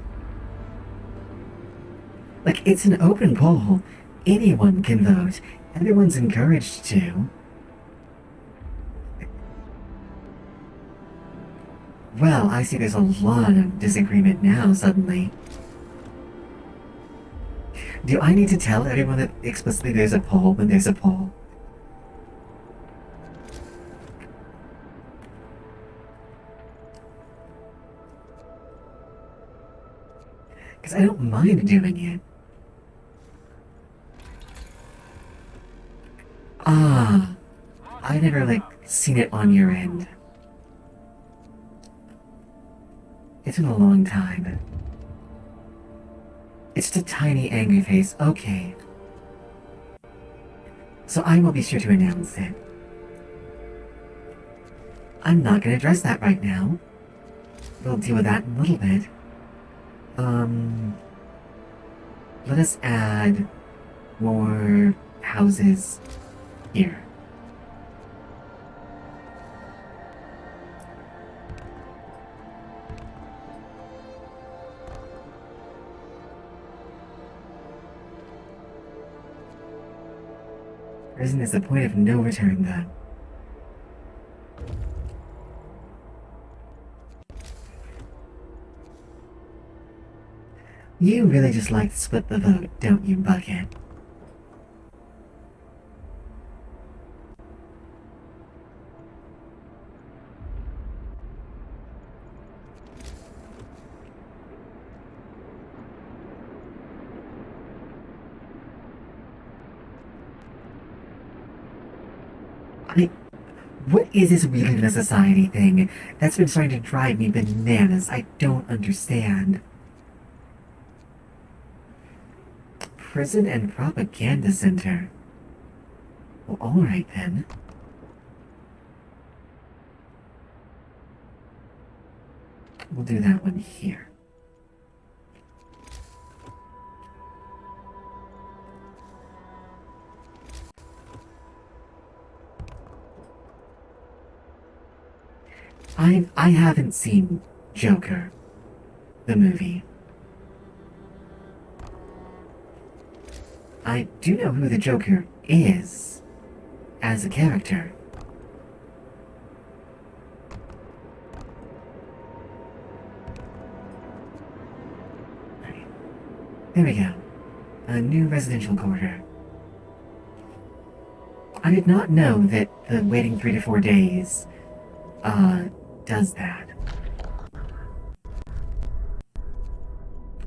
Like, it's an open poll. Anyone can vote. Everyone's encouraged to. Well, I see there's a lot of disagreement now, suddenly. Do I need to tell everyone that explicitly there's a poll when there's a poll? Because I don't mind doing it. Ah, I never, like, seen it on your end. It's been a long time. It's just a tiny angry face, okay. So I will be sure to announce it. I'm not gonna address that right now. We'll deal with that in a little bit. Let us add more houses here. Prison is the point of no return, though. You really just like to split the vote, don't you, Bucket? What is this we live in a society thing that's been starting to drive me bananas? I don't understand. Prison and propaganda center. Well, alright then. We'll do that one here. I haven't seen Joker, the movie. I do know who the Joker is as a character. Right. There we go. A new residential quarter. I did not know that the waiting 3 to 4 days does that.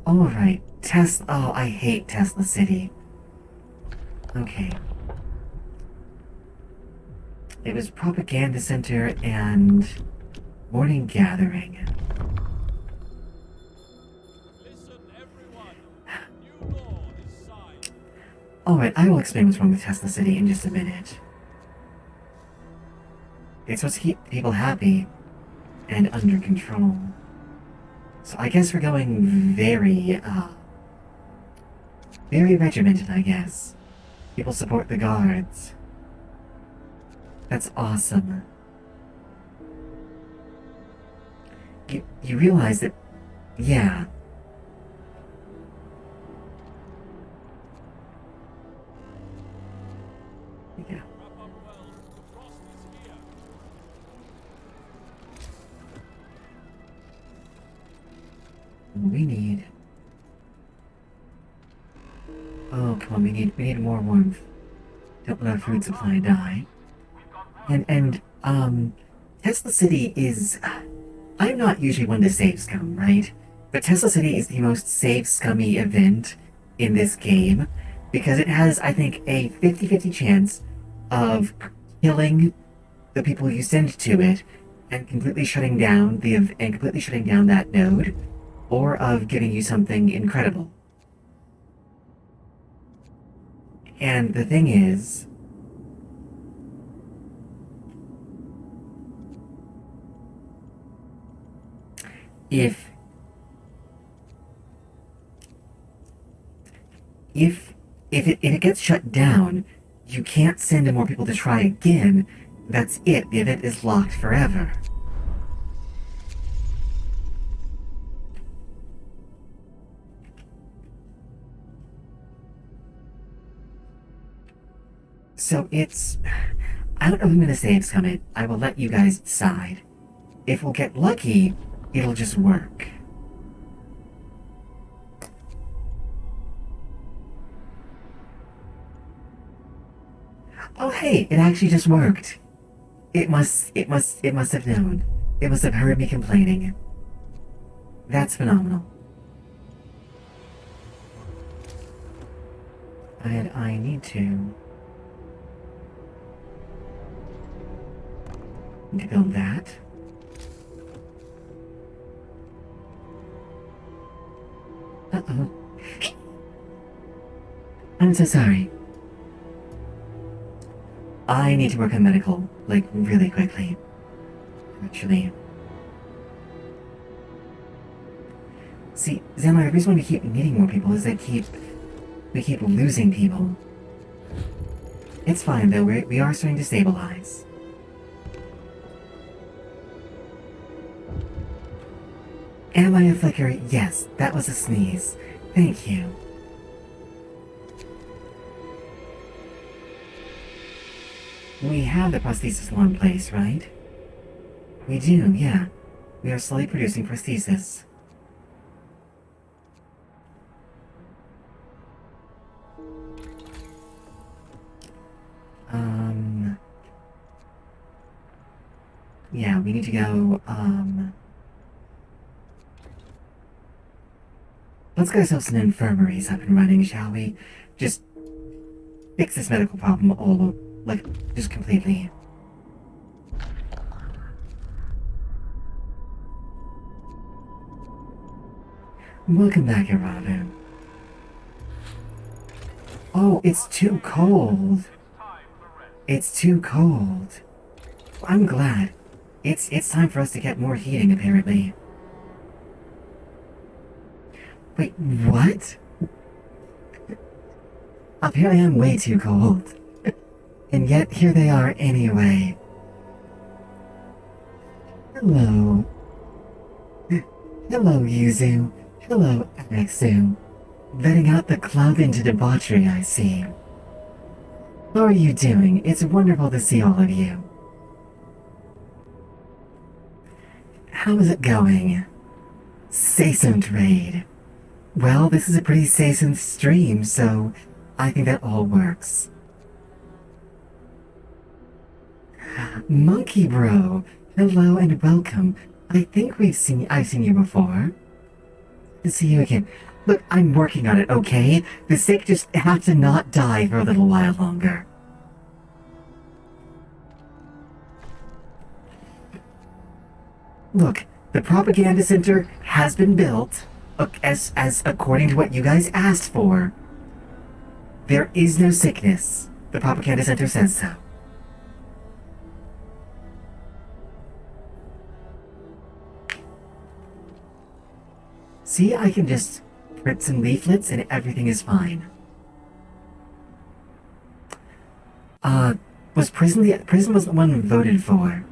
Alright, Tesla. Oh, I hate Tesla City. Okay. It was Propaganda Center and Morning Gathering. Listen, everyone. New law is signed. Alright, I will explain what's wrong with Tesla City in just a minute. It's supposed to keep people happy and under control. So I guess we're going very regimented, I guess. People support the guards. That's awesome. You realize that, yeah. Yeah. Wrap up well. The frost is here. We need. Oh, come on, we need more warmth. Don't let our food supply die. And Tesla City is. I'm not usually one to save scum, right? But Tesla City is the most save scummy event in this game because it has, I think, a 50-50 chance of killing the people you send to it and completely shutting down that node, or of giving you something incredible. And the thing is, if it gets shut down, you can't send in more people to try again. That's it. The event is locked forever. So it's... I don't know if I'm gonna save scum it. I will let you guys decide. If we'll get lucky, it'll just work. Oh hey, it actually just worked. It must have known. It must have heard me complaining. That's phenomenal. And I need to build that. Uh-oh. I'm so sorry. I need to work on medical, like, really quickly. Actually. See, Zemar, the reason why we keep needing more people is they keep We keep losing people. It's fine though, we are starting to stabilize. Am I a flicker? Yes, that was a sneeze. Thank you. We have the prosthesis law in place, right? We do, yeah. We are slowly producing prosthesis. Yeah, we need to go, let's get ourselves some infirmaries up and running, shall we? Just fix this medical problem all, like, just completely. Welcome back, Irabu. Oh, it's too cold. It's too cold. I'm glad. It's time for us to get more heating, apparently. Wait, what? Apparently I'm way too cold. And yet, here they are anyway. Hello. Hello, Yuzu. Hello, Alexu. Letting out the club into debauchery, I see. How are you doing? It's wonderful to see all of you. How is it going? Saisoned raid. Well, this is a pretty Saisoned stream, so I think that all works. Monkey Bro, hello and welcome. I think I've seen you before. To see you again. Look, I'm working on it, okay? The sick just have to not die for a little while longer. Look, the propaganda center has been built, as according to what you guys asked for. There is no sickness. The propaganda center says so. See, I can just print some leaflets and everything is fine. Prison was the one voted for.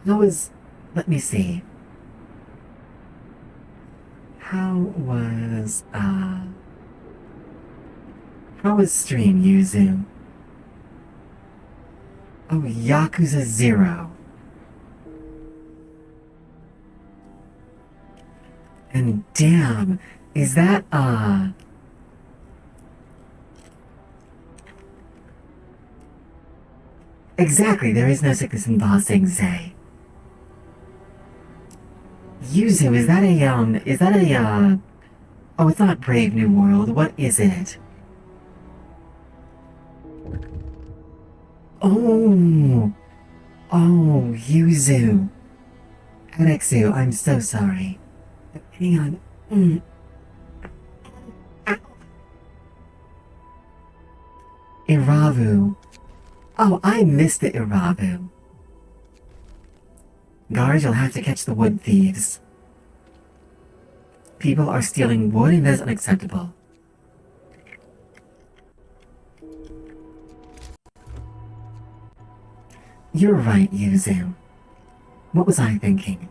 Let me see. How was Stream, Yuzu? Oh, Yakuza 0. And damn, is that, Exactly, there is no sickness in Ba Sing Se. Yuzu, is that a, oh, it's not Brave New World, what is it? Oh, Yuzu. Alexu, I'm so sorry. Hang on. Iravu. Oh, I missed the Iravu. Guards, you'll have to catch the wood thieves. People are stealing wood and that is unacceptable. You're right, Yuzu. What was I thinking?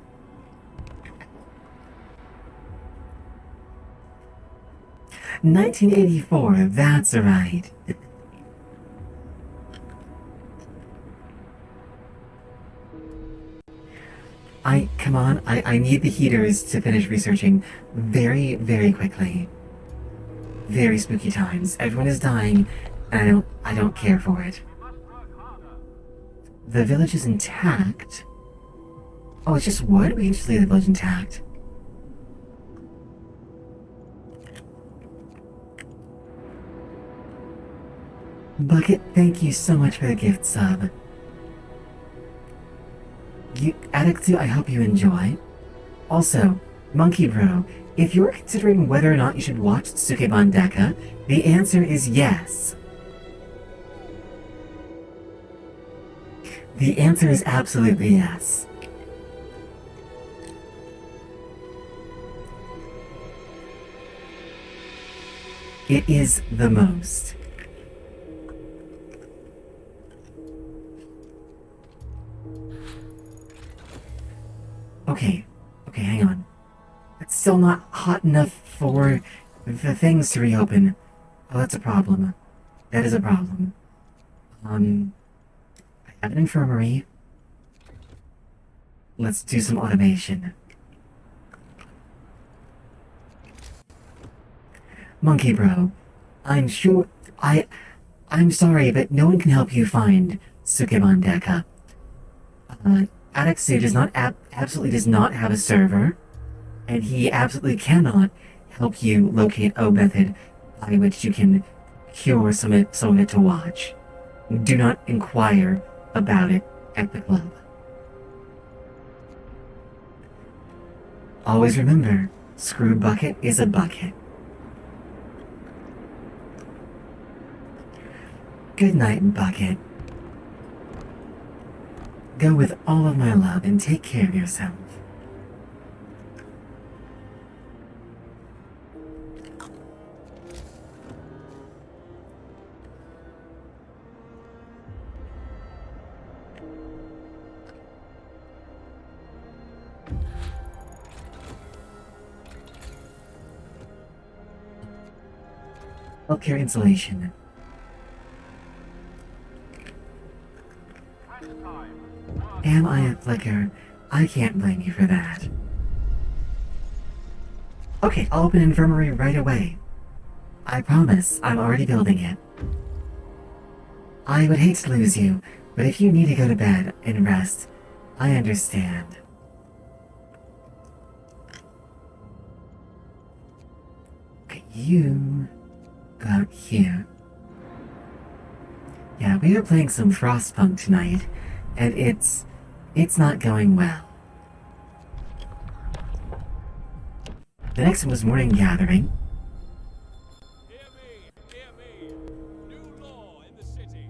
"1984, that's right." Come on, I need the heaters to finish researching very, very quickly. Very spooky times. Everyone is dying, and I don't care for it. The village is intact. Oh, it's just wood? We can just leave the village intact. Bucket, thank you so much for the gift sub. Addict2, I hope you enjoy. Also, Monkey Bro, if you're considering whether or not you should watch Tsukeban Deka, the answer is yes. The answer is absolutely yes. It is the most. Okay, hang on. It's still not hot enough for the things to reopen. Oh, that's a problem. That is a problem. I have an infirmary. Let's do some automation. Monkey Bro, I'm sure I'm sorry, but no one can help you find Sukeban Deka. Adexu does not absolutely does not have a server, and he absolutely cannot help you locate a method by which you can cure some of it to watch. Do not inquire about it at the club. Always remember, Screw Bucket is a bucket. Good night, Bucket. Go with all of my love and take care of yourself. Healthcare insulation. Am I a flicker? I can't blame you for that. Okay, I'll open infirmary right away. I promise, I'm already building it. I would hate to lose you, but if you need to go to bed and rest, I understand. Okay, you go out here. Yeah, we are playing some Frostpunk tonight, and it's not going well. The next one was Morning Gathering. Hear me. New law in the city.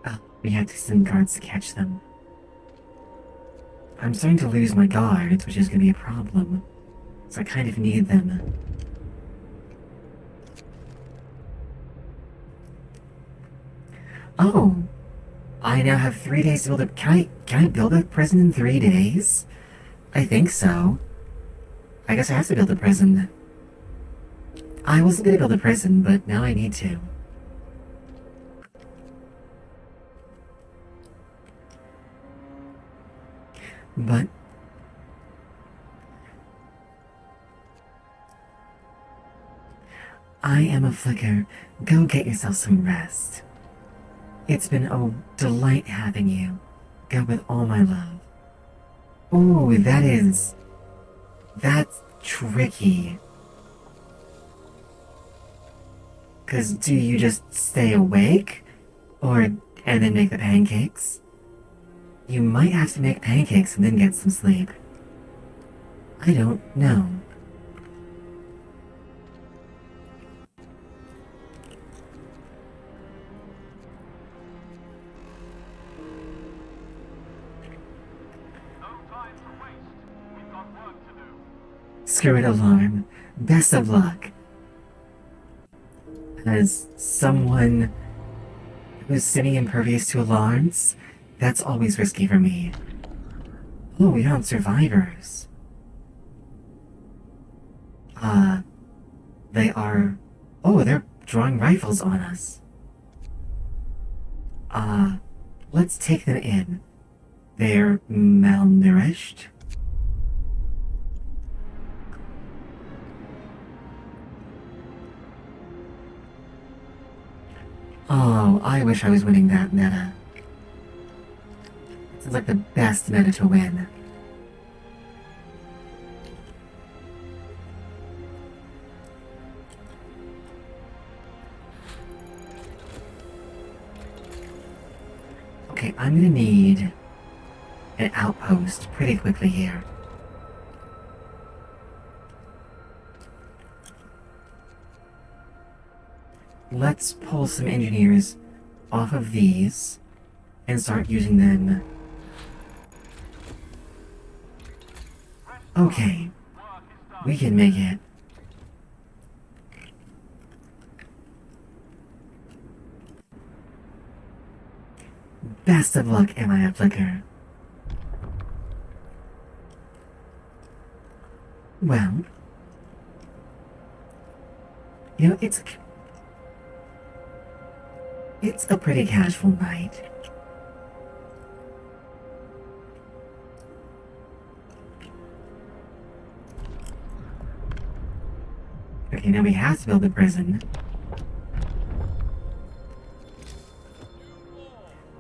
Oh, we have to send guards to catch them. I'm starting to lose my guards, which is going to be a problem. So I kind of need them. Oh, I now have 3 days to build a. Can I build a prison in 3 days? I think so. I guess I have to build a prison. I wasn't gonna build a prison, but now I need to. But I am a flicker. Go get yourself some rest. It's been a delight having you. Go with all my love. Ooh, that's tricky. 'Cause do you just stay awake? And then make the pancakes? You might have to make pancakes and then get some sleep. I don't know. Screw it, alarm. Best of luck. As someone who's semi-impervious to alarms, that's always risky for me. Oh, we found survivors. They are... Oh, they're drawing rifles on us. Let's take them in. They're malnourished. Oh, I wish I was winning that meta. Sounds like the best meta to win. Okay, I'm gonna need an outpost pretty quickly here. let's pull some engineers off of these and start using them. Okay, we can make it. Best of luck, MI Flicker. Well, you know, it's a pretty casual night. Okay, now we have to build a prison.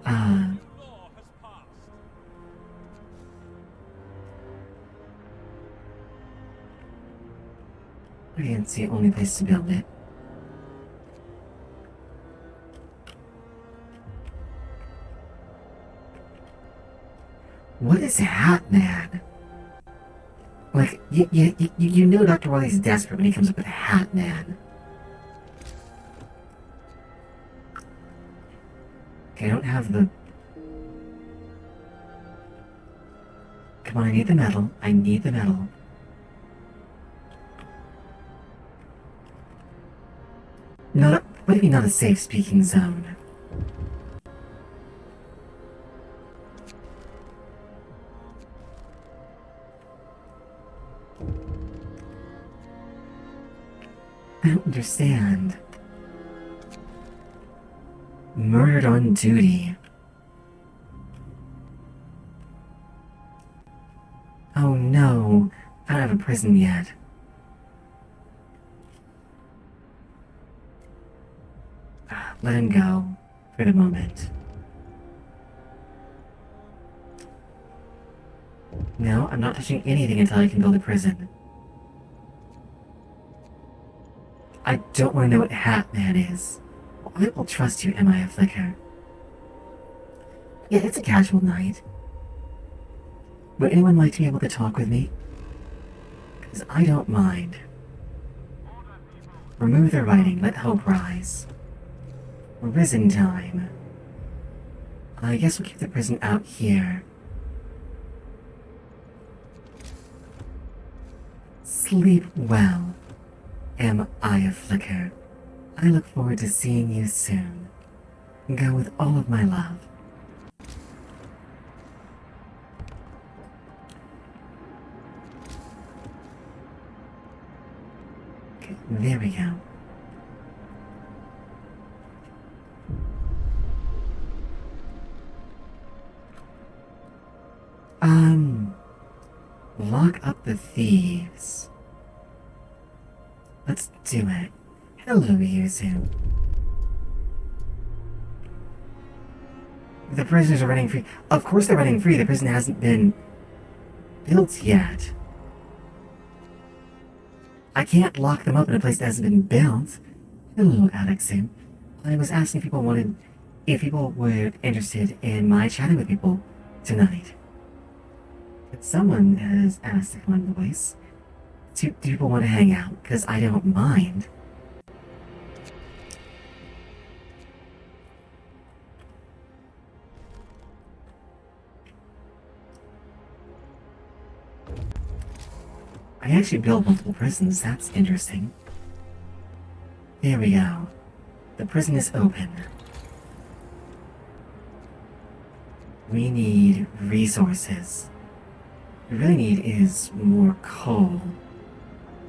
Law has passed. I can't see the only place to build it. What is Hat Man? Like, you know Dr. Wally's desperate when he comes up with Hat Man. Okay, I don't have the... Come on, I need the metal. I need the metal. Not, what do you mean not a safe speaking zone? I don't understand. Murdered on duty. Oh no, I don't have a prison yet. Let him go for the moment. No, I'm not touching anything until I can build a prison. I don't want to know what Hat Man is. Well, I will trust you, MI Flicker. Yeah, it's a casual night. Would anyone like to be able to talk with me? Because I don't mind. Remove the writing, let hope rise. Risen time. I guess we'll keep the prison out here. Sleep well, MI Flicker. I look forward to seeing you soon. Go with all of my love. Okay, there we go. Lock up the thieves. Let's do it. Hello, Yuzu. The prisoners are running free. Of course they're running free. The prison hasn't been built yet. I can't lock them up in a place that hasn't been built. Hello, Alexu. I was asking if people were interested in my chatting with people tonight. But someone has asked if one voice. Do people want to hang out? Because I don't mind. I actually built multiple prisons. That's interesting. There we go. The prison is open. We need resources. What we really need is more coal.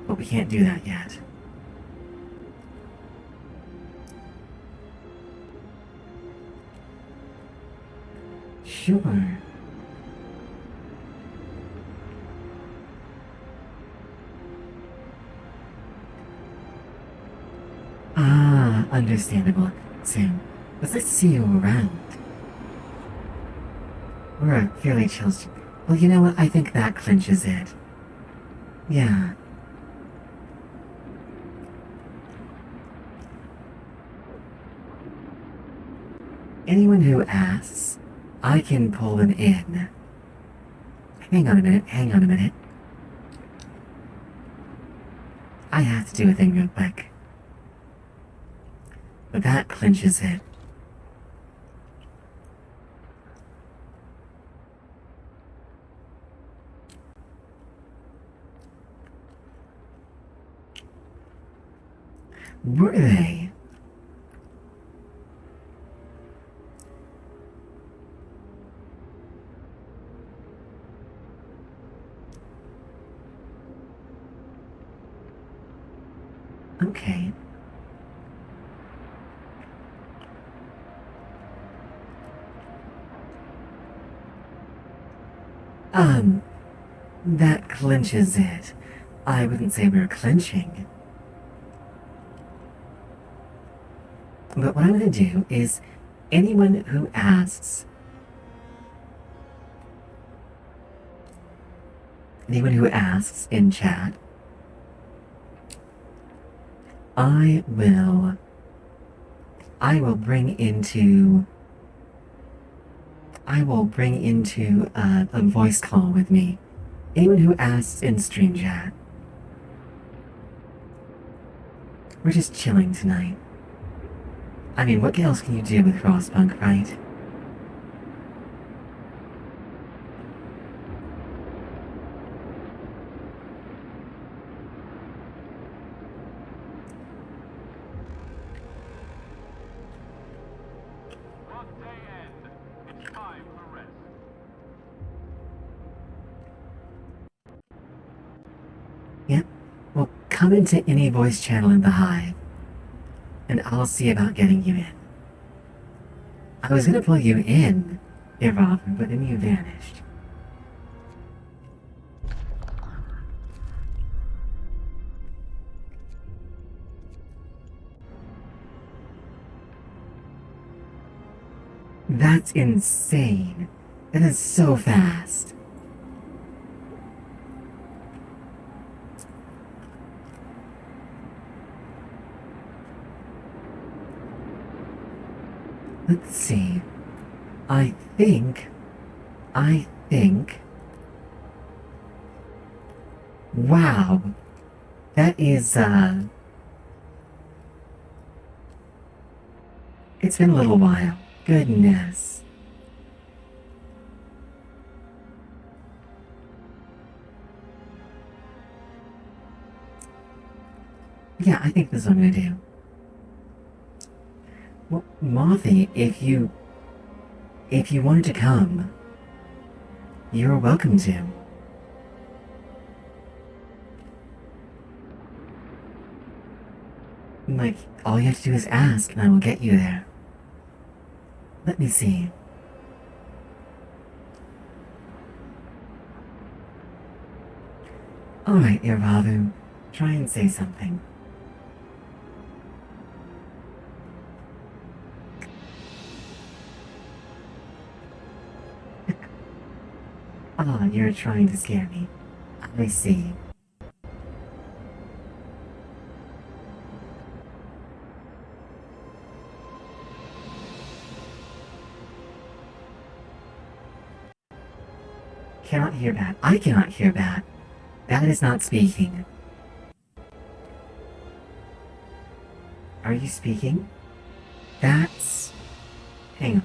But we can't do that yet. Sure. Ah, understandable. Sam, it's nice to see you around. We're a fairly chill. Well, you know what? I think that clinches it. Yeah. Anyone who asks, I can pull them in. Hang on a minute, hang on a minute. I have to do a thing real quick. That clinches it. Were they? Okay. That clinches it. I wouldn't say we're clinching. But what I'm gonna do is anyone who asks in chat, I will bring into a voice call with me. Anyone who asks in stream chat. We're just chilling tonight. I mean, what else can you do with Frostpunk, right? Yep. Well, come into any voice channel in the Hive, and I'll see about getting you in. I was gonna pull you in, Evolver, but then you vanished. That's insane. That is so fast. Let's see. I think... Wow. That is, It's been a little while. Goodness. Yeah, I think this is what I'm gonna do. Well, Mothy, if you wanted to come, you're welcome to. Like, all you have to do is ask, and I will get you there. Let me see. Alright, Irvavu, try and say something. Ah, you're trying to scare me. I see. Cannot hear that. I cannot hear that. That is not speaking. Are you speaking? That's... Hang on.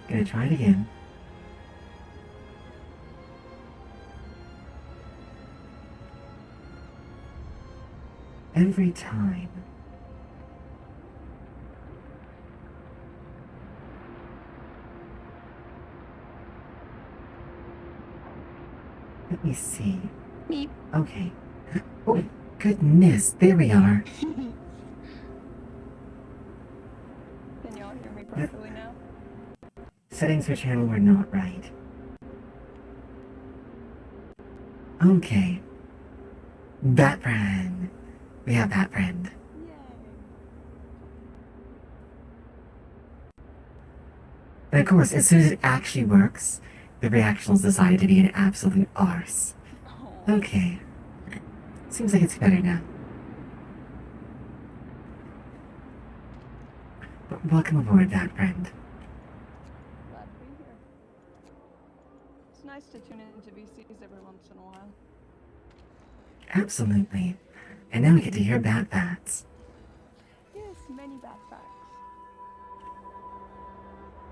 Gonna try it again. Every time. Let me see. Meep. Okay. Oh, goodness, there we are. Can y'all hear me properly now? Settings for channel were not right. Okay. Bat friend. We have bat friend. Yay. And of course, as soon as it actually works, the reactions decided to be an absolute arse. Oh. Okay. Seems like it's better now. But welcome aboard, bat friend. Glad to be here. It's nice to tune into VCs every once in a while. Absolutely. And now we get to hear bat bats. many bad facts.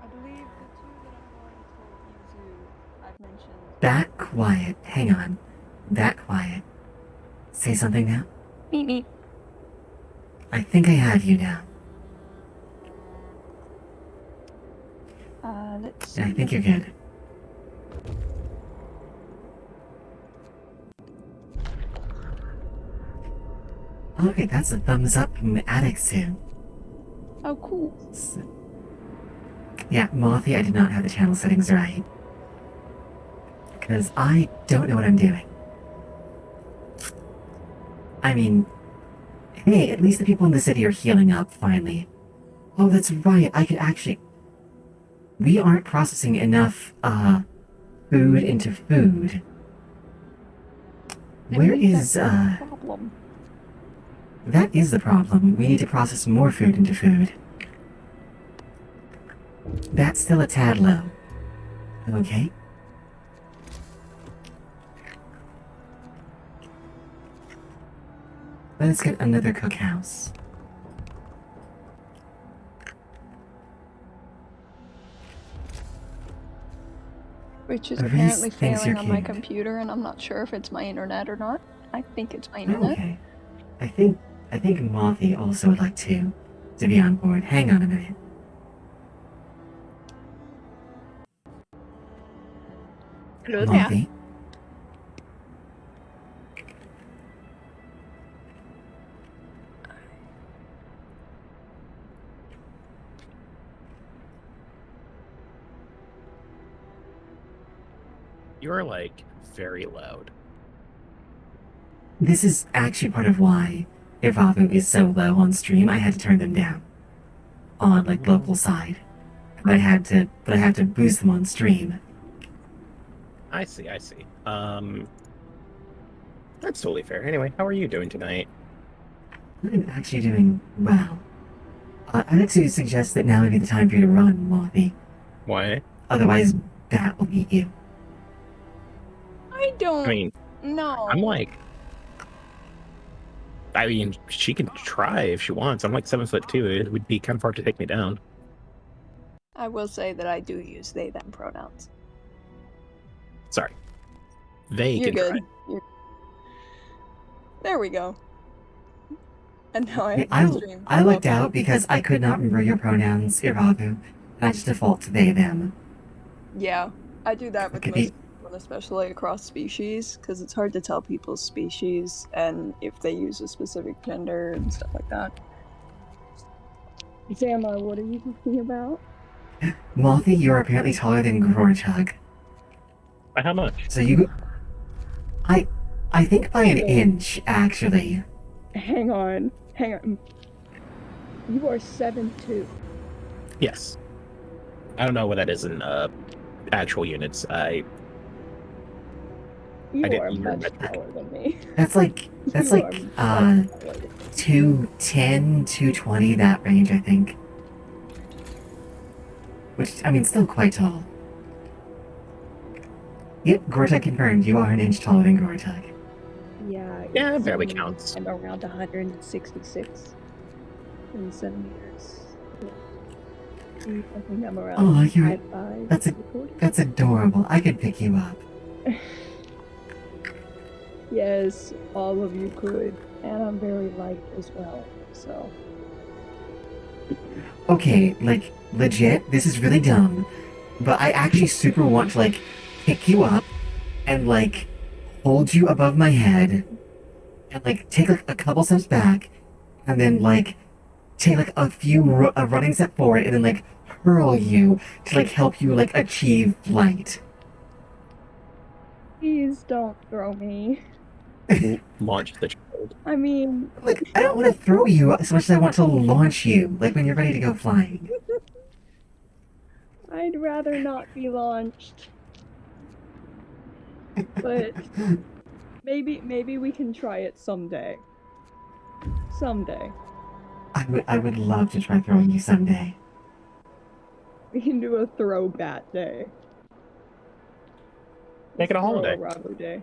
I believe the two that I've already told you two, I've mentioned. That quiet. Hang on. That quiet. Say something now. Meet me. I think I have you now. Let's see. I think you're good. Okay, that's a thumbs up from the attic soon. Oh, cool. Yeah, Mothy, I did not have the channel settings right. Because I don't know what I'm doing. I mean, hey, at least the people in the city are healing up, finally. Oh, that's right, I could actually... We aren't processing enough, food into food. Where is, Problem. That is the problem. We need to process more food into food. That's still a tad low. Okay. Let's get another cookhouse. Which is Reese apparently thinks failing you're on my cute. computer, and I'm not sure if it's my internet or not. I think it's my internet. Okay. I think Mothy also would like to be on board. Hang on a minute. Hello there. Mothy? You're like very loud. This is actually part of why Ivavu is so low on stream. I had to turn them down on like local side. But I had to boost them on stream. I see. That's totally fair. Anyway, how are you doing tonight? I'm actually doing well. I'd like to suggest that now would be the time for you to run, Mothy. Why? Otherwise, Bat will eat you. I don't. I mean, No. I'm like, I mean, she can try if she wants. I'm like 7'2". It would be kind of hard to take me down. I will say that I do use they them pronouns. Sorry. They You're can good. try. There we go. And now I I, have to stream. I looked out because I could not remember your pronouns, Ivavu, and I just default to they, them. Yeah, I do that with Okay, most people, especially across species, because it's hard to tell people's species and if they use a specific gender and stuff like that. Zama, what are you talking about? Mothy, you're apparently taller than Gorchug. By how much? So you... I think by an inch, actually. Hang on. You are 7'2". Yes. I don't know what that is in actual units. You I are didn't much metric. taller than me. That's like, You are much taller. 210, 220, that range, I think. Which, I mean, still quite tall. Yep, Gortug confirmed. You are an inch taller than Gortug. Yeah, it barely counts. I'm around 166 in 7 years. Yeah. I think I'm around Oh, you're... 5'5". That's adorable. I could pick you up. Yes, all of you could. And I'm very light as well, so. Okay, like, legit, this is really dumb, but I actually super want to, like, pick you up and, like, hold you above my head and, like, take, like, a couple steps back and then, like, take, like, a few a running step forward and then, like, hurl you to, like, help you, like, achieve flight. Please don't throw me. Launch the child. I mean, Like, I don't want to throw you so much as I want to launch you, like, when you're ready to go flying. I'd rather not be launched. But maybe we can try it someday. Someday. I would love to try throwing you someday. We can do a throw bat day. Make it a holiday. Throw Bravo day.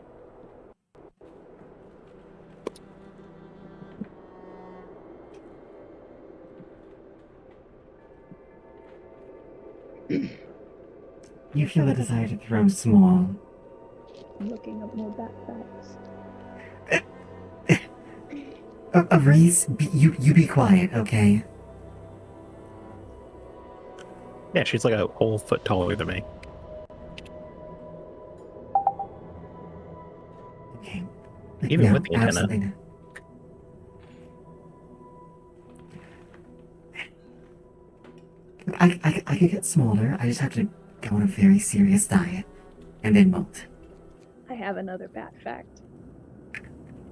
You feel the desire to throw small. I'm looking up more bat facts. Reese, you be quiet, okay? Yeah, she's like a whole foot taller than me. Okay. Even No, with the antenna. absolutely not. I could get smaller. I just have to go on a very serious diet and then molt. I have another bat fact.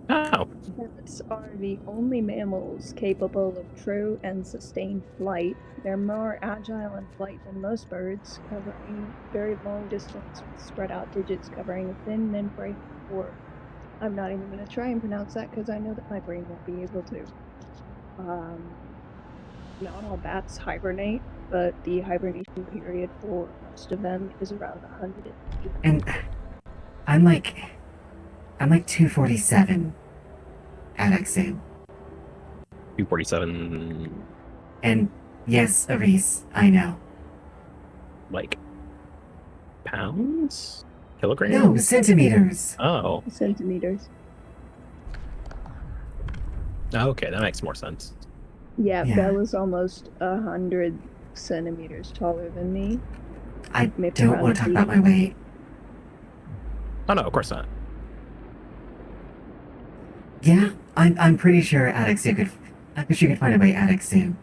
Oh, Bats are the only mammals capable of true and sustained flight. They're more agile in flight than most birds, covering very long distance with spread out digits covering a thin membrane core. I'm not even going to try and pronounce that because I know that my brain won't be able to. Not all bats hibernate, but the hibernation period for most of them is around 100. And I'm like 247 at Exu. 247, And yes, Reese, I know. like, pounds? Kilograms? No, centimeters. Oh, Centimeters. okay, that makes more sense. Yeah, Yeah. Bella's almost 100 centimeters taller than me. I Maybe don't around want to talk 80. about my weight. Oh no, of course not. Yeah, I'm pretty sure Adixu could. I wish you could find a way Adixu.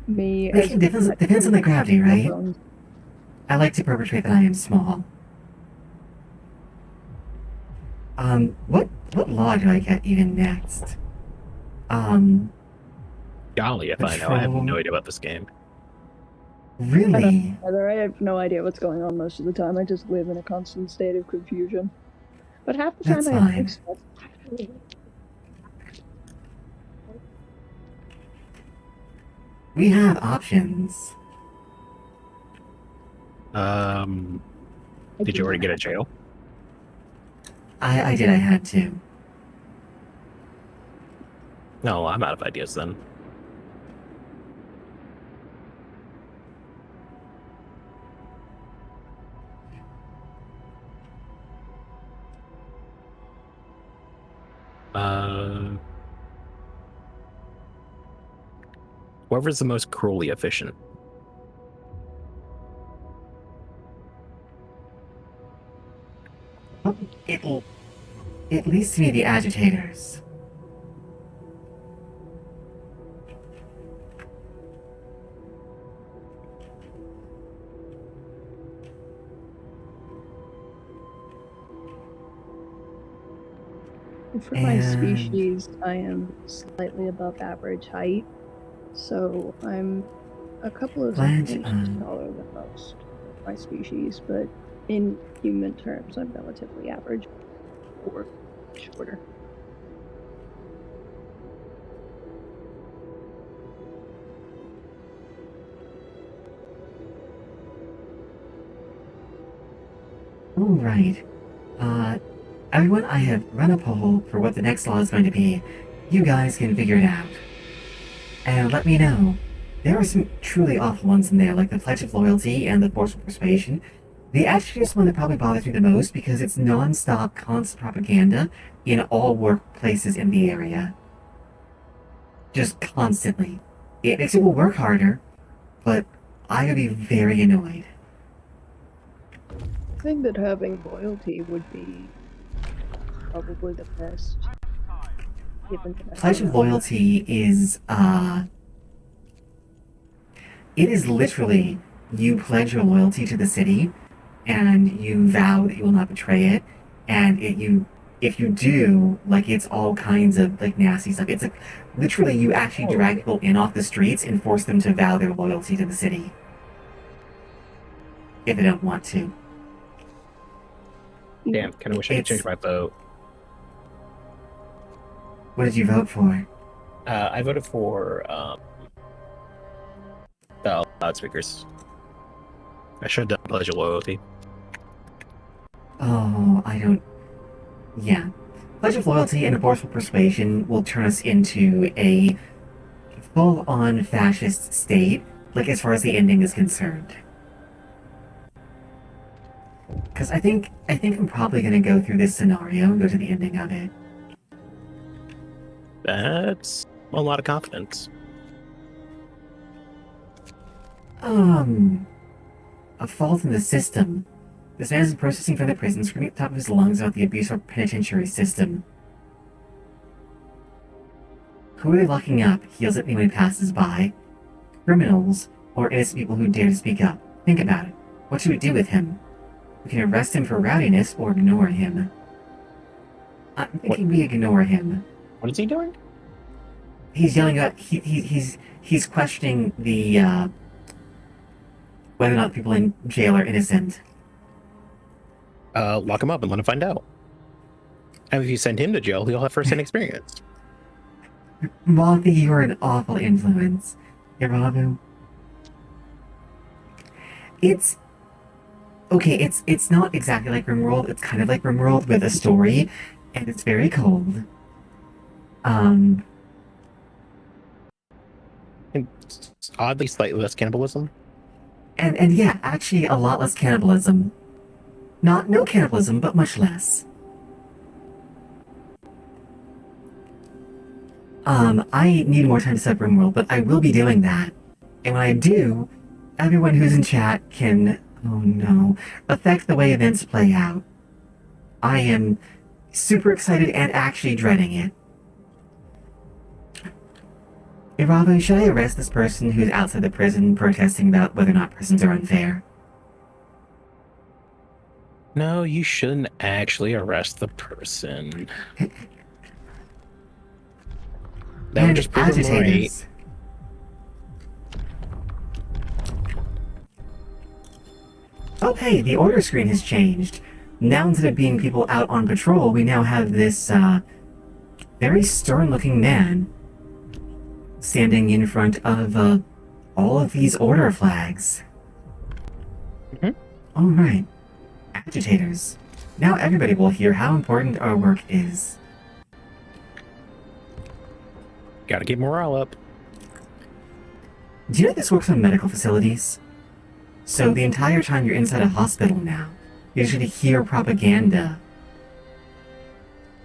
Me It depends on the gravity, right? bones. I like to perpetrate that I am small. What law do I get even next? Golly, if I know. I have Patrol. no idea about this game. Really? Either I have no idea what's going on most of the time. I just live in a constant state of confusion. But half the time That's I have fine. stuff. We have options. Did you already get a jail? I did. I had to. No, I'm out of ideas then. Whoever's the most cruelly efficient. Well, it'll at least be the agitators. For my And- species, I am slightly above average height, so I'm a couple of Glad you- inches taller than most of my species, but in human terms, I'm relatively average or shorter. All right. Everyone, I have run a poll for what the next law is going to be. You guys can figure it out. And let me know. There are some truly awful ones in there, like the Pledge of Loyalty and the Forceful Persuasion. The Agitators one that probably bothers me the most because it's non-stop constant propaganda in all workplaces in the area. Just constantly. It makes people work harder, but I would be very annoyed. I think that having loyalty would be probably the best. Given that I Pledge don't of know. Loyalty is, it is literally you pledge your loyalty to the city, and you vow that you will not betray it, and if you do, like, it's all kinds of, like, nasty stuff. It's like, literally you actually drag people in off the streets and force them to vow their loyalty to the city. If they don't want to. Damn, kind of wish I could change my vote. What did you vote for? I voted for the loudspeakers. I should have done Pledge of Loyalty. Oh, I don't... Yeah. Pledge of Loyalty and Forceful Persuasion will turn us into a full-on fascist state Like, as far as the ending is concerned. Because I think I'm probably gonna go through this scenario and go to the ending of it. That's a lot of confidence. A fault in the system. This man is processing from the prison, screaming at the top of his lungs about the abuse of our penitentiary system. Who are they locking up? He yells at me when he passes by. Criminals, or innocent people who dare to speak up. Think about it. What should we do with him? We can arrest him for rowdiness or ignore him. I'm thinking we ignore him. What is he doing? He's yelling at he's questioning the whether or not the people in jail are innocent. Lock him up and let him find out. And if you send him to jail, he'll have first-hand experience. Mothy, you're an awful influence. Irabu. It's okay, it's not exactly like RimWorld, it's kind of like RimWorld with a story, and it's very cold. And it's oddly slightly less cannibalism. And yeah, actually a lot less cannibalism. No cannibalism, but much less. I need more time to set up RimWorld, but I will be doing that. And when I do, everyone who's in chat can, oh no, affect the way events play out. I am super excited and actually dreading it. Irabu, should I arrest this person who's outside the prison protesting about whether or not prisons are unfair? No, you shouldn't actually arrest the person. That would just prove him right. Oh hey, the order screen has changed. Now instead of being people out on patrol, we now have this, very stern-looking man standing in front of, all of these order flags. Mm-hmm. Alright. Agitators. Now everybody will hear how important our work is. Gotta keep morale up. Do you know this works on medical facilities? So the entire time you're inside a hospital now, you usually hear propaganda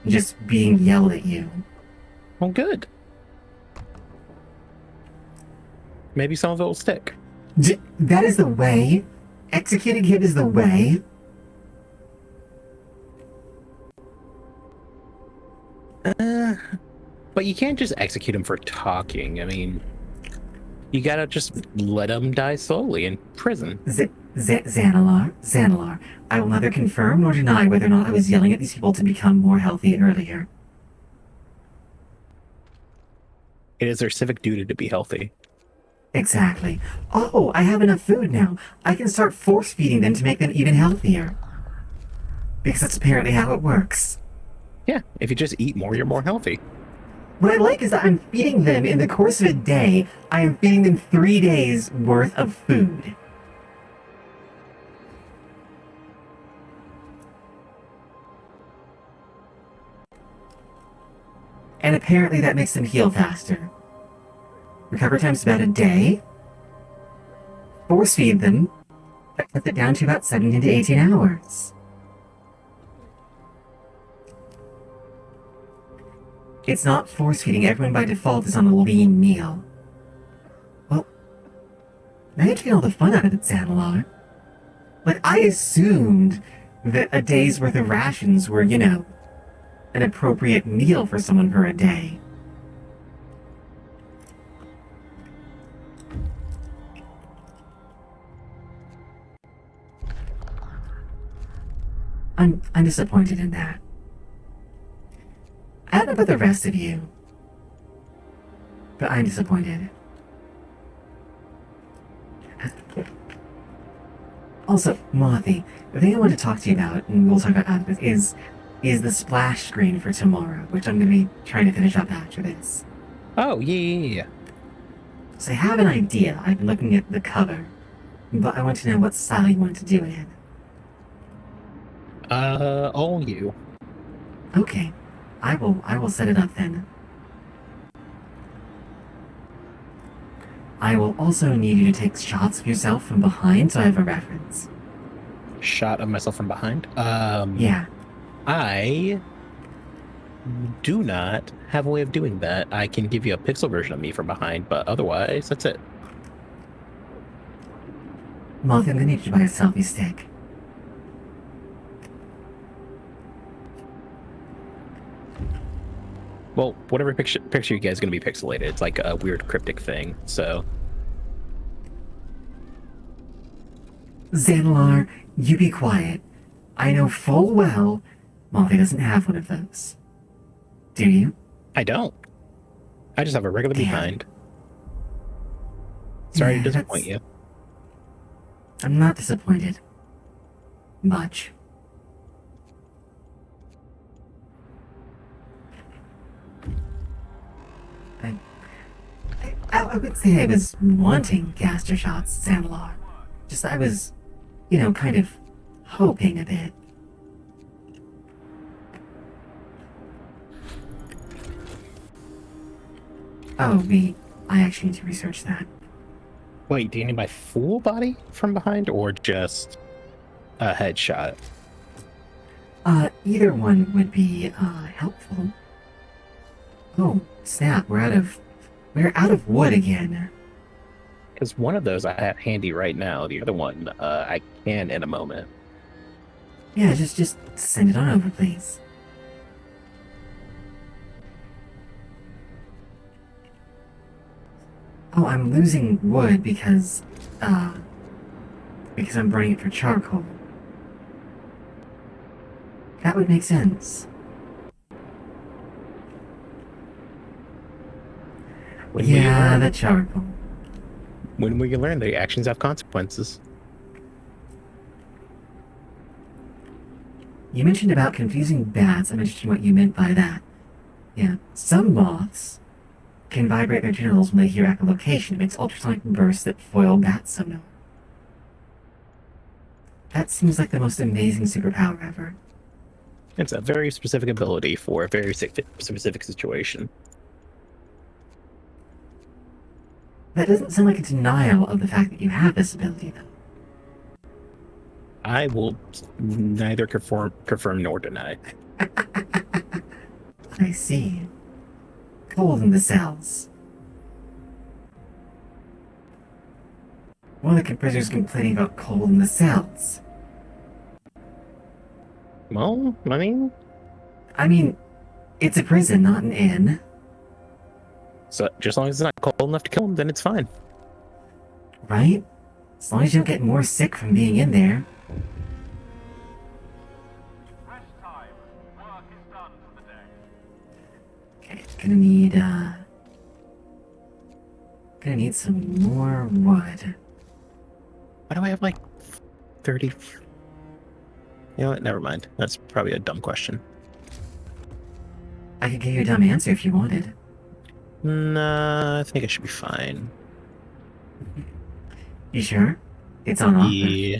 just being yelled at you. Well, good. Maybe some of it will stick. That is the way. Executing him is the way. But you can't just execute him for talking. I mean, you gotta just let him die slowly in prison. Xanalar, I will neither confirm nor deny whether or not I was yelling at these people to become more healthy earlier. It is their civic duty to be healthy. Exactly. Oh, I have enough food now. I can start force feeding them to make them even healthier. Because that's apparently how it works. Yeah, if you just eat more, you're more healthy. What I like is that I'm feeding them in the course of a day. I am feeding them 3 days worth of food. And apparently that makes them heal faster. Recovery time's about a day. Force feed them. That cuts it down to about 17 to 18 hours. It's not force feeding. Everyone by default is on a lean meal. Well, now you're taking all the fun out of it, Xanalar. Like, I assumed that a day's worth of rations were, you know, an appropriate meal for someone for a day. I'm disappointed in that. I don't know about the rest of you, but I'm disappointed. Also, Mothy, the thing I want to talk to you about, and we'll talk about after this, is the splash screen for tomorrow, which I'm going to be trying to finish up after this. Oh, yeah. So I have an idea. I've been looking at the cover, but I want to know what style you want to do it in. All you. Okay. I will set it up then. I will also need you to take shots of yourself from behind so I have a reference. Shot of myself from behind. Yeah. I do not have a way of doing that. I can give you a pixel version of me from behind, but otherwise, that's it. Molly, I'm gonna need you to buy a selfie stick. Well, whatever picture you guys is going to be pixelated. It's like a weird cryptic thing, so... Xanalar, you be quiet. I know full well Molly doesn't have one of those. Do you? I don't. I just have a regular Damn. behind. Sorry Yeah, to disappoint you. I'm not disappointed. Much. I would say I was wanting caster shots, Xanalar. Just I was, kind of hoping a bit. Oh, wait. I actually need to research that. Wait, do you need my full body from behind or just a headshot? Either one would be, helpful. Oh, snap, we're out of wood again. Because one of those I have handy right now. The other one, I can in a moment. Yeah, just send it on over, please. Oh, I'm losing wood because I'm burning it for charcoal. That would make sense. Yeah, the charcoal. When will you learn that actions have consequences? You mentioned about confusing bats. I'm interested in what you meant by that. Yeah, some moths can vibrate their genitals when they hear echolocation. It makes ultrasonic bursts that foil bat sonar. That seems like the most amazing superpower ever. It's a very specific ability for a very specific situation. That doesn't sound like a denial of the fact that you have this ability, though. I will neither confirm nor deny. I see. Cold in the cells. One of the prisoners complaining about cold in the cells. Well, I mean, it's a prison, not an inn. So just as long as it's not cold enough to kill him, then it's fine. Right? As long as you don't get more sick from being in there. Rest time. Work is done for the day. Okay, gonna need some more wood. Why do I have like 30? You know what? Never mind. That's probably a dumb question. I could give you a dumb answer if you wanted. Nah, I think I should be fine. You sure? It's on offer. Yeah.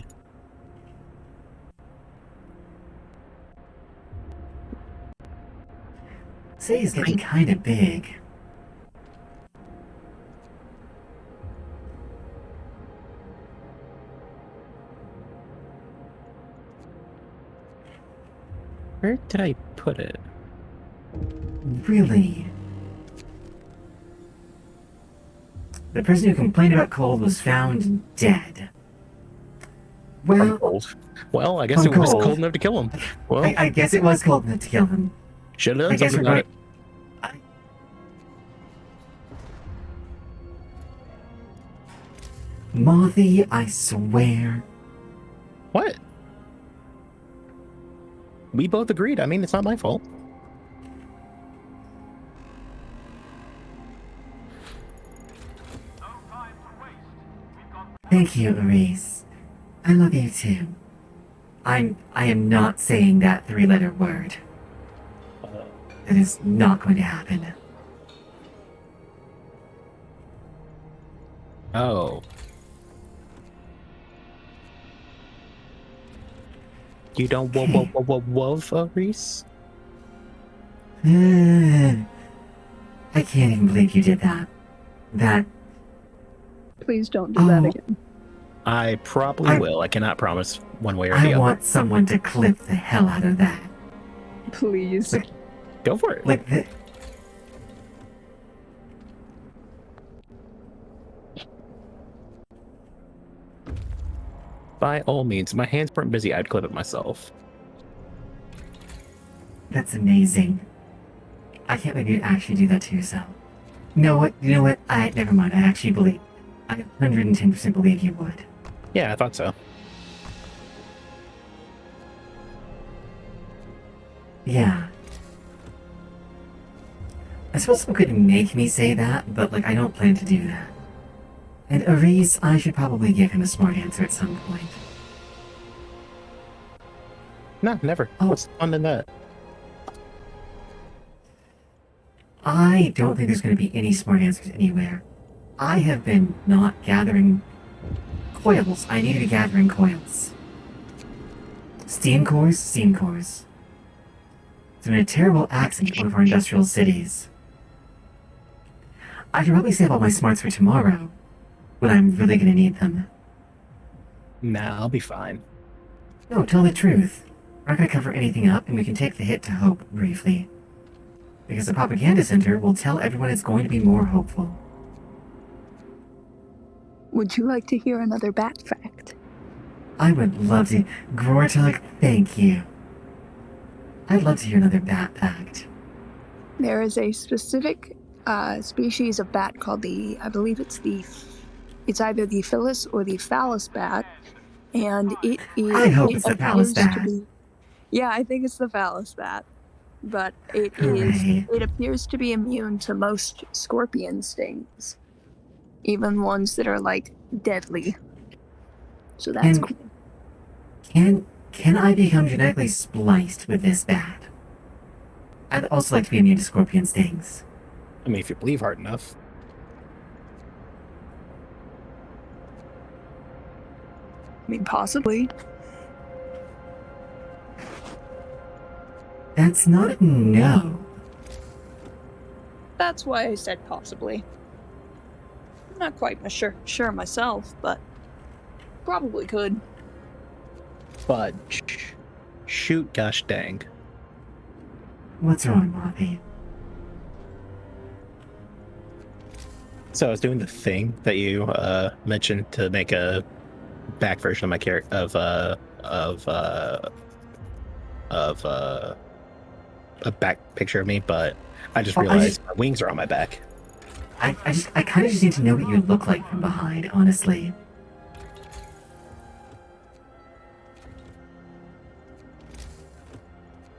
Say he's getting kind of big. Where did I put it? Really? The person who complained about cold was found dead. Well, Cold. Well, I guess From it was cold. cold enough to kill him. Well, I guess it was cold enough to kill him. should have I done guess something we're about going. it. Mothy, I swear. What? We both agreed. I mean, it's not my fault. No time to waste. We've got Thank you, Maurice. I love you too. I am not saying that three-letter word. That is not going to happen. Oh. You don't love Reese? I can't even believe you did that. Please don't do that Oh. again. I probably I- will. I cannot promise one way or I the other. want someone to clip the hell out of that. Please. Go for it. Like the. By all means, my hands weren't busy. I'd clip it myself. That's amazing. I can't believe you'd actually do that to yourself. You know what? Never mind. I actually believe. I 110% believe you would. Yeah, I thought so. Yeah. I suppose someone could make me say that, but like I don't plan to do that. And Arise, I should probably give him a smart answer at some point. No, never. Oh. What's the fun in that? I don't think there's going to be any smart answers anywhere. I have been not gathering coils. I need to be gathering coils. Steam cores? Steam cores. It's been a terrible accident in one of our industrial cities. I should probably save all my smarts for tomorrow, when I'm really going to need them. Nah, I'll be fine. No, tell the truth. We're not going to cover anything up, and we can take the hit to hope briefly. Because the propaganda center will tell everyone it's going to be more hopeful. Would you like to hear another bat fact? I would love to. Gortug, thank you. I'd love to hear another bat fact. There is a specific species of bat called I believe it's either the Phyllis or the Phallus bat, and it is. I hope it's the Phallus bat. Yeah, I think it's the Phallus bat, but it Hooray. It appears to be immune to most scorpion stings, even ones that are like deadly. So that's cool. Can I become genetically spliced with this bat? I'd also like to be immune to scorpion stings. I mean, if you believe hard enough. I mean, possibly. That's not a no. That's why I said possibly. I'm not quite sure myself, but probably could. Fudge. Shoot, gosh dang. What's wrong, Moppy? So I was doing the thing that you mentioned to make a back version of my character a back picture of me, but I just realized my wings are on my back. I kind of just need to know what you look like from behind, honestly.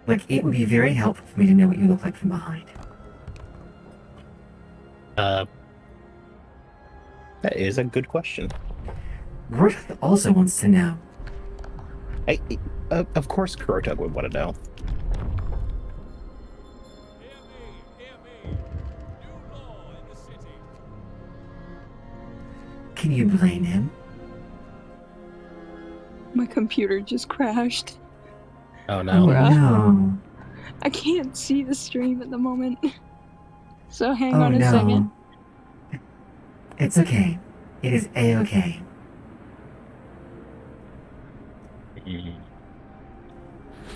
Like, it would be very helpful for me to know what you look like from behind. That is a good question. Gortug also wants to know. Of course Kurotug would want to know. Hear me. New law in the city. Can you blame him? My computer just crashed. Oh no. Bruh. No. I can't see the stream at the moment. So hang Oh on a no. second. It's okay. It is A-okay.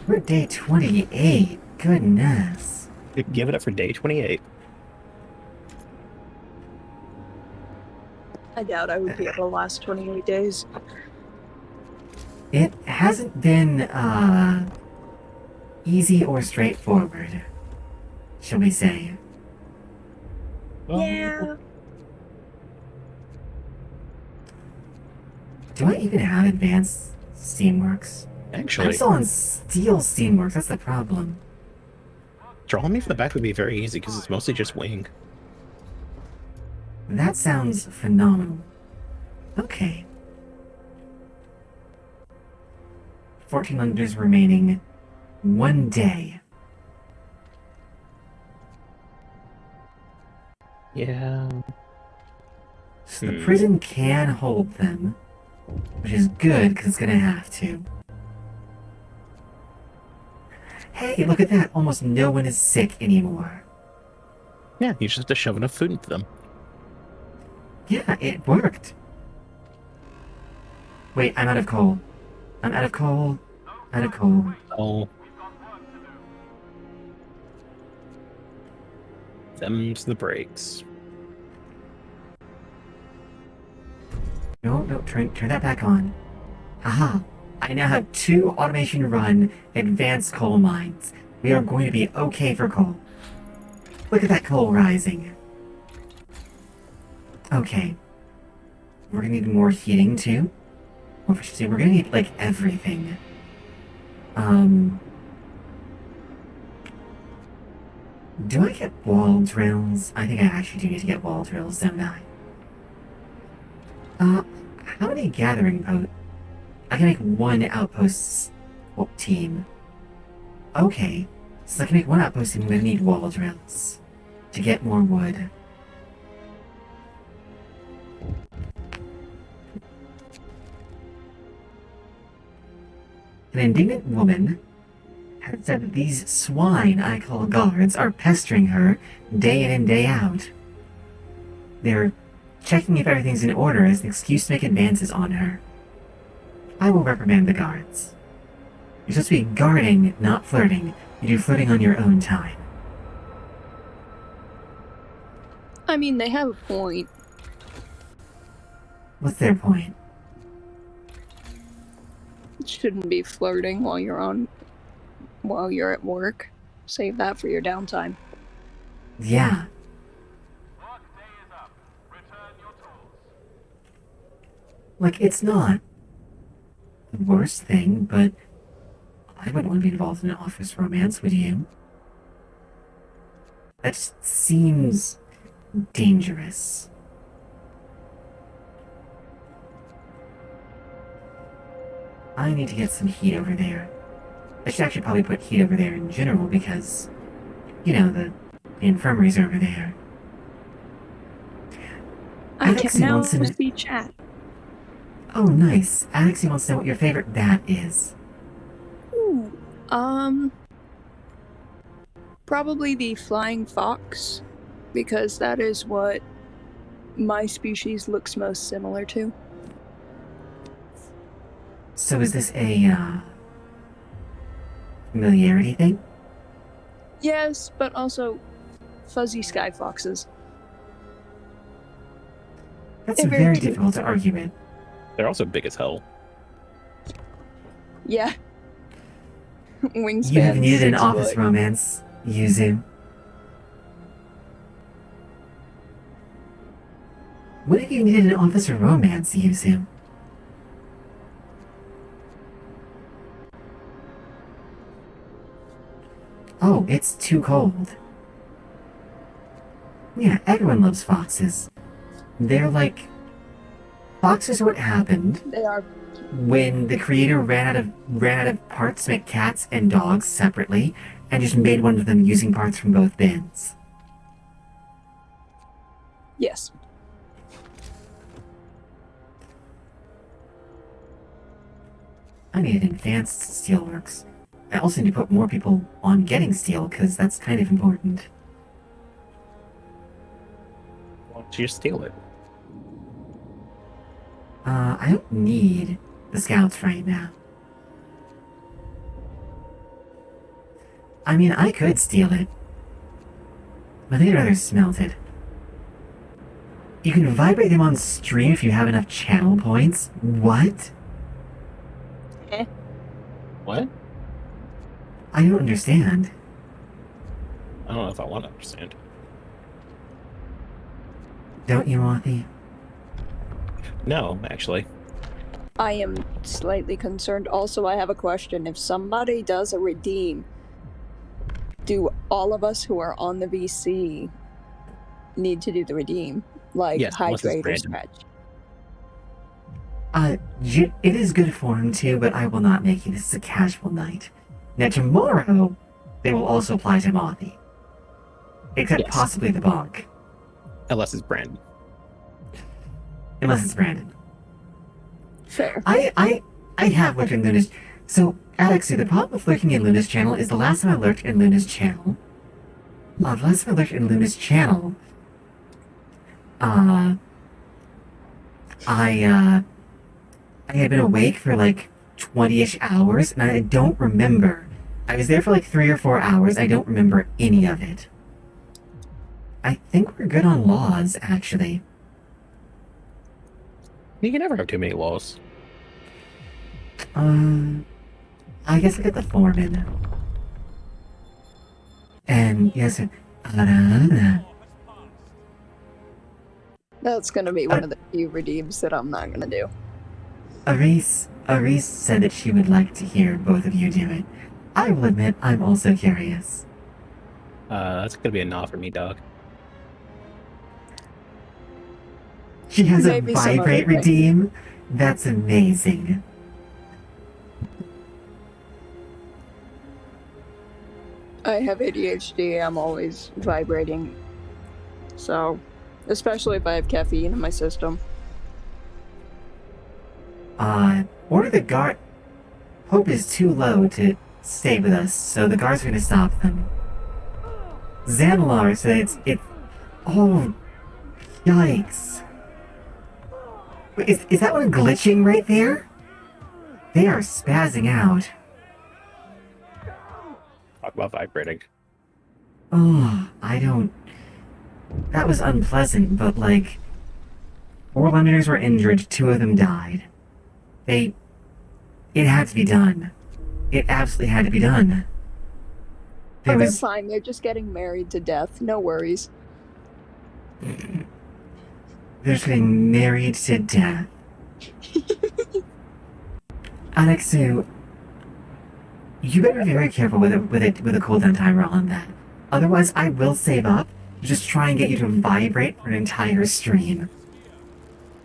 We're at day 28. Goodness. Give it up for day 28. I doubt I would be able to last 28 days. It hasn't been, easy or straightforward, shall we say. Yeah. Do I even have advanced Steamworks? I'm Actually, still on Steel Steamworks, that's the problem. drawing me from the back would be very easy because it's mostly just wing. That sounds phenomenal. Okay. 14 Londoners remaining. 1 day. Yeah. So the prison can hold them, which is good because it's gonna have to. Hey, look at that! Almost no one is sick anymore. Yeah, you just have to shove enough food into them. Yeah, it worked. Wait, I'm out of coal. I'm out of coal. Out of coal. Oh. Them's the breaks. No, turn that back on. Haha. I now have 2 automation run advanced coal mines. We are going to be okay for coal. Look at that coal rising. Okay. We're gonna need more heating too. More efficiency. We're gonna need like everything. Do I get wall drills? I think I actually do need to get wall drills, don't I? How many gathering posts? I can make 1 outpost team. Okay, so I can make 1 outpost team. I'm gonna need wall drills to get more wood. An indignant woman has said that these swine I call guards are pestering her day in and day out. They're checking if everything's in order as an excuse to make advances on her. I will reprimand the guards. You're supposed to be guarding, not flirting. You do flirting on your own time. I mean, they have a point. What's their point? Shouldn't be flirting while you're at work. Save that for your downtime. Yeah. Like, it's not the worst thing, but I wouldn't want to be involved in an office romance, would you? That just seems dangerous. I need to get some heat over there. I should actually probably put heat over there in general because, you know, the infirmary's over there. I can now see chat. Oh, nice. Alexi wants to know what your favorite bat is. Ooh, probably the flying fox, because that is what my species looks most similar to. So is this a, familiarity thing? Yes, but also fuzzy sky foxes. That's They're very cute. difficult to argue with. They're also big as hell. Yeah. Wingspan. You have needed an 6 office foot. romance, Yuzu. When have you needed an office romance, Yuzu? Oh, it's too cold. Yeah, everyone loves foxes. They're like... Foxes are what happened They are. when the creator ran out of parts to make cats and dogs separately, and just made one of them using parts from both bins. Yes. I need advanced steelworks. I also need to put more people on getting steel, because that's kind of important. Why don't you steal it? I don't need the scouts right now. I mean, I could steal it. But I'd rather smelt it. You can vibrate them on stream if you have enough channel points. What? What? I don't understand. I don't know if I want to understand. Don't you, Mothy? No, actually. I am slightly concerned. Also, I have a question. If somebody does a redeem, do all of us who are on the VC need to do the redeem? Like Yes, unless it's hydrate or random. stretch? It is good form too, but I will not make you. This is a casual night. Now tomorrow, they will also apply to Mothy. Except Yes. possibly the bog. Unless it's Brandon. Unless it's Brandon. Fair. I have lurked in Luna's... So, Alexi, the problem with lurking in Luna's channel is the last time I lurked in Luna's channel... I had been awake for like 20-ish hours, and I don't remember. I was there for like 3 or 4 hours. I don't remember any of it. I think we're good on laws, actually. You can never have too many laws. I guess I get the foreman. And yes, That's gonna be one of the few redeems that I'm not gonna do. Aris said that she would like to hear both of you do it. I will admit, I'm also curious. That's gonna be a nah for me, dog. She has a Maybe some vibrate other day. redeem? That's amazing. I have ADHD, I'm always vibrating. So, especially if I have caffeine in my system. Order the guard. Hope is too low to stay with us, so the guards are gonna stop them. Xanalar said oh, yikes. Wait, is that one glitching right there? They are spazzing out. Talk about vibrating. Oh, I don't... That was unpleasant, but like... 4 Londoners were injured, 2 of them died. It had to be done. It absolutely had to be done. Oh, they're fine, they're just getting married to death, no worries. They're just getting married to death. Alexu, you better be very careful with a cooldown timer on that. Otherwise, I will save up to just try and get you to vibrate for an entire stream.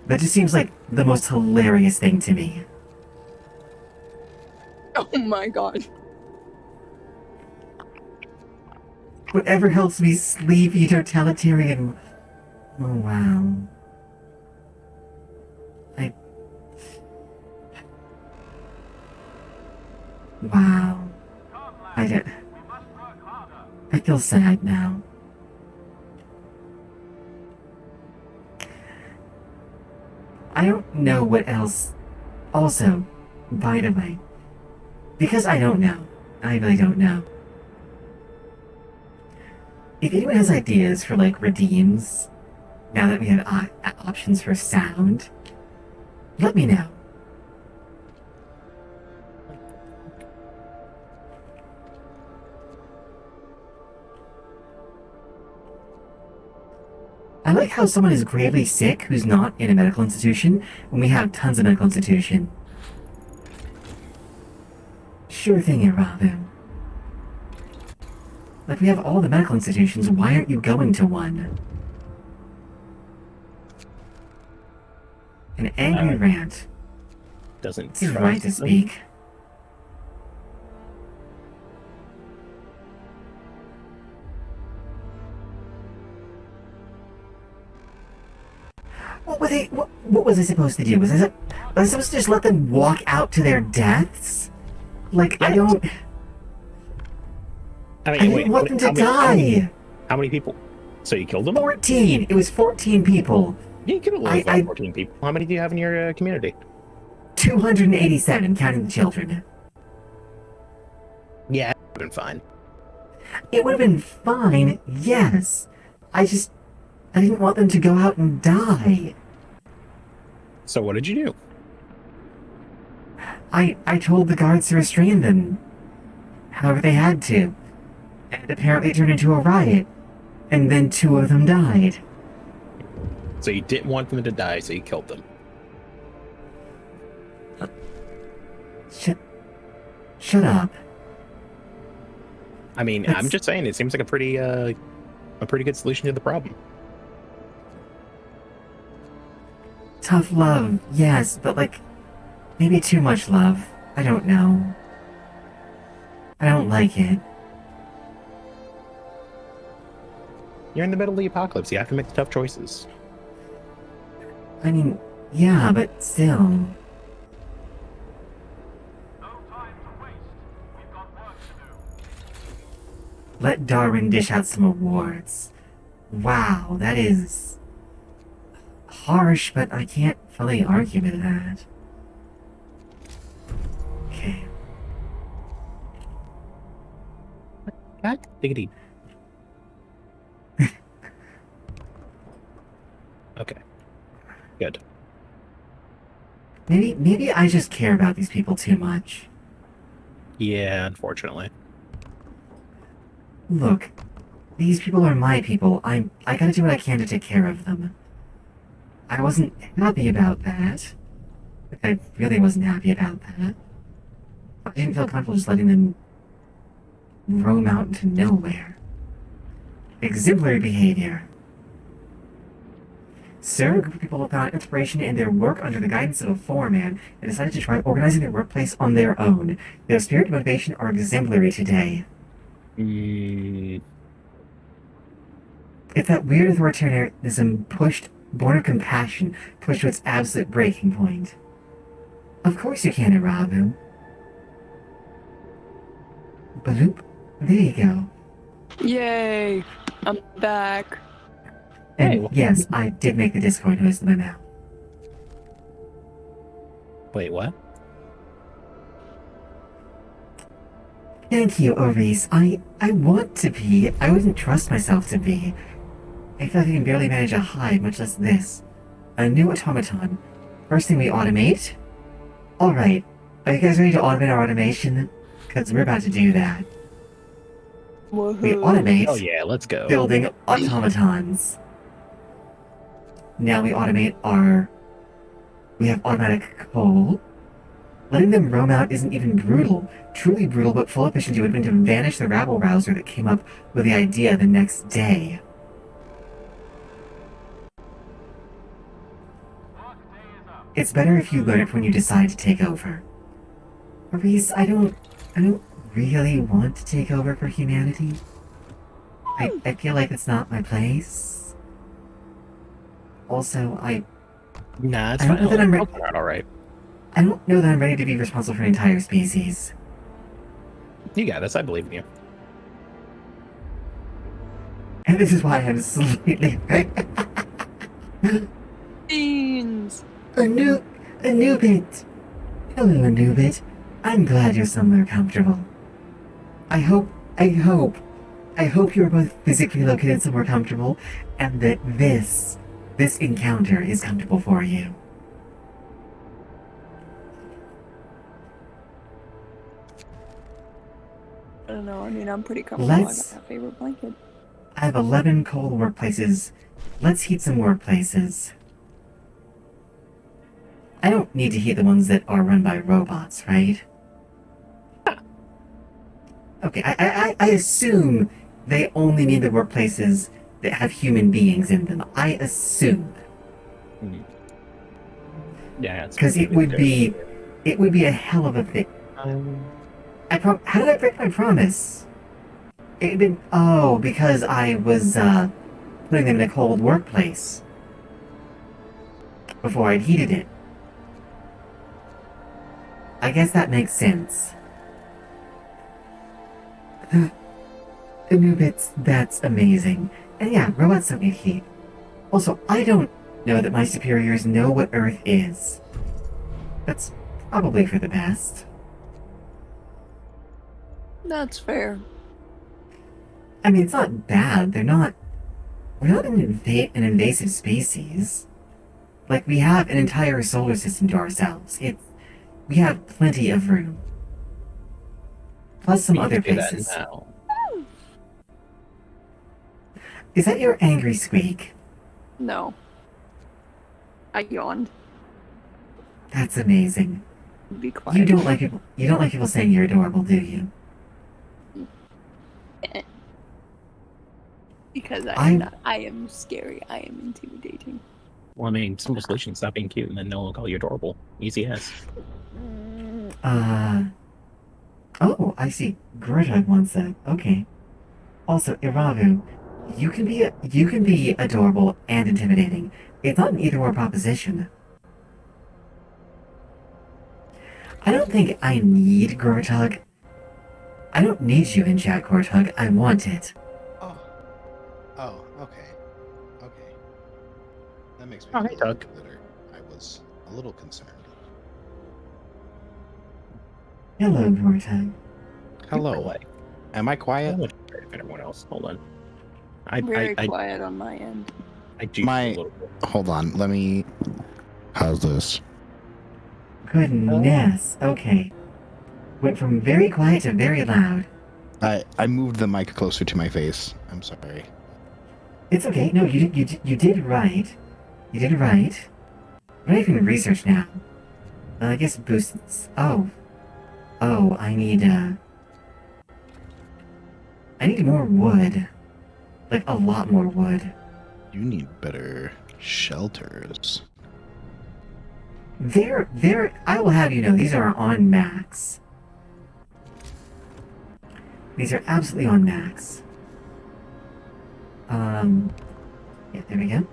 That just seems like the most hilarious thing to me. Oh my god. Whatever helps me sleep, you totalitarian. Oh wow. Wow. I feel sad now. I don't know what else. Also, by the way, because I don't know, I really don't know. If anyone has ideas for like redeems, now that we have options for sound, let me know. I like how someone is gravely sick who's not in a medical institution when we have tons of medical institution. Sure thing, Irabu. Like, we have all the medical institutions, why aren't you going to one? An angry rant. Doesn't It's his right to speak. What was I supposed to do? Was I supposed to just let them walk out to their deaths? Like, I don't... I didn't want them to die! How many people? So you killed them? 14! It was 14 people. You killed like 14 people. How many do you have in your community? 287, counting the children. Yeah, it would have been fine. It would have been fine, yes. I didn't want them to go out and die. So what did you do? I told the guards to restrain them. However they had to. And apparently it turned into a riot. And then 2 of them died. So you didn't want them to die, so you killed them. Shut up. I mean, I'm just saying, it seems like a pretty good solution to the problem. Tough love, yes, but like, maybe too much love. I don't know. I don't like it. You're in the middle of the apocalypse. You have to make the tough choices. I mean, yeah, but still. No time to waste. We've got work to do. Let Darwin dish out some awards. Wow, that is harsh, but I can't fully argue with that. Okay. God diggity. Okay. Good. Maybe I just care about these people too much. Yeah, unfortunately. Look, these people are my people. I gotta do what I can to take care of them. I wasn't happy about that. I really wasn't happy about that. I didn't feel comfortable just letting them roam out into nowhere. Exemplary behavior. Sir, a group of people found inspiration in their work under the guidance of a foreman and decided to try organizing their workplace on their own. Their spirit and motivation are exemplary today. Mm, If that weird authoritarianism born of compassion, pushed to its absolute breaking point. Of course you can, Irabu. Bloop. There you go. Yay! I'm back. And Hey. yes, I did make the Discord noise in my mouth. wait, what? Thank you, Oris. I want to be. I wouldn't trust myself to be. I feel like I can barely manage a hive, much less this. A new automaton. First thing we automate? Alright. Are you guys ready to automate our automation? Because we're about to do that. We Woohoo! automate Oh yeah, let's go. building automatons. Now we automate our... We have automatic coal. Letting them roam out isn't even brutal. Truly brutal, but full efficiency would have been to vanish the rabble-rouser that came up with the idea the next day. It's better if you learn it when you decide to take over. Maurice, I don't really want to take over for humanity. I feel like it's not my place. Also, Nah, it's I don't fine. know that I'm I'll turn out all right. I don't know that I'm ready to be responsible for an entire species. You got this. I believe in you. And this is why I'm slightly... Beans! A new bit. Hello, a new bit. I'm glad you're somewhere comfortable. I hope you're both physically located somewhere comfortable, and that this encounter is comfortable for you. I don't know. I mean, I'm pretty comfortable. I got Let's- my favorite blanket. I have 11 coal workplaces. Let's heat some workplaces. I don't need to heat the ones that are run by robots, right? Okay, I assume they only need the workplaces that have human beings in them. I assume. Yeah, it's Because it would be a hell of a thing. How did I break my promise? It'd been, because I was, putting them in a cold workplace. Before I'd heated it. I guess that makes sense. The new bits, that's amazing. And yeah, robots don't need heat. Also, I don't know that my superiors know what Earth is. That's probably for the best. That's fair. I mean, it's not bad. We're not an invasive species. Like, we have an entire solar system to ourselves. We have plenty of room. Plus some other do that places. now. Is that your angry squeak? No. I yawned. That's amazing. Be quiet. You don't like people saying you're adorable, do you? Because I'm- I am scary. I am intimidating. Well, I mean, simple solution: stop being cute, and then no one will call you adorable. Easy as. Oh, I see. Greta wants that. Okay. Also, Iravu, you can be adorable and intimidating. It's not an either-or proposition. I don't think I need Gortug. I don't need you in chat, Gortug. I want it. Oh, okay. Okay. That makes me Oh, feel hey, a little Doug. bit better. I was a little concerned. Hello, Vortag. Hello. Like, Am I quiet? I'm if everyone else. Hold on. I Very quiet on my end. I do My- a little bit. Hold on. Let me. How's this? Goodness. Okay. Went from very quiet to very loud. I moved the mic closer to my face. I'm sorry. It's okay. No, you did right. You did right. I'm not even research now. I guess boosts. Oh, I need more wood. Like a lot more wood. You need better shelters. I will have you know, these are on max. These are absolutely on max. Yeah, there we go.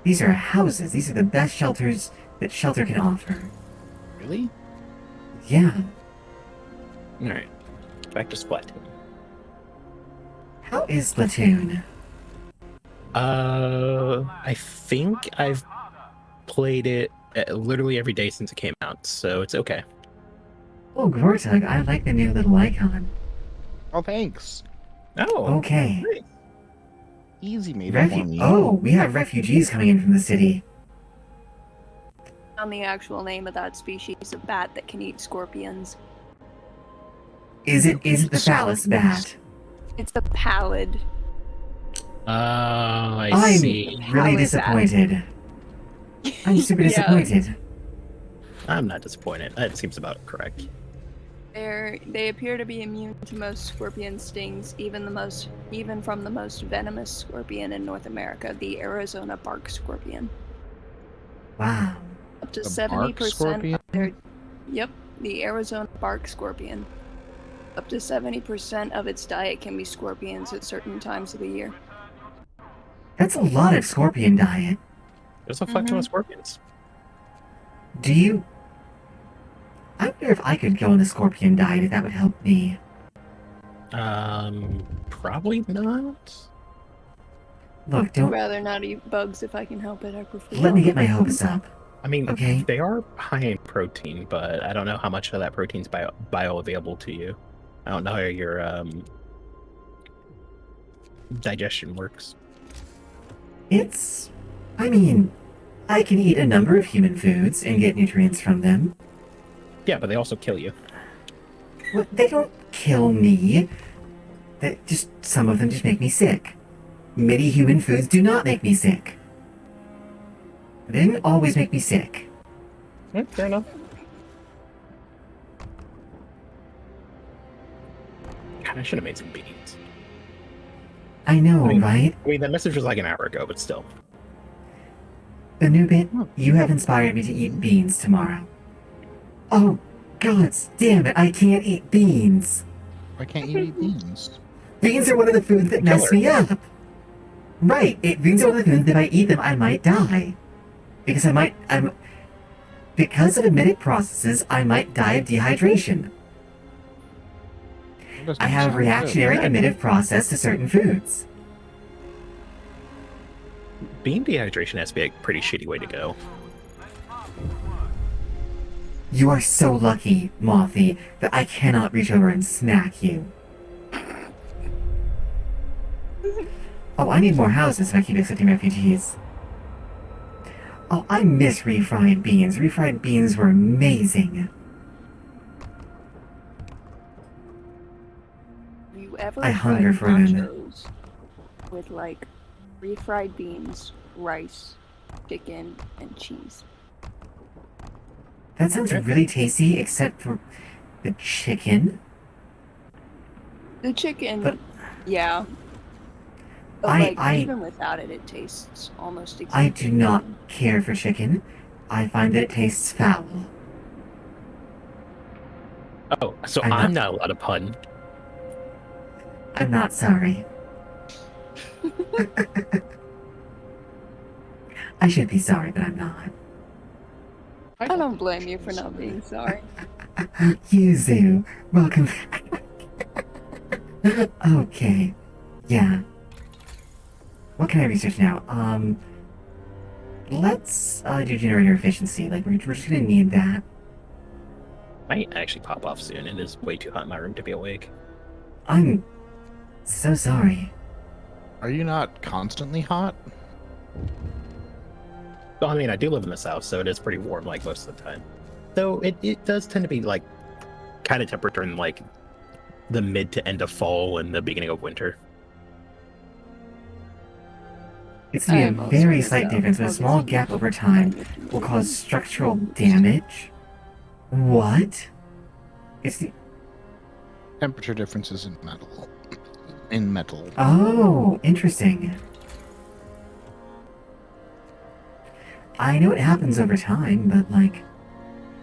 These are houses. These are the best shelters that shelter can offer. Really? Yeah. Alright. Back to Splatoon. How is Splatoon? I think I've played it literally every day since it came out, so it's okay. Oh, Gortug, I like the new little icon. Oh, thanks. Oh, Okay. great. Easy made it for me. Oh, we have refugees coming in from the city. On the actual name of that species of bat that can eat scorpions. Is it the phallus bat? It's the pallid. I I'm see. really How is that? disappointed. I'm super Yeah. disappointed. I'm not disappointed. That seems about correct. They appear to be immune to most scorpion stings, even from the most venomous scorpion in North America, the Arizona bark scorpion. Wow. Up to The 70% bark scorpion? of their Yep, the Arizona bark scorpion. Up to 70% of its diet can be scorpions at certain times of the year. That's a lot of scorpion diet. There's a fuck ton of scorpions. Do you... I wonder if I could go on a scorpion diet if that would help me. Probably not. Look, I'd don't... rather not eat bugs if I can help it. I prefer Let me get my hopes up. I mean, Okay. they are high in protein, but I don't know how much of that protein is bioavailable to you. I don't know how your digestion works. It's... I mean, I can eat a number of human foods and get nutrients from them. Yeah, but they also kill you. Well, they don't kill me. Some of them just make me sick. Many human foods do not make me sick. They didn't always make me sick. Fair enough. God, I should have made some beans. I know, I mean- right? I mean, that message was like an hour ago, but still. Anubit, you have inspired me to eat beans tomorrow. Oh, god damn it, I can't eat beans. Why can't you eat beans? Beans are one of the foods that mess me up. Right, beans are one of the foods that if I eat them, I might die. Because because of emetic processes, I might die of dehydration. That doesn't I have a sound reactionary good. emetic process to certain foods. Bean dehydration has to be a pretty shitty way to go. You are so lucky, Mothy, that I cannot reach over and smack you. Oh, I need more houses if I keep accepting refugees. Oh, I miss refried beans. Refried beans were amazing. Have you ever I hunger tried for them. nachos with like refried beans, rice, chicken, and cheese? That sounds really tasty, except for the chicken. The chicken, But- yeah. But I- like, I- even without it, it tastes almost exactly I do not care for chicken. I find that it tastes foul. Oh, so I'm I'm not- not allowed to pun. I'm not sorry. I should be sorry, but I'm not. I don't blame you for not being sorry. Yuzu, welcome. Okay. Yeah. What can I research now? let's do generator efficiency. Like, we're just gonna need that. Might actually pop off soon. It is way too hot in my room to be awake. I'm so sorry. Are you not constantly hot? Well, I mean, I do live in the south, so it is pretty warm like most of the time. Though it does tend to be like kind of temperature in like the mid to end of fall and the beginning of winter. It's gonna I'm be a also very in the slight south. difference, but a I'll small just gap keep over it time fine. will cause structural damage. What? It's the... Temperature differences in metal. In metal. Oh, interesting. I know it happens over time, but like,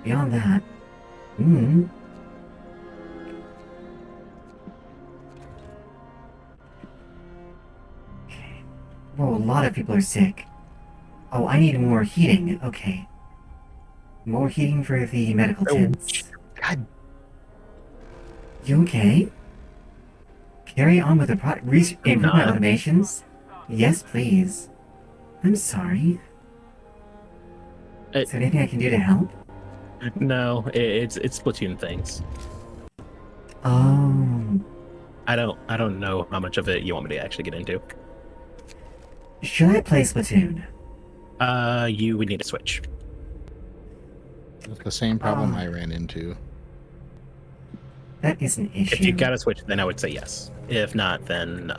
beyond that, Okay. Whoa, a lot of people are sick. Oh, I need more heating. Okay. More heating for the medical Oh, tents. God. You okay? Carry on with the improve my not. automations? Yes, please. I'm sorry. Is there anything I can do to help? No, it's Splatoon things. Oh. I don't know how much of it you want me to actually get into. Should I play Splatoon? You would need a Switch. It's the same problem I ran into. That is an issue. If you got a Switch, then I would say yes. If not, then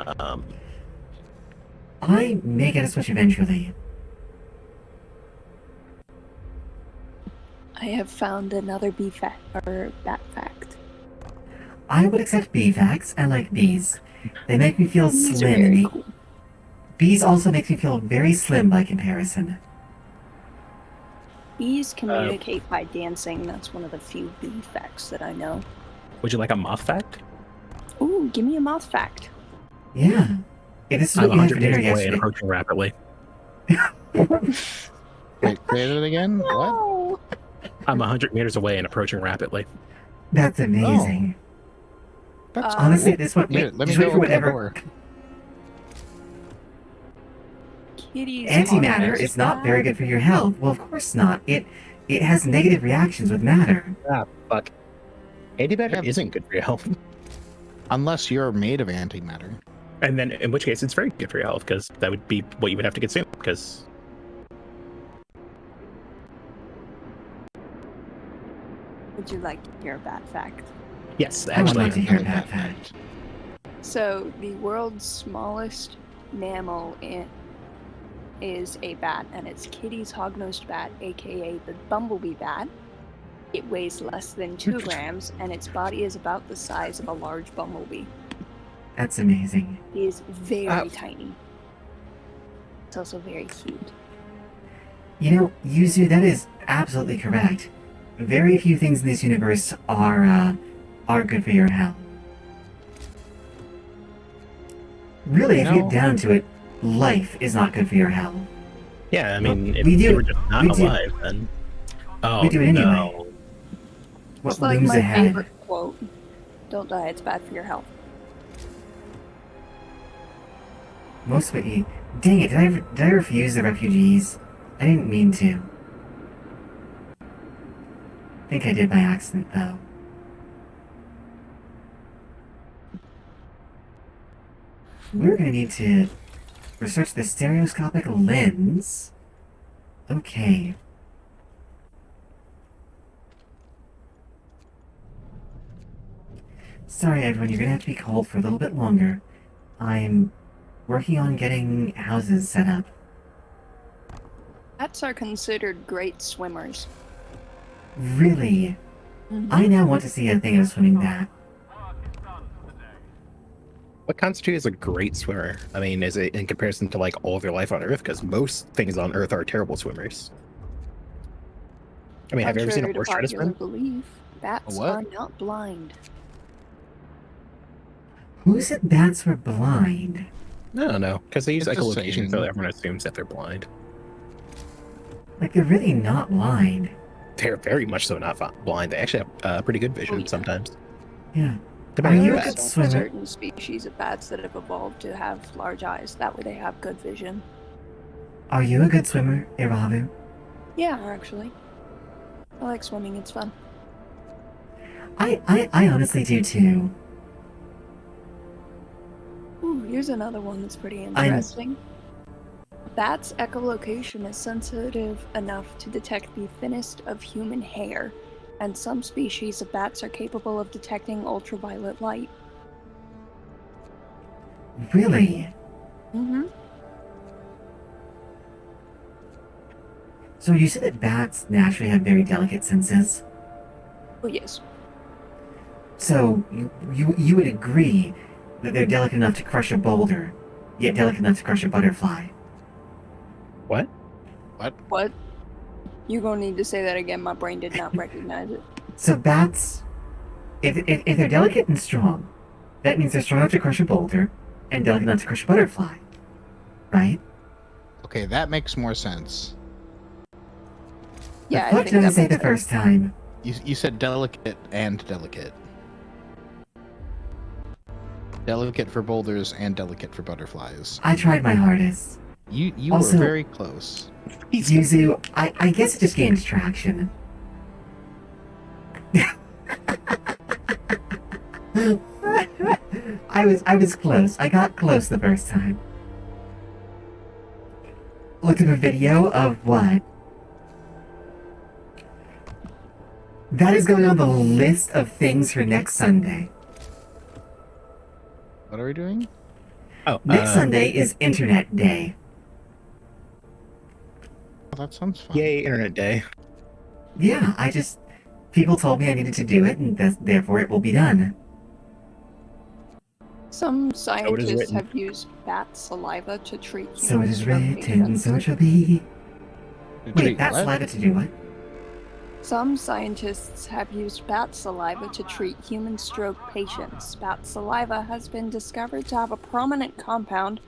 I may get a Switch eventually. I have found another bee fact or bat fact. I would accept bee facts. I like bees. They make me feel Bees are slim. very And cool. bees also make me feel very slim by comparison. Bees communicate by dancing. That's one of the few bee facts that I know. would you like a moth fact? Ooh, give me a moth fact. Yeah. Hey, this is I'm what we had for 100 dinner meters away and yesterday. approaching rapidly. Wait, say that again? What? Oh. I'm 100 meters away and approaching rapidly. That's amazing. That's Honestly, cool. this one. Here, let me just go wait for open the whatever. door. Kitty's Antimatter almost is not bad. very good for your health. Well, of course not. It has negative reactions with matter. Ah, fuck. Antimatter Yeah. isn't good for your health. Unless you're made of antimatter. And then, in which case, it's very good for your health, because that would be what you would have to consume, because... Would you like to hear a bat fact? Yes, I would actually. like to hear that fact. So, the world's smallest mammal is a bat, and it's Kitty's hog-nosed bat, aka the bumblebee bat. It weighs less than 2 grams, and its body is about the size of a large bumblebee. That's amazing. It is very tiny. It's also very cute. You know, Yuzu, that is absolutely correct. Very few things in this universe are good for your health. Really, if you get down to it, life is not good for your health. Yeah, I mean, Well, if we do- you were just not we do- alive, then... Oh, we do it anyway. no. What It's like looms my ahead? favorite quote. Don't die, it's bad for your health. Most of it. Dang it! Did I refuse the refugees? I didn't mean to. I think I did by accident, though. We're gonna need to research the stereoscopic lens. Okay. Sorry, everyone, you're gonna have to be cold for a little bit longer. I'm working on getting houses set up. Bats are considered great swimmers. Really? I now want to see a thing of swimming bat. What constitutes a great swimmer? I mean, is it in comparison to like all of your life on Earth? Because most things on Earth are terrible swimmers. I mean, have you ever seen a horse try to swim? Belief, bats what? are not blind. Who said bats were blind? I don't know, because they use It's a echolocation, so saying. everyone assumes that they're blind. Like, they're really not blind. They're very much so not blind. They actually have pretty good vision yeah. sometimes. Yeah. Depending on you the a bat. good swimmer? Certain species of bats that have evolved to have large eyes. That way they have good vision. Are you a good swimmer, Iravu? Yeah, actually. I like swimming, it's fun. I honestly do too. Ooh, here's another one that's pretty I'm- interesting. Bat's echolocation is sensitive enough to detect the thinnest of human hair, and some species of bats are capable of detecting ultraviolet light. Really? Mm-hmm. So you said that bats naturally have very delicate senses. Oh, yes. So you would agree that they're delicate enough to crush a boulder, yet delicate enough to crush a butterfly. What? What? You're gonna need to say that again. My brain did not recognize it. So bats, if they're delicate and strong, that means they're strong enough to crush a boulder and delicate enough to crush a butterfly, right? Okay, that makes more sense. Yeah, The I fuck think did I that say makes the first time? You said delicate and delicate. Delicate for boulders and delicate for butterflies. I tried my hardest. You Also- were very close. Yuzu, I guess it just gains traction. I was close. I got close the first time. Looked at a video of what? That is going on the list of things for next Sunday. What are we doing? Oh, Next Sunday is Internet Day. Oh, that sounds fun. Yay, Internet Day. Yeah, people told me I needed to do it, and therefore it will be done. Some it is scientists written. have used bat saliva to treat So it human is stroke written, patients. so it shall be. To Wait, treat that's what? saliva to do what? Some scientists have used bat saliva to treat human stroke patients. Bat saliva has been discovered to have a prominent compound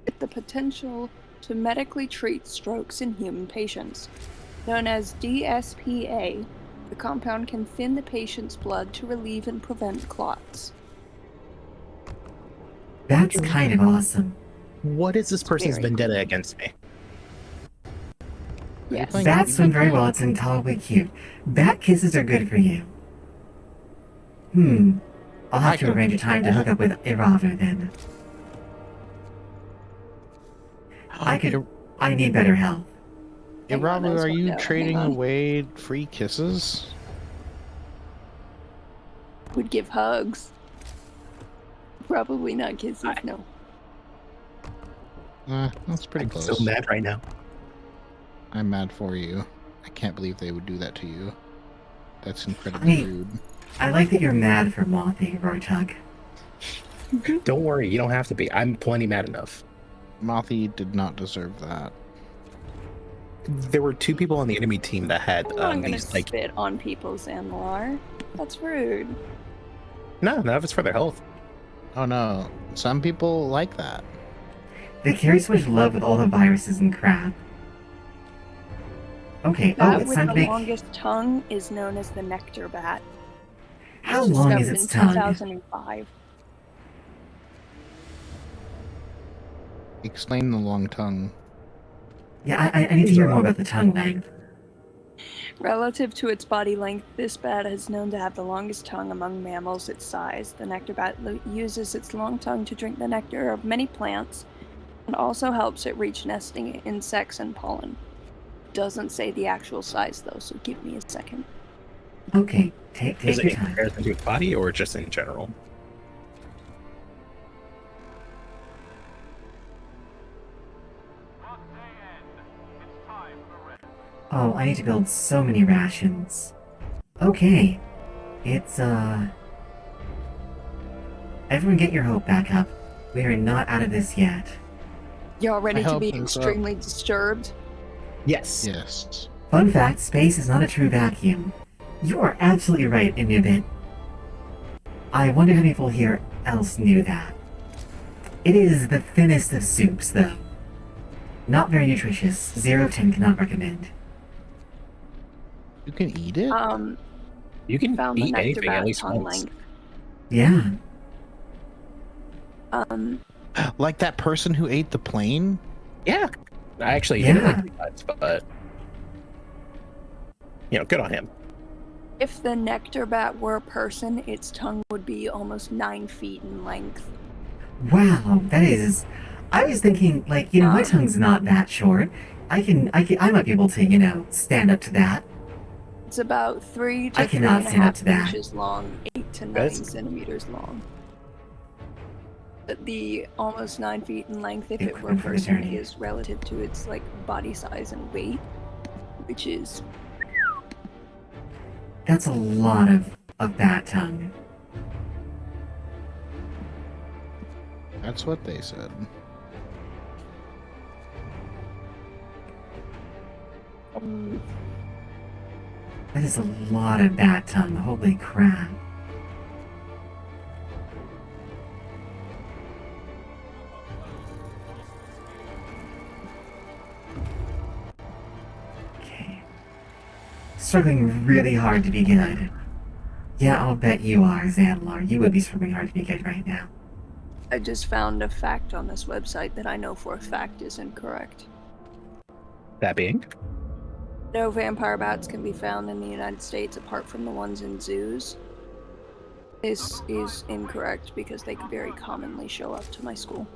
with the potential to medically treat strokes in human patients. Known as DSPA, the compound can thin the patient's blood to relieve and prevent clots. That's kind of awesome. What is this person's Very vendetta cool. against me? Yes. playing- Bats swim very well. It's intolerably cute. Bat kisses are good for you. I'll have to arrange a time to hook up with Iravu then. I need better health. Hey, Hang on, Ravu, there's are one you down. trading Hang on. away free kisses? Would give hugs. Probably not kisses, no. That's pretty I'm close. so mad right now. I'm mad for you. I can't believe they would do that to you. That's incredibly Hey. rude. I like that you're mad for Mothy, Roytug. Don't worry, you don't have to be. I'm plenty mad enough. Mothy did not deserve that. There were two people on the enemy team that had I'm not gonna these like spit on people, Zanlar. That's rude. no, if it's for their health. Oh no, some people like that. They carry so much love with all the viruses and crap. Okay, That it's with time the to make. longest tongue is known as the nectar bat. How It was long is discovered its in tongue? 2005. Explain the long tongue. Yeah, I need to hear more about the tongue length. Relative to its body length, this bat is known to have the longest tongue among mammals its size. The nectar bat uses its long tongue to drink the nectar of many plants and also helps it reach nesting insects and pollen. Doesn't say the actual size though, so give me a second. Okay, take Is it your in time. comparison to its body or just in general? Oh, I need to build so many rations. Okay, it's everyone get your hope back up. We are not out of this yet. Y'all ready to hope be so. extremely disturbed? Yes. Yes. Fun fact, space is not a true vacuum. You are absolutely right, Inubit. I wonder how people here else knew that. It is the thinnest of soups, though. Not very nutritious. 0 of 10 cannot recommend. You can eat it? You can Found the eat nectar anything at bat least tongue once. length. Yeah. Um, Like that person who ate the plane? Yeah. I actually Yeah. didn't like nuts, but good on him. If the nectar bat were a person, its tongue would be almost 9 feet in length. Wow, that is. I was thinking, like, my tongue's not that short. I might be able to, stand up to that. It's about 3 I to cannot stand up to 3.5 that. inches long, 8 to 9 That's- centimeters long. But the almost 9 feet in length, if it were a Equipment for the person, journey. is relative to its body size and weight, which is That's a lot of bat tongue. That's what they said. That is a lot of bat tongue. Holy crap. Okay. Struggling really hard to be good. Yeah, I'll bet you are, Xandlar. You would be struggling hard to be good right now. I just found a fact on this website that I know for a fact is incorrect. That being, No vampire bats can be found in the United States apart from the ones in zoos. This is incorrect because they very commonly show up to my school.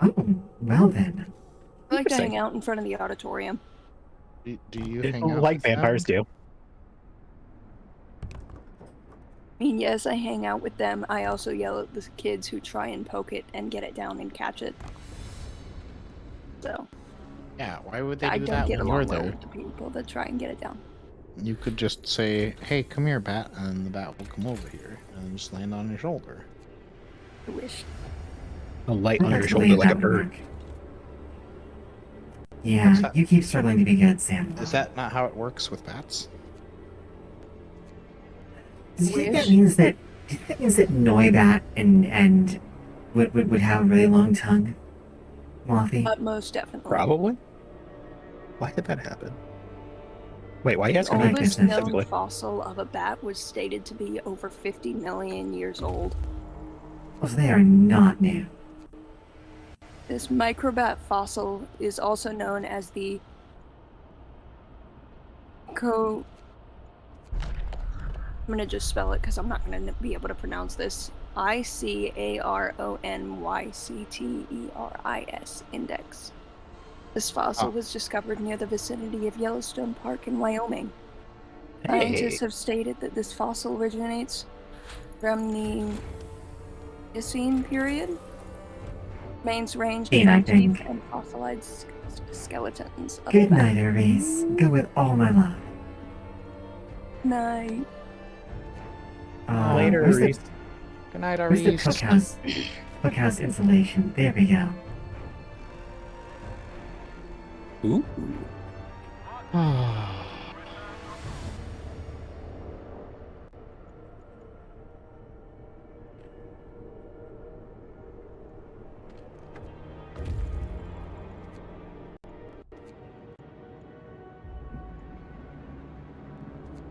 Oh, well then. I like to Interesting. hang out in front of the auditorium. Do you hang out like with vampires them? do. I mean, yes, I hang out with them. I also yell at the kids who try and poke it and get it down and catch it. So, Yeah, why would they I do don't that get when you're along well there? with the people that try and get it down. You could just say, "Hey, come here, bat," and the bat will come over here and just land on your shoulder. I wish. A light I on your don't shoulder believe like a that would bird. work. Yeah, What's that? you keep struggling to be good, Sam. Is that not how it works with bats? Do you think that Wish. means that? Do you think that means that Noibat and would have a really long tongue? Mothy? Most definitely. Probably. Why did that happen? Wait, why are you The asking my me oldest goodness. known specifically? fossil of a bat was stated to be over 50 million years old. Oh, so they are not new. This microbat fossil is also known as the I'm gonna just spell it because I'm not gonna be able to pronounce this. ICARONYCTERIS index. This fossil was discovered near the vicinity of Yellowstone Park in Wyoming. Scientists have stated that this fossil originates from the Eocene period. Remains ranged Eight, I from teeth think. and fossilized skeletons of Good bat. night, Aries. Go with all my love. Night. Later, Where's the, Reese. Good night, where's the Aries. cookhouse insulation? There we go. Ooh.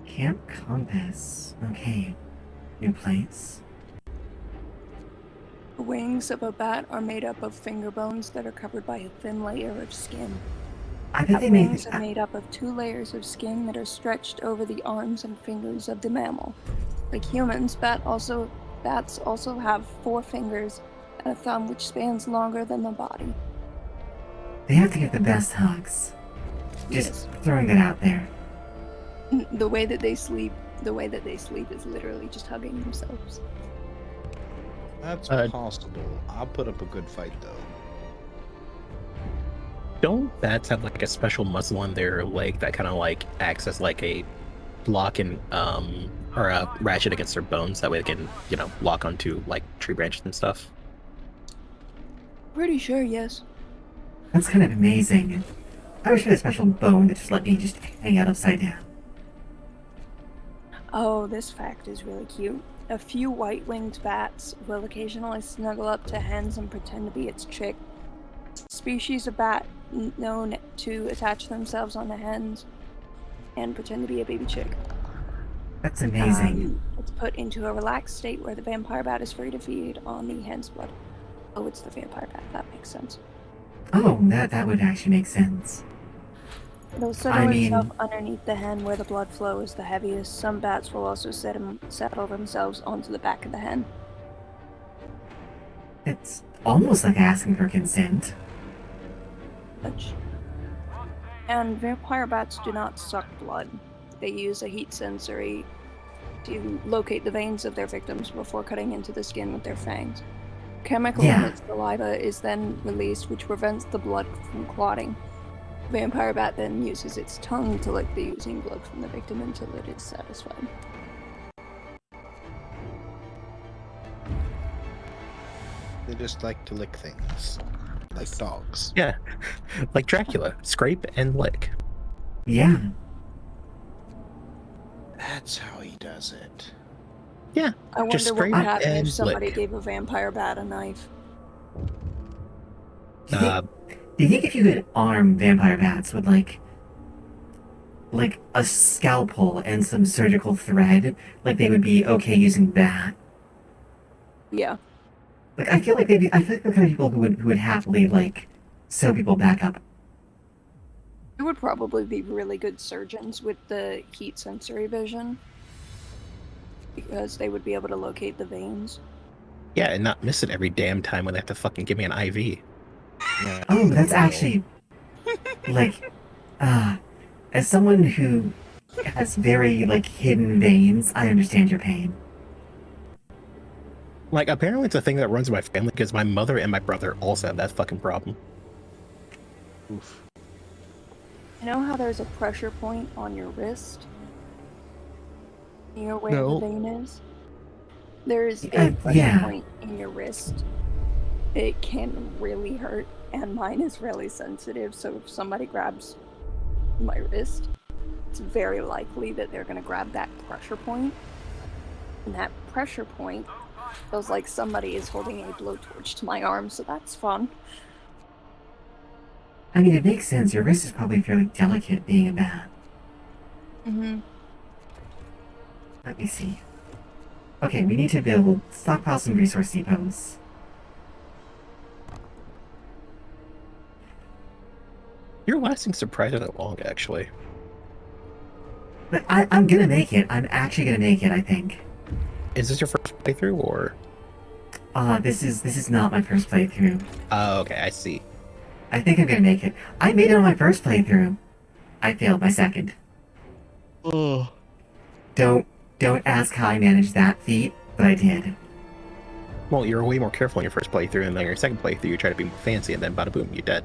Camp Compass. Okay. New place. The wings of a bat are made up of finger bones that are covered by a thin layer of skin. I bet Bat they made wings this. are made up of 2 layers of skin that are stretched over the arms and fingers of the mammal. Like humans, bats also have 4 fingers and a thumb which spans longer than the body. They have to get the best hugs. Just throwing that out there. The way that they sleep is literally just hugging themselves. That's possible. I'll put up a good fight, though. Don't bats have like a special muscle on their leg that kind of like acts as like a block and or a ratchet against their bones? That way they can lock onto like tree branches and stuff. Pretty sure, yes. That's kind of amazing. I wish I had a special bone that just let me just hang out upside down. Oh, this fact is really cute. A few white-winged bats will occasionally snuggle up to hens and pretend to be its chick. Species of bat known to attach themselves on the hens and pretend to be a baby chick. That's amazing. It's put into a relaxed state where the vampire bat is free to feed on the hen's blood. Oh, it's the vampire bat. That makes sense. Oh, that would actually make sense. They'll settle I mean- itself underneath the hen where the blood flow is the heaviest. Some bats will also settle themselves onto the back of the hen. It's almost like asking for consent. And vampire bats do not suck blood. They use a heat sensory to locate the veins of their victims before cutting into the skin with their fangs. Chemical in its saliva is then released, which prevents the blood from clotting. Vampire bat then uses its tongue to lick the oozing blood from the victim until it is satisfied. They just like to lick things. Like dogs. Yeah, like Dracula, scrape and lick. Yeah. That's how he does it. Yeah, I just wonder what would scrape happen and if somebody lick. gave a vampire bat a knife. Do you think if you could arm vampire bats with like a scalpel and some surgical thread, like they would be okay using that? Yeah. Like I feel like they're the kind of people who would happily like sew people back up. It would probably be really good surgeons with the heat sensory vision, because they would be able to locate the veins. Yeah, and not miss it every damn time when they have to fucking give me an IV. Yeah. Oh, that's actually like as someone who has very like hidden veins, I understand your pain. Like, apparently it's a thing that runs in my family because my mother and my brother also have that fucking problem. Oof. You know how there's a pressure point on your wrist? You know where No. the vein is? There's a pressure yeah. point in your wrist. It can really hurt, and mine is really sensitive, so if somebody grabs my wrist, it's very likely that they're going to grab that pressure point. And that pressure point feels like somebody is holding a blowtorch to my arm, so that's fun. I mean, it makes sense. Your wrist is probably fairly delicate being a bat. Mm-hmm. Let me see. Okay, we need to stockpile some resource depots. You're lasting surprisingly long, actually. But I'm gonna make it. I'm actually gonna make it, I think. Is this your first playthrough, or? This is not my first playthrough. Oh, okay, I see. I think I'm gonna make it. I made it on my first playthrough. I failed my second. Oh. Don't ask how I managed that feat, but I did. Well, you're way more careful in your first playthrough, and then your second playthrough you try to be more fancy, and then bada boom, you're dead.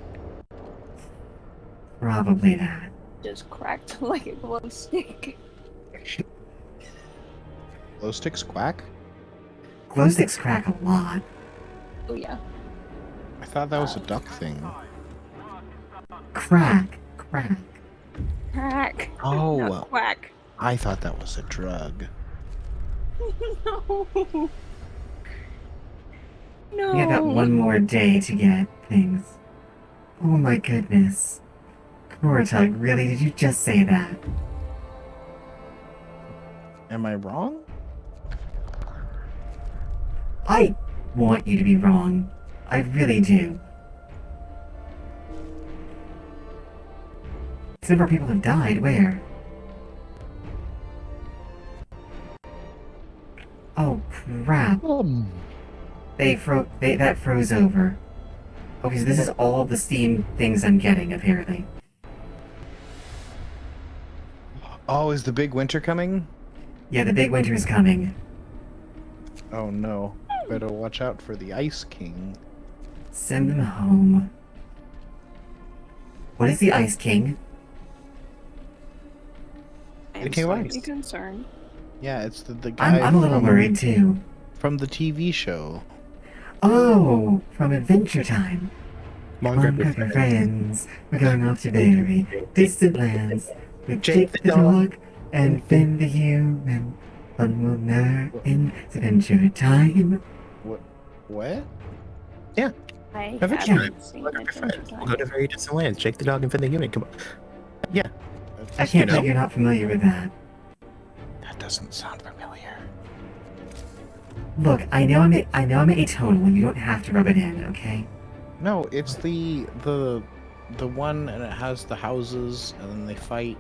Probably that. Just cracked like a glow stick. Glow sticks quack? Glow sticks crack a lot. Oh yeah. I thought that was a duck thing. Crack. Crack. Oh, Not quack. I thought that was a drug. No. No. We have got one more day to get things. Oh my goodness. Korotug, really? Did you just say that? Am I wrong? I want you to be wrong. I really do. Several people have died. Where? Oh crap. That froze over. Okay, so this is all the Steam things I'm getting, apparently. Oh, is the big winter coming? Yeah, the big winter is coming. Oh no. Better watch out for the Ice King. Send them home. What is the Ice King? I The am King of slightly Ice. concerned. Yeah, it's the guy I'm a little worried too. from the TV show. Oh, from Adventure Time. Come Come on, grab your friends. We're going off to very distant lands with Jake the dog and Finn the human. Fun will never end. It's Adventure Time. What? I Adventure haven't Time. seen Look at your Adventure friends. We'll go Time. to very distant lands. Jake the dog and Finn the human. Come on. Yeah. I can't You know? believe you're not familiar with that. That doesn't sound familiar. Look, I know I'm atonal. You don't have to rub it in, okay? No, it's the one, and it has the houses, and then they fight,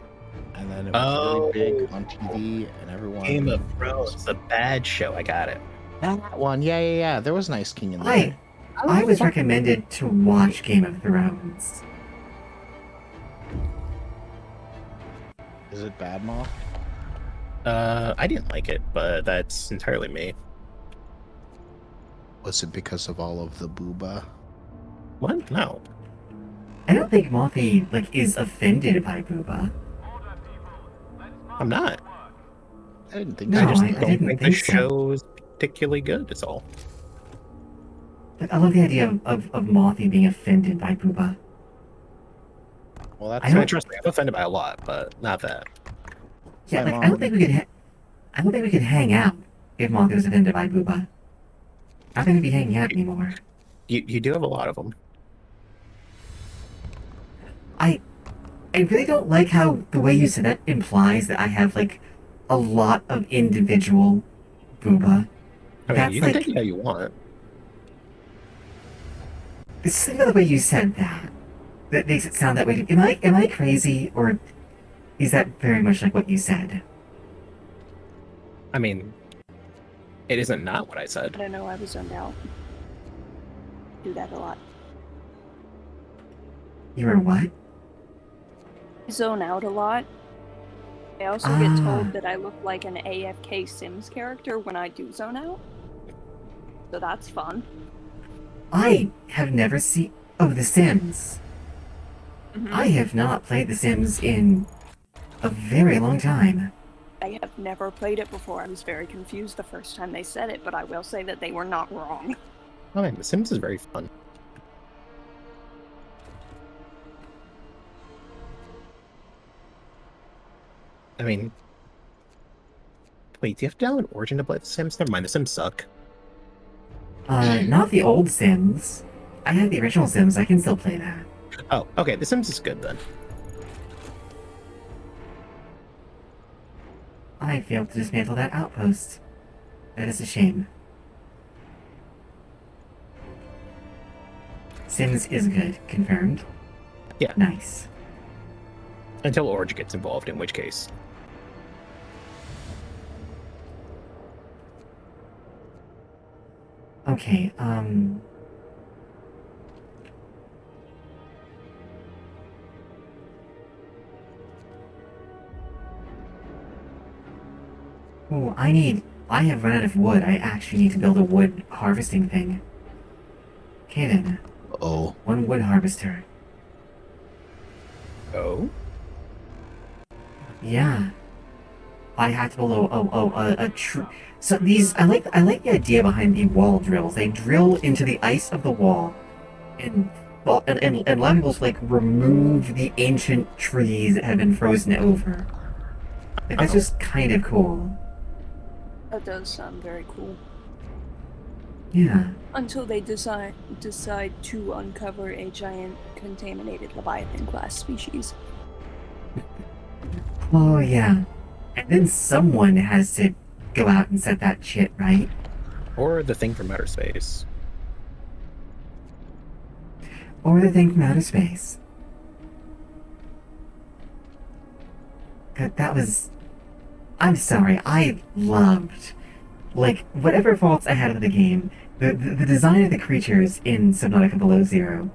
and then it was really big on TV, and everyone. Game of Thrones, the bad show. I got it. That one, yeah. There was Nice King in there. I was recommended to watch Game of Thrones. Is it bad, Moth? I didn't like it, but that's entirely me. Was it because of all of the booba? What? No. I don't think Mothi is offended by Booba. I'm not. I didn't think No, so. I just I don't didn't think the think so. show is particularly good, is all. But I love the idea of Mothi being offended by Booba. Well, that's I don't- Trust me, I'm offended by a lot, but not that. Yeah, My I don't think we could. I don't think we could hang out if Mothi was offended by Booba. I don't think we'd be hanging out anymore. You do have a lot of them. I really don't like how the way you said that implies that I have a lot of individual Booba. I mean, That's you can take it how you want. It's the way you said that that makes it sound that way. Am I crazy, or is that very much like what you said? I mean, it isn't not what I I said. don't know, I was zoned out. Do that a lot. You were what? I zone out a lot. I also get told that I look like an AFK Sims character when I do zone out. So that's fun. I have never seen. Oh, The Sims. Mhm. I have not played The Sims in a very long time. I have never played it before. I was very confused the first time they said it, but I will say that they were not wrong. I mean, The Sims is very fun. I mean, wait, do you have to download Origin to play The Sims? Never mind, The Sims suck. Not the old Sims. I have the original Sims. I can still play that. Oh, okay, The Sims is good then. I failed to dismantle that outpost. That is a shame. Sims is good. Confirmed. Yeah. Nice. Until Origin gets involved, in which case. Okay, Ooh, I have run out of wood. I actually need to build a wood harvesting thing. Okay then. Oh. One wood harvester. Oh? Yeah. I had to build a tree. So I like the idea behind the wall drills. They drill into the ice of the wall, and allow people to remove the ancient trees that have been frozen over. That's just kind of cool. That does sound very cool. Yeah. Until they decide to uncover a giant contaminated Leviathan class species. Oh yeah. And then someone has to go out and set that shit right. Or the thing from outer space. Or the thing from outer space. That was... I'm sorry, I loved... whatever faults I had with the game, the design of the creatures in Subnautica Below Zero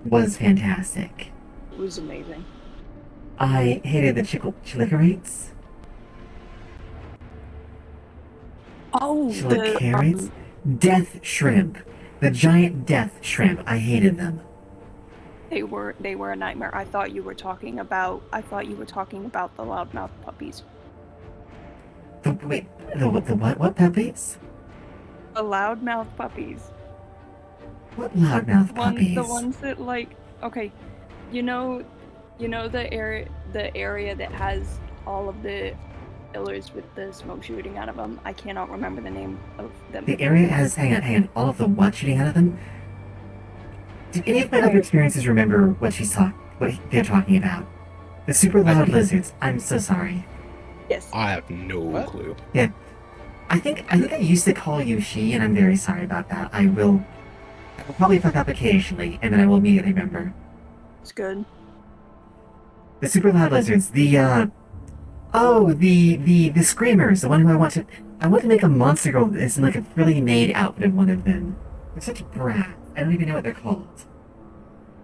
was fantastic. It was amazing. I hated the chilicerates. Oh, Chilicerates? Death shrimp. The giant death shrimp. I hated them. they were a nightmare. I thought you were talking about the loudmouth puppies. The what? What puppies? The loudmouth puppies. What loudmouth puppies? The ones that okay, you know the area that has all of the pillars with the smoke shooting out of them. I cannot remember the name of them. The area has, hang on, all of the what shooting out of them? Did any of my other experiences remember what they're talking about? The super loud lizards. I'm so sorry. Yes. I have no clue. Yeah. I think I used to call you she, and I'm very sorry about that. I will I'll probably fuck up occasionally, and then I will immediately remember. It's good. The super loud lizards, the screamers, the one who I want to make a monster girl that's in like a really made outfit of one of them. They're such brats. I don't even know what they're called.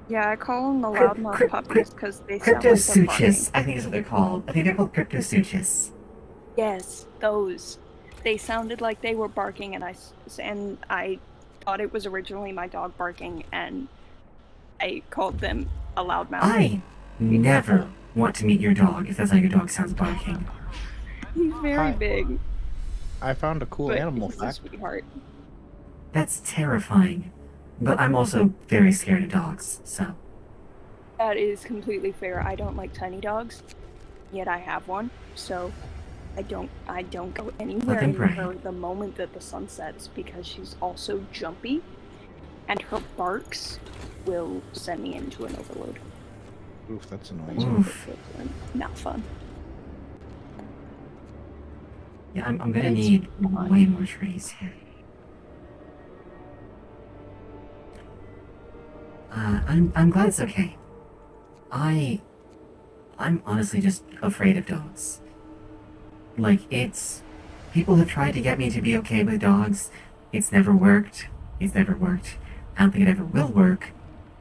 Yeah, I call them the loudmouth puppies because they sound like they're barking. Cryptosuchus, I think is what they're called. I think they're called Cryptosuchus. Yes, those. They sounded like they were barking, and I thought it was originally my dog barking, and I called them a loudmouth. I never want to meet your dog if that's how your dog sounds barking. He's very big. I found a cool but animal he's fact. a sweetheart. That's terrifying. But I'm also very scared of dogs, so. That is completely fair. I don't like tiny dogs, yet I have one, so I don't go anywhere near her the moment that the sun sets because she's also jumpy, and her barks will send me into an overload. Oof, that's annoying. Oof. Not fun. Yeah, I'm gonna need way more trees here. I'm glad it's okay. I'm honestly just afraid of dogs. Like, people have tried to get me to be okay with dogs. It's never worked. I don't think it ever will work.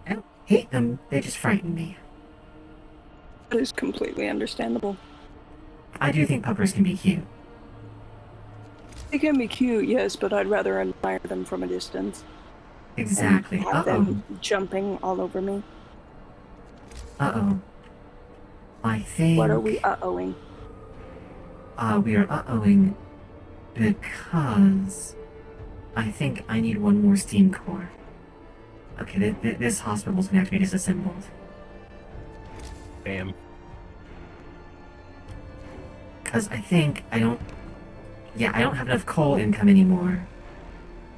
I don't hate them, they just frighten me. That is completely understandable. I do think puppers can be cute. They can be cute, yes, but I'd rather admire them from a distance. Exactly. Have them jumping all over me. Uh-oh. I think... What are we uh-ohing? We are uh-ohing because I think I need one more steam core. Okay, this hospital's gonna have to be disassembled. Damn. Because I don't have enough coal income anymore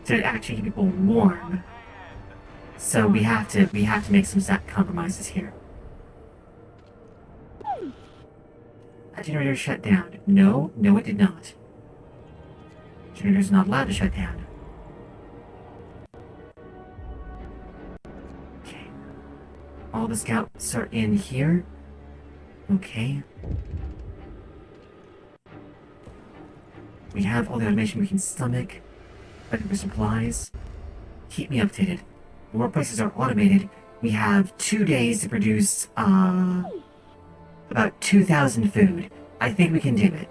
to actually keep people warm. So we have to make some compromises here. That generator shut down. No, it did not. Generator's not allowed to shut down. Okay. All the scouts are in here. Okay. We have all the automation we can stomach. Better supplies. Keep me updated. The workplaces are automated. We have 2 days to produce, about 2,000 food. I think we can do it.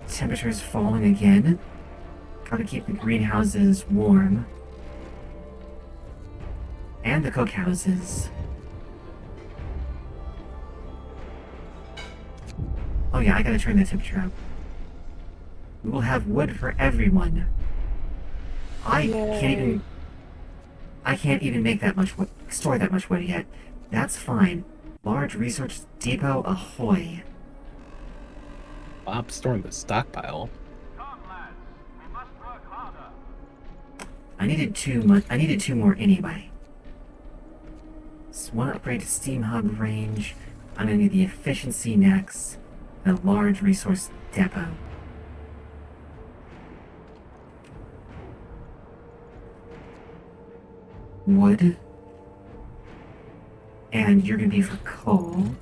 Temperature is falling again. Gotta keep the greenhouses warm. And the cookhouses. Oh yeah, I gotta turn the temperature up. We will have wood for everyone. I can't even make that much wood, store that much wood yet. That's fine. Large research depot ahoy. Bob storing the stockpile. I needed two more anyway. So one upgrade to steam hub range. I'm gonna need the efficiency next. A large resource depot. Wood. And you're gonna be for coal.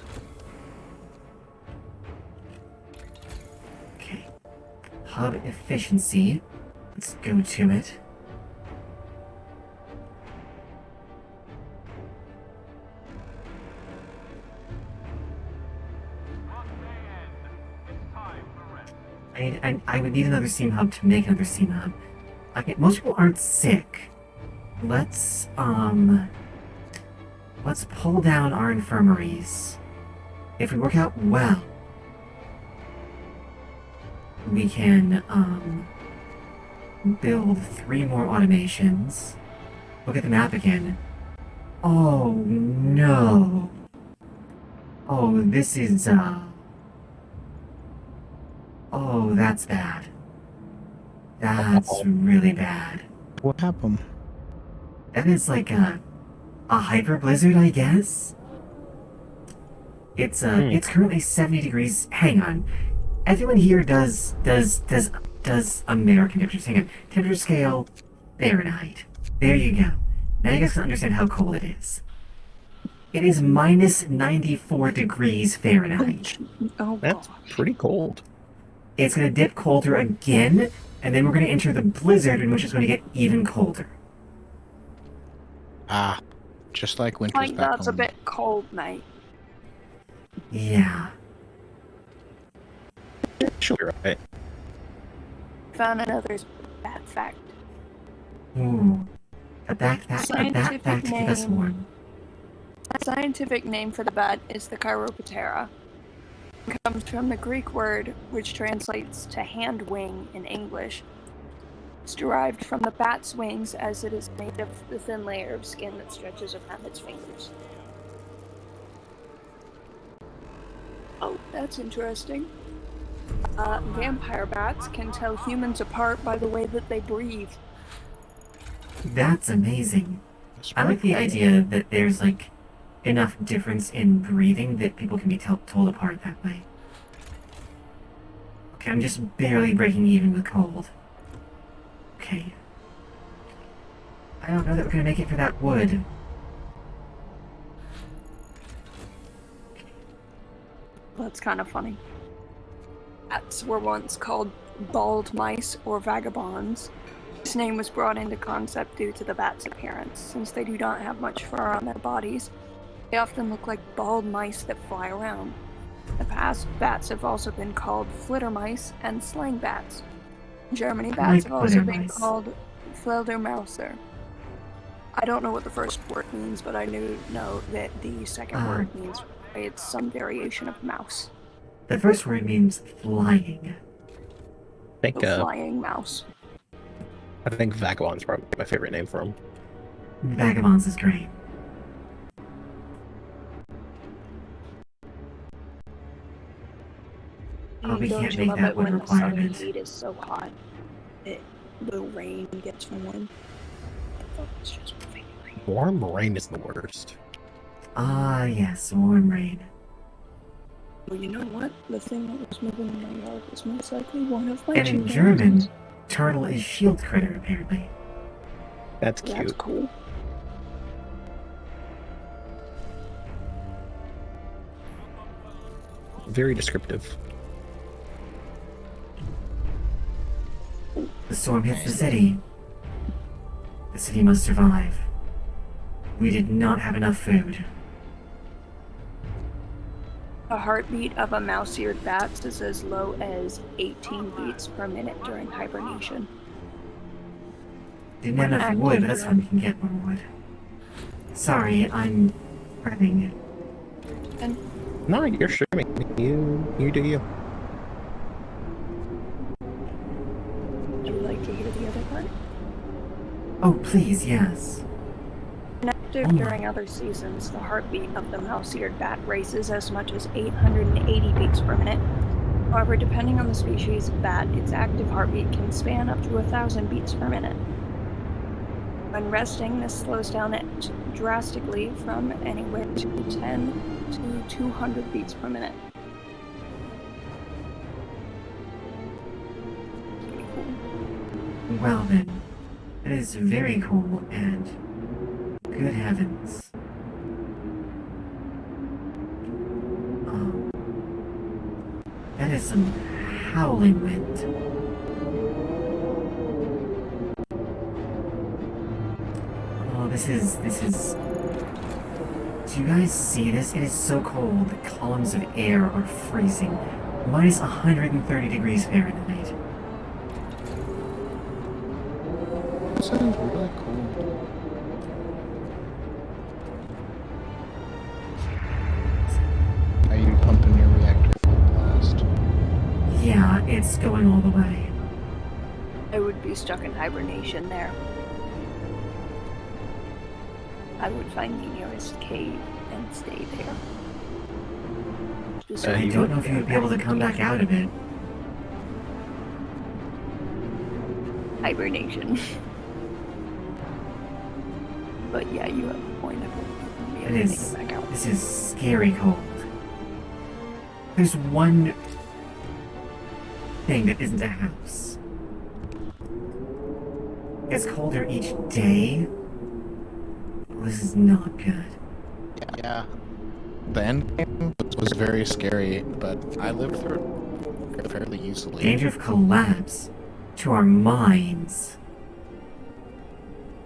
Okay. Hub efficiency. Let's go to it. I would need another steam hub to make another steam hub. Okay, most people aren't sick. Let's pull down our infirmaries. If we work out well, we can build 3 more automations. Look at the map again. Oh no. Oh, this is oh, that's bad. That's really bad. What happened? That is like a hyper blizzard, I guess. It's currently 70 degrees. Hang on. Everyone here does American temperatures. Hang on. Temperature scale Fahrenheit. There you go. Now you guys can understand how cold it is. It is minus 94 degrees Fahrenheit. Oh, That's gosh. pretty cold. It's going to dip colder again, and then we're going to enter the blizzard, in which it's going to get even colder. Ah, just like winter's Like, back that's a home. bit cold, mate. Yeah. Sure, right. Found another bad fact. Ooh. A backpack to keep us name. warm. The scientific name for the bat is the Chiroptera. It comes from the Greek word which translates to hand wing in English. It's derived from the bat's wings as it is made of the thin layer of skin that stretches around its fingers. Oh, that's interesting. Vampire bats can tell humans apart by the way that they breathe. That's amazing. That's I like the idea that there's, like, enough difference in breathing that people can be told apart that way. Okay, I'm just barely breaking even with cold. Okay. I don't know that we're gonna make it for that wood. That's kind of funny. Bats were once called bald mice or vagabonds. This name was brought into concept due to the bat's appearance. Since they do not have much fur on their bodies, they often look like bald mice that fly around. In the past, bats have also been called flittermice and slang bats. In Germany, bats have also been called Fledermauser. I don't know what the first word means, but I do know that the second word means it's some variation of mouse. The first word means flying. I think, The flying mouse. I think Vagabond's probably my favorite name for him. Vagabonds is great. Oh, we Don't can't you make love that it one when the southern requirement. heat is so hot that the rain gets warm? It's just my favorite. Warm rain is the worst. Ah, yes, warm rain. Well, you know what? The thing that was moving in my yard was most likely one of my And in chimpanzees. German, turtle is shield critter, apparently. That's cute. That's cool. Very descriptive. The storm hits the city. The city must survive. We did not have enough food. The heartbeat of a mouse-eared bat is as low as 18 beats per minute during hibernation. Didn't have enough wood, but that's fine, we can get more wood. Sorry, I'm prepping. And No, you're streaming. You do you. would you like to hear the other part? Oh, please, yes. Inactive during other seasons, the heartbeat of the mouse-eared bat races as much as 880 beats per minute. However, depending on the species of bat, its active heartbeat can span up to 1,000 beats per minute. When resting, this slows down it drastically from anywhere to 10 to 200 beats per minute. Pretty cool. Well then, it is very cool and good heavens. That is some howling wind. Oh, this is... Do you guys see this? It is so cold. The columns of air are freezing. Minus 130 degrees Fahrenheit. That sounds really cool. Are you pumping your reactor full blast? Yeah, it's going all the way. I would be stuck in hibernation there. I would find the nearest cave and stay there. Just I don't know if you would be able to come back out of it. hibernation. But yeah, you have a point. I wouldn't be able to make it back out. This is scary cold. There's one thing that isn't a house. It's colder each day. This is not good. Yeah. The end game was very scary, but I lived through it fairly easily. Danger of collapse to our minds.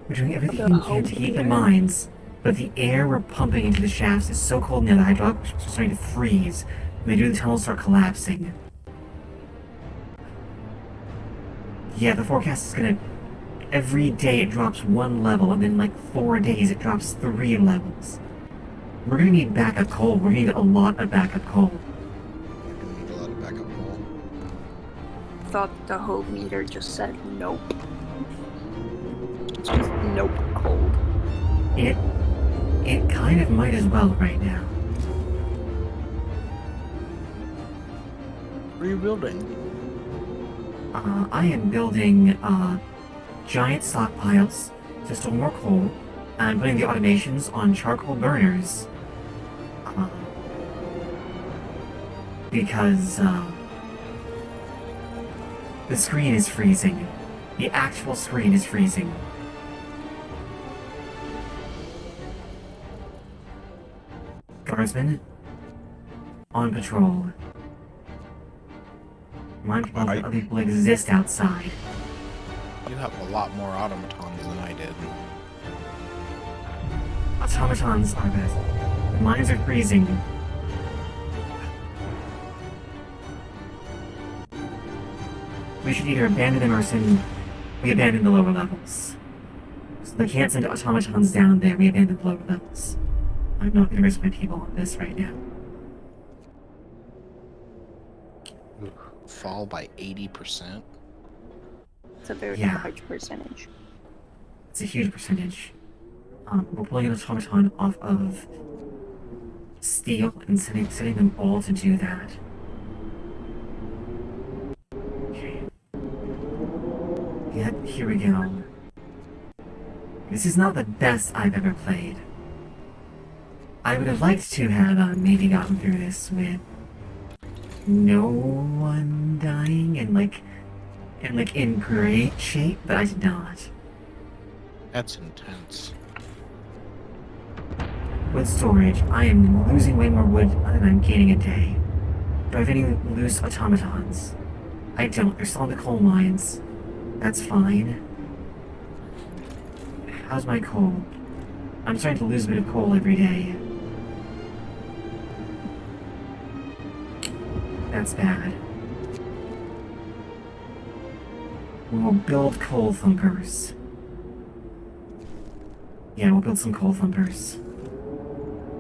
We're doing everything we can to heat the mines, but the air we're pumping into the shafts is so cold now the hydraulics are starting to freeze. When they do, the tunnels start collapsing. Yeah, the forecast is gonna... Every day it drops 1 level, and then like 4 days it drops 3 levels. We're gonna need backup coal. We're gonna need a lot of backup coal. You're gonna need a lot of backup coal. Thought the whole meter just said nope. It's just nope cold. It kind of might as well right now. What are you building? I am building giant stockpiles to store more coal. I'm putting the automations on charcoal burners. Because the screen is freezing. The actual screen is freezing. Guardsmen on patrol. Mindful that other people exist outside. You have a lot more automatons than I did. Automatons are best. The mines are freezing. We should either abandon them or we abandon the lower levels. So they can't send automatons down there, we abandon the lower levels. I'm not gonna risk my people on this right now. Fall by 80%. It's a very Yeah. large percentage. It's a huge percentage. We're pulling an automaton off of steel and setting them all to do that. Okay. Yep, here we go. This is not the best I've ever played. I would have liked to have maybe gotten through this with no one dying and in great shape, but I did not. That's intense. With storage, I am losing way more wood than I'm gaining a day. Do I have any loose automatons? I don't. They're still in the coal mines. That's fine. How's my coal? I'm starting to lose a bit of coal every day. That's bad. We'll build coal thumpers. Yeah, we'll build some coal thumpers.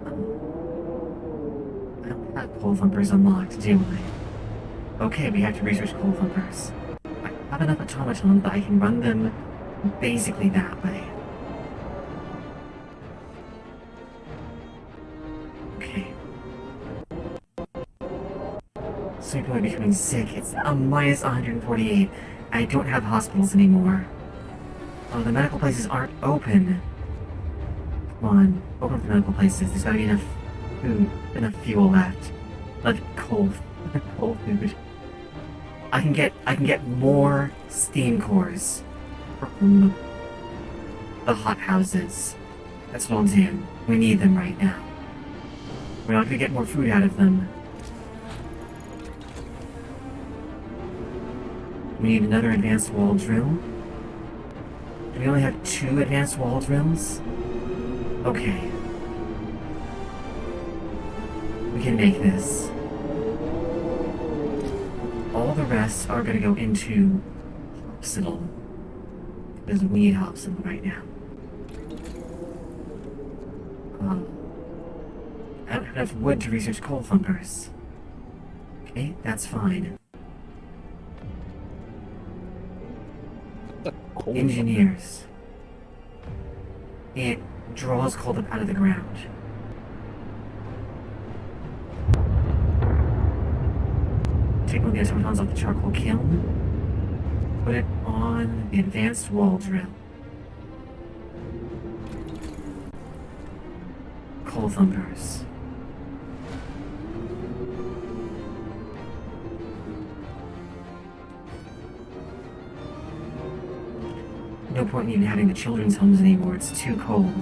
I don't have coal thumpers unlocked, do I? Okay, we have to research coal thumpers. I have enough automatons that I can run them basically that way. Okay. So people are becoming sick. It's a minus 148. I don't have hospitals anymore. Oh, the medical places aren't open. Come on, open the medical places. There's gotta be enough food, enough fuel left. Like coal food. I can get more steam cores from the hot houses. That's what I'll do. We need them right now. We're not gonna get more food out of them. We need another advanced wall drill. Do we only have 2 advanced wall drills? Okay. We can make this. All the rest are gonna go into Hopsital. Because we need Hopsital right now. I don't have enough wood to research coal thumpers. Okay, that's fine. Engineers. It draws coal up out of the ground. Take one of the automatons off the charcoal kiln. Put it on the advanced wall drill. Coal thumpers. No point in even having the children's homes anymore, it's too cold.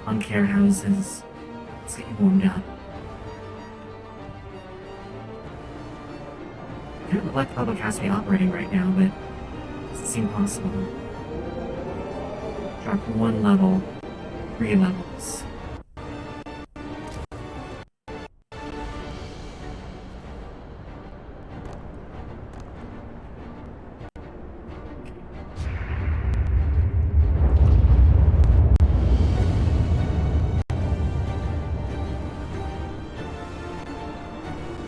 On care houses, it's getting warmed up. I don't know what public has to be operating right now, but it doesn't seem possible. Drop 1 level, 3 levels.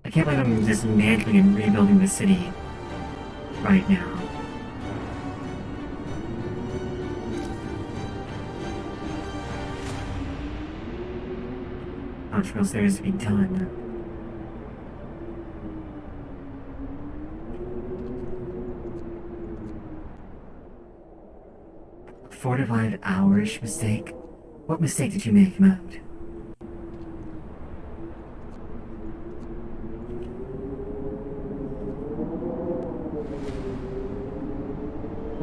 I can't believe I'm dismantling and rebuilding the city right now. How much else there is to be done? Fortified Irish mistake? What mistake did you make, Mode?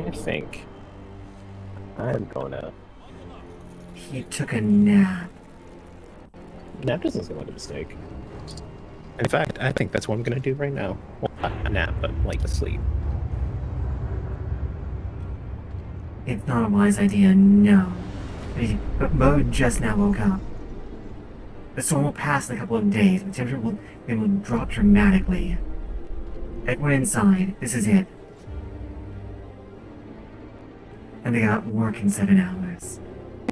I think I'm gonna. He took a nap. Nap doesn't seem like a mistake. In fact, I think that's what I'm gonna do right now. Well, not a nap, but like to sleep. It's not a wise idea, no. But Mode just now woke up. The storm will pass in a couple of days, but the temperature will drop dramatically. Everyone inside, this is it. And they got work in 7 hours.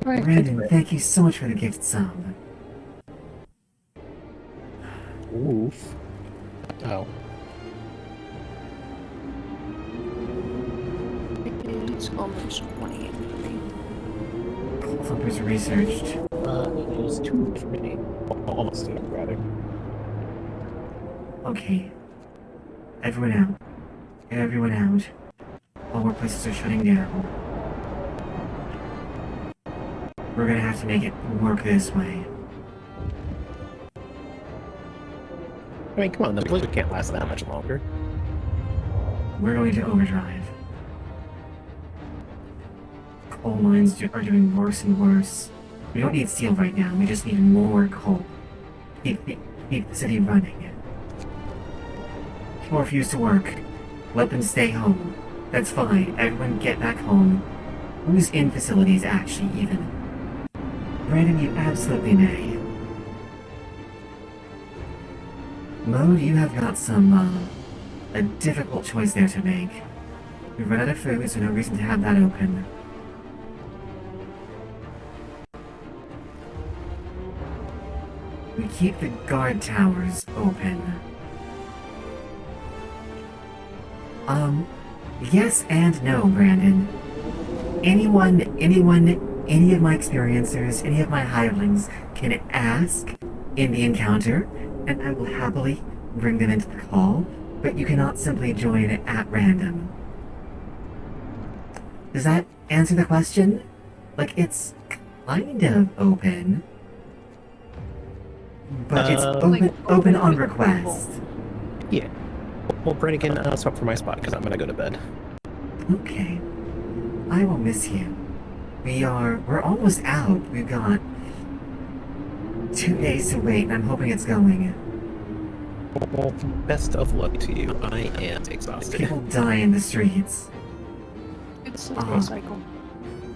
Brandon, thank you so much for the gift sub. Oof. Oh. It's almost 28 for me. Coal thumpers researched. It was 2 for me. Almost 2, rather. Okay. Everyone out. Everyone out. All workplaces are shutting down. We're gonna have to make it work this way. I mean, come on, the blizzard can't last that much longer. We're going to overdrive. Coal mines are doing worse and worse. We don't need steel right now, we just need more coal. Keep the city running. People refuse to work. Let them stay home. That's fine, everyone get back home. Who's in facilities actually even? Brandon, you absolutely may. Mode, you have got a difficult choice there to make. We've run out of food, so no reason to have that open. We keep the guard towers open. Yes and no, Brandon. Any of my experiencers, any of my hirelings can ask in the encounter, and I will happily bring them into the call, but you cannot simply join at random. Does that answer the question? Like, it's kind of open, but it's open on request. Yeah. Well, Brannigan, swap for my spot, because I'm gonna go to bed. Okay. I will miss you. We're almost out. We've got 2 days to wait, and I'm hoping it's going. Well, best of luck to you. I am exhausted. People die in the streets. It's a cycle.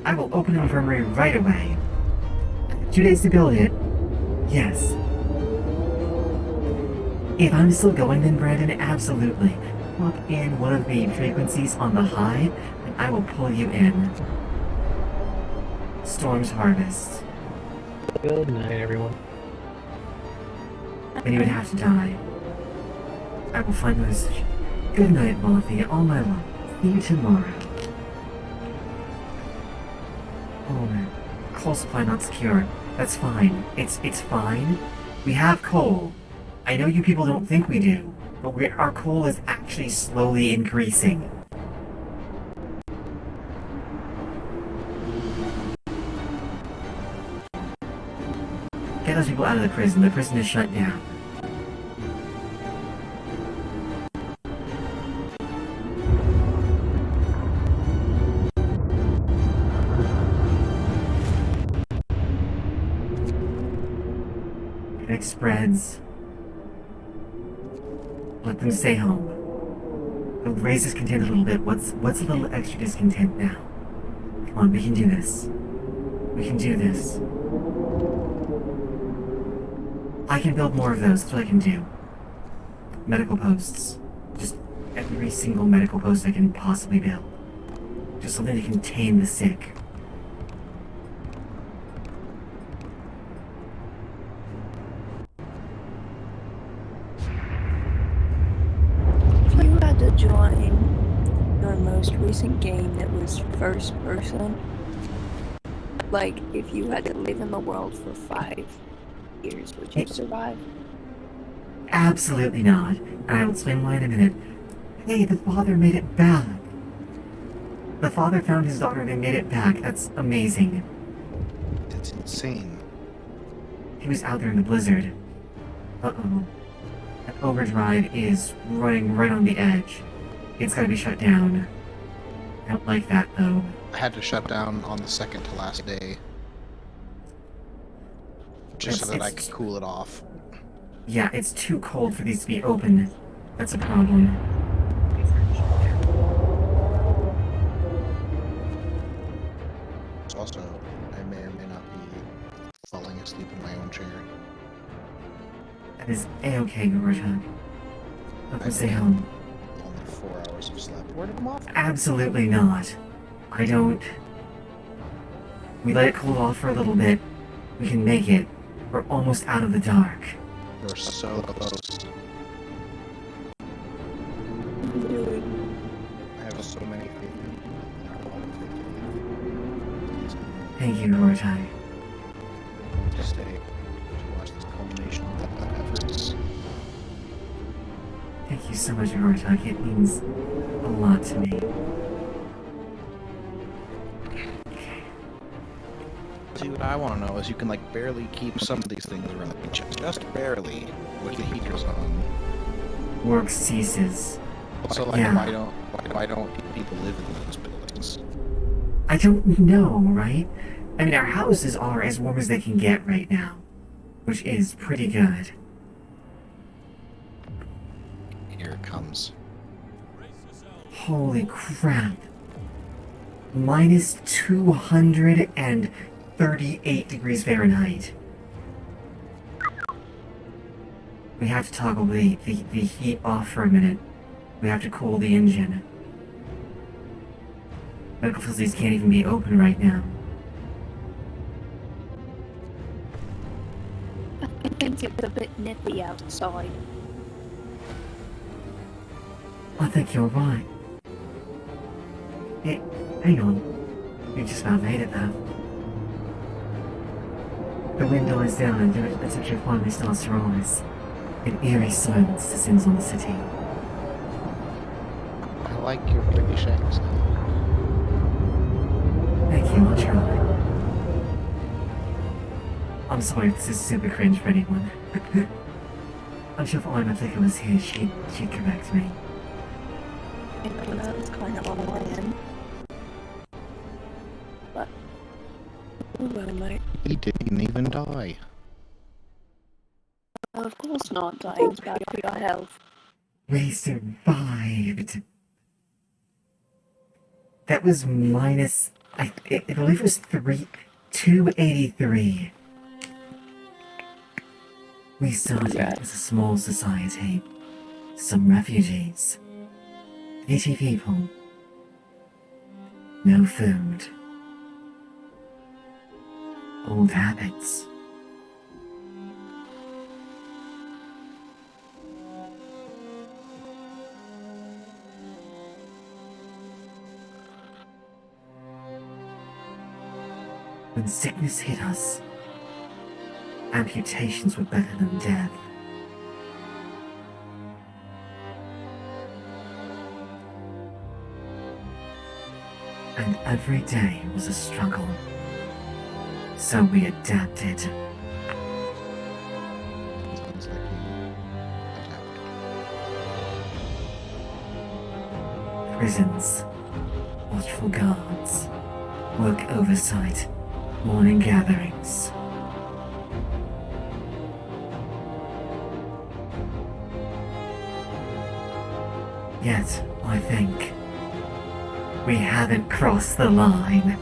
I will open an infirmary right away. 2 days to build it. Yes. If I'm still going, then Brandon, absolutely. Plug in one of the frequencies on the high, and I will pull you in. Storm's Harvest. Good night, everyone. Then you would have to die. I will find those. Good night, Molothy, all my love. See you tomorrow. Oh man. Coal supply not secure. That's fine. It's fine. We have coal. I know you people don't think we do, but our coal is actually slowly increasing. people out of the prison. The prison is shut down. Panic spreads. Let them stay home. We'll raise discontent a little bit. What's a little extra discontent now? Come on, we can do this. We can do this. I can build more of those. That's what I can do. Medical posts. Just every single medical post I can possibly build. Just something to contain the sick. If you had to join your most recent game that was first person, like if you had to live in the world for 5 years, would you survive? Absolutely not. And I will explain why in a minute. Hey, the father made it back. The father found his daughter and they made it back. That's amazing. It's insane. He was out there in the blizzard. Uh-oh. That overdrive is running right on the edge. It's gotta be shut down. I don't like that, though. I had to shut down on the second to last day. Just so that I could cool it off. Yeah, it's too cold for these to be open. That's a problem. Also, I may or may not be falling asleep in my own chair. That is a-okay, Gortag. Let's stay home. Only 4 hours of sleep. Where did them off? Absolutely not. I don't... We let it cool off for a little bit. We can make it. We're almost out of the dark. You're so close. I have so many things. Thank you, Gortag. To stay to watch this culmination of the efforts. Thank you so much, Gortag. It means a lot to me. See, what I want to know is you can like barely keep some of these things running, just barely, with the heaters on. Work ceases. So like, Yeah. why don't people live in those buildings? I don't know, right? I mean, our houses are as warm as they can get right now, which is pretty good. Here it comes. Holy crap. Minus 238 degrees Fahrenheit. We have to toggle the heat off for a minute. We have to cool the engine. Medical facilities can't even be open right now. I think it's a bit nippy outside. I think you're right. Hey, hang on. You just about made it though. The wind dies down and the temperature finally starts to rise. An eerie silence descends on the city. I like your British accent. Thank you, I'll try. I'm sorry if this is super cringe for anyone. I'm sure if Ima Flicker was here, she'd correct me. I know that's kind of on my end. But, oh well, mate. He didn't even die. Of course not, dying's bad for your health. We survived. That was minus... I believe it was 283. We started as a small society. Some refugees. 80 people. No food. Old habits. When sickness hit us, amputations were better than death. And every day was a struggle. So we adapted. prisons, watchful guards, work oversight, morning gatherings. Yet, I think, we haven't crossed the line.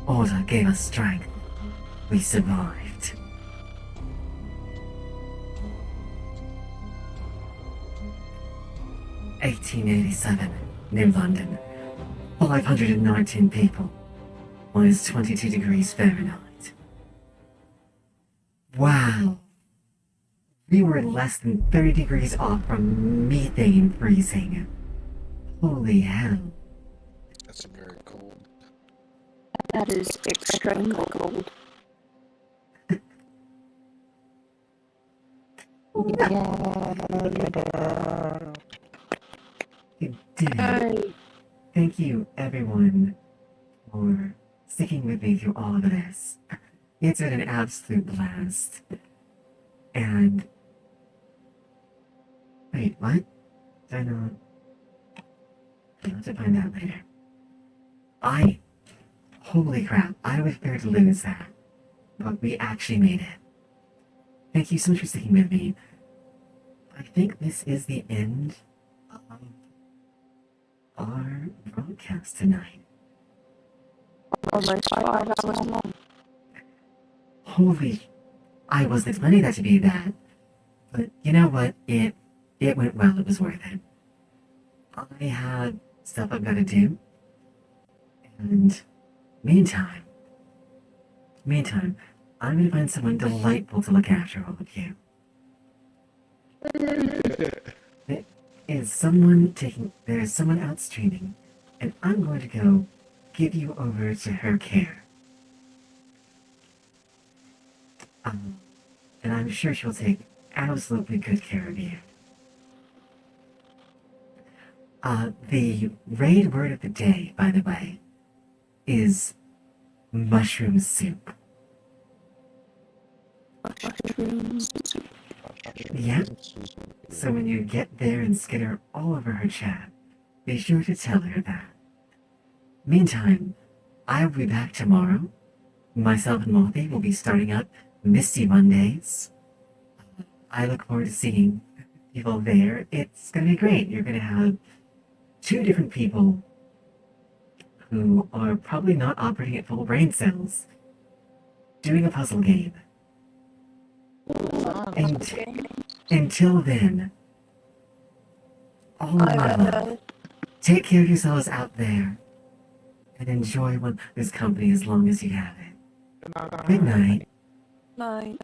Order gave us strength. We survived. (1887), New London. 519 people. Minus 22 degrees Fahrenheit. Wow. We were less than 30 degrees off from methane freezing. Holy hell. That's very cold. That is extremely cold. You did it. Thank you, everyone, for sticking with me through all of this. It's been an absolute blast. And... Wait, what? Did I not... I'll have to find out later. Holy crap, I was prepared to lose that. But we actually made it. Thank you so much for sticking with me. I think this is the end of our broadcast tonight. Almost 5 hours long. Holy, I wasn't expecting that to be that. But you know what? It went well. It was worth it. I have stuff I've got to do. And meantime, I'm going to find someone delightful to look after all of you. There's someone out streaming, and I'm going to go give you over to her care. And I'm sure she'll take absolutely good care of you. The raid word of the day, by the way, is mushroom soup. Yep. So when you get there and skitter all over her chat, be sure to tell her that. Meantime, I will be back tomorrow. Myself and Mothy will be starting up Misty Mondays. I look forward to seeing people there. It's going to be great. You're going to have 2 different people who are probably not operating at full brain cells doing a puzzle game. And until then, all of my love. Take care of yourselves out there and enjoy this company as long as you have it. Good night. Night.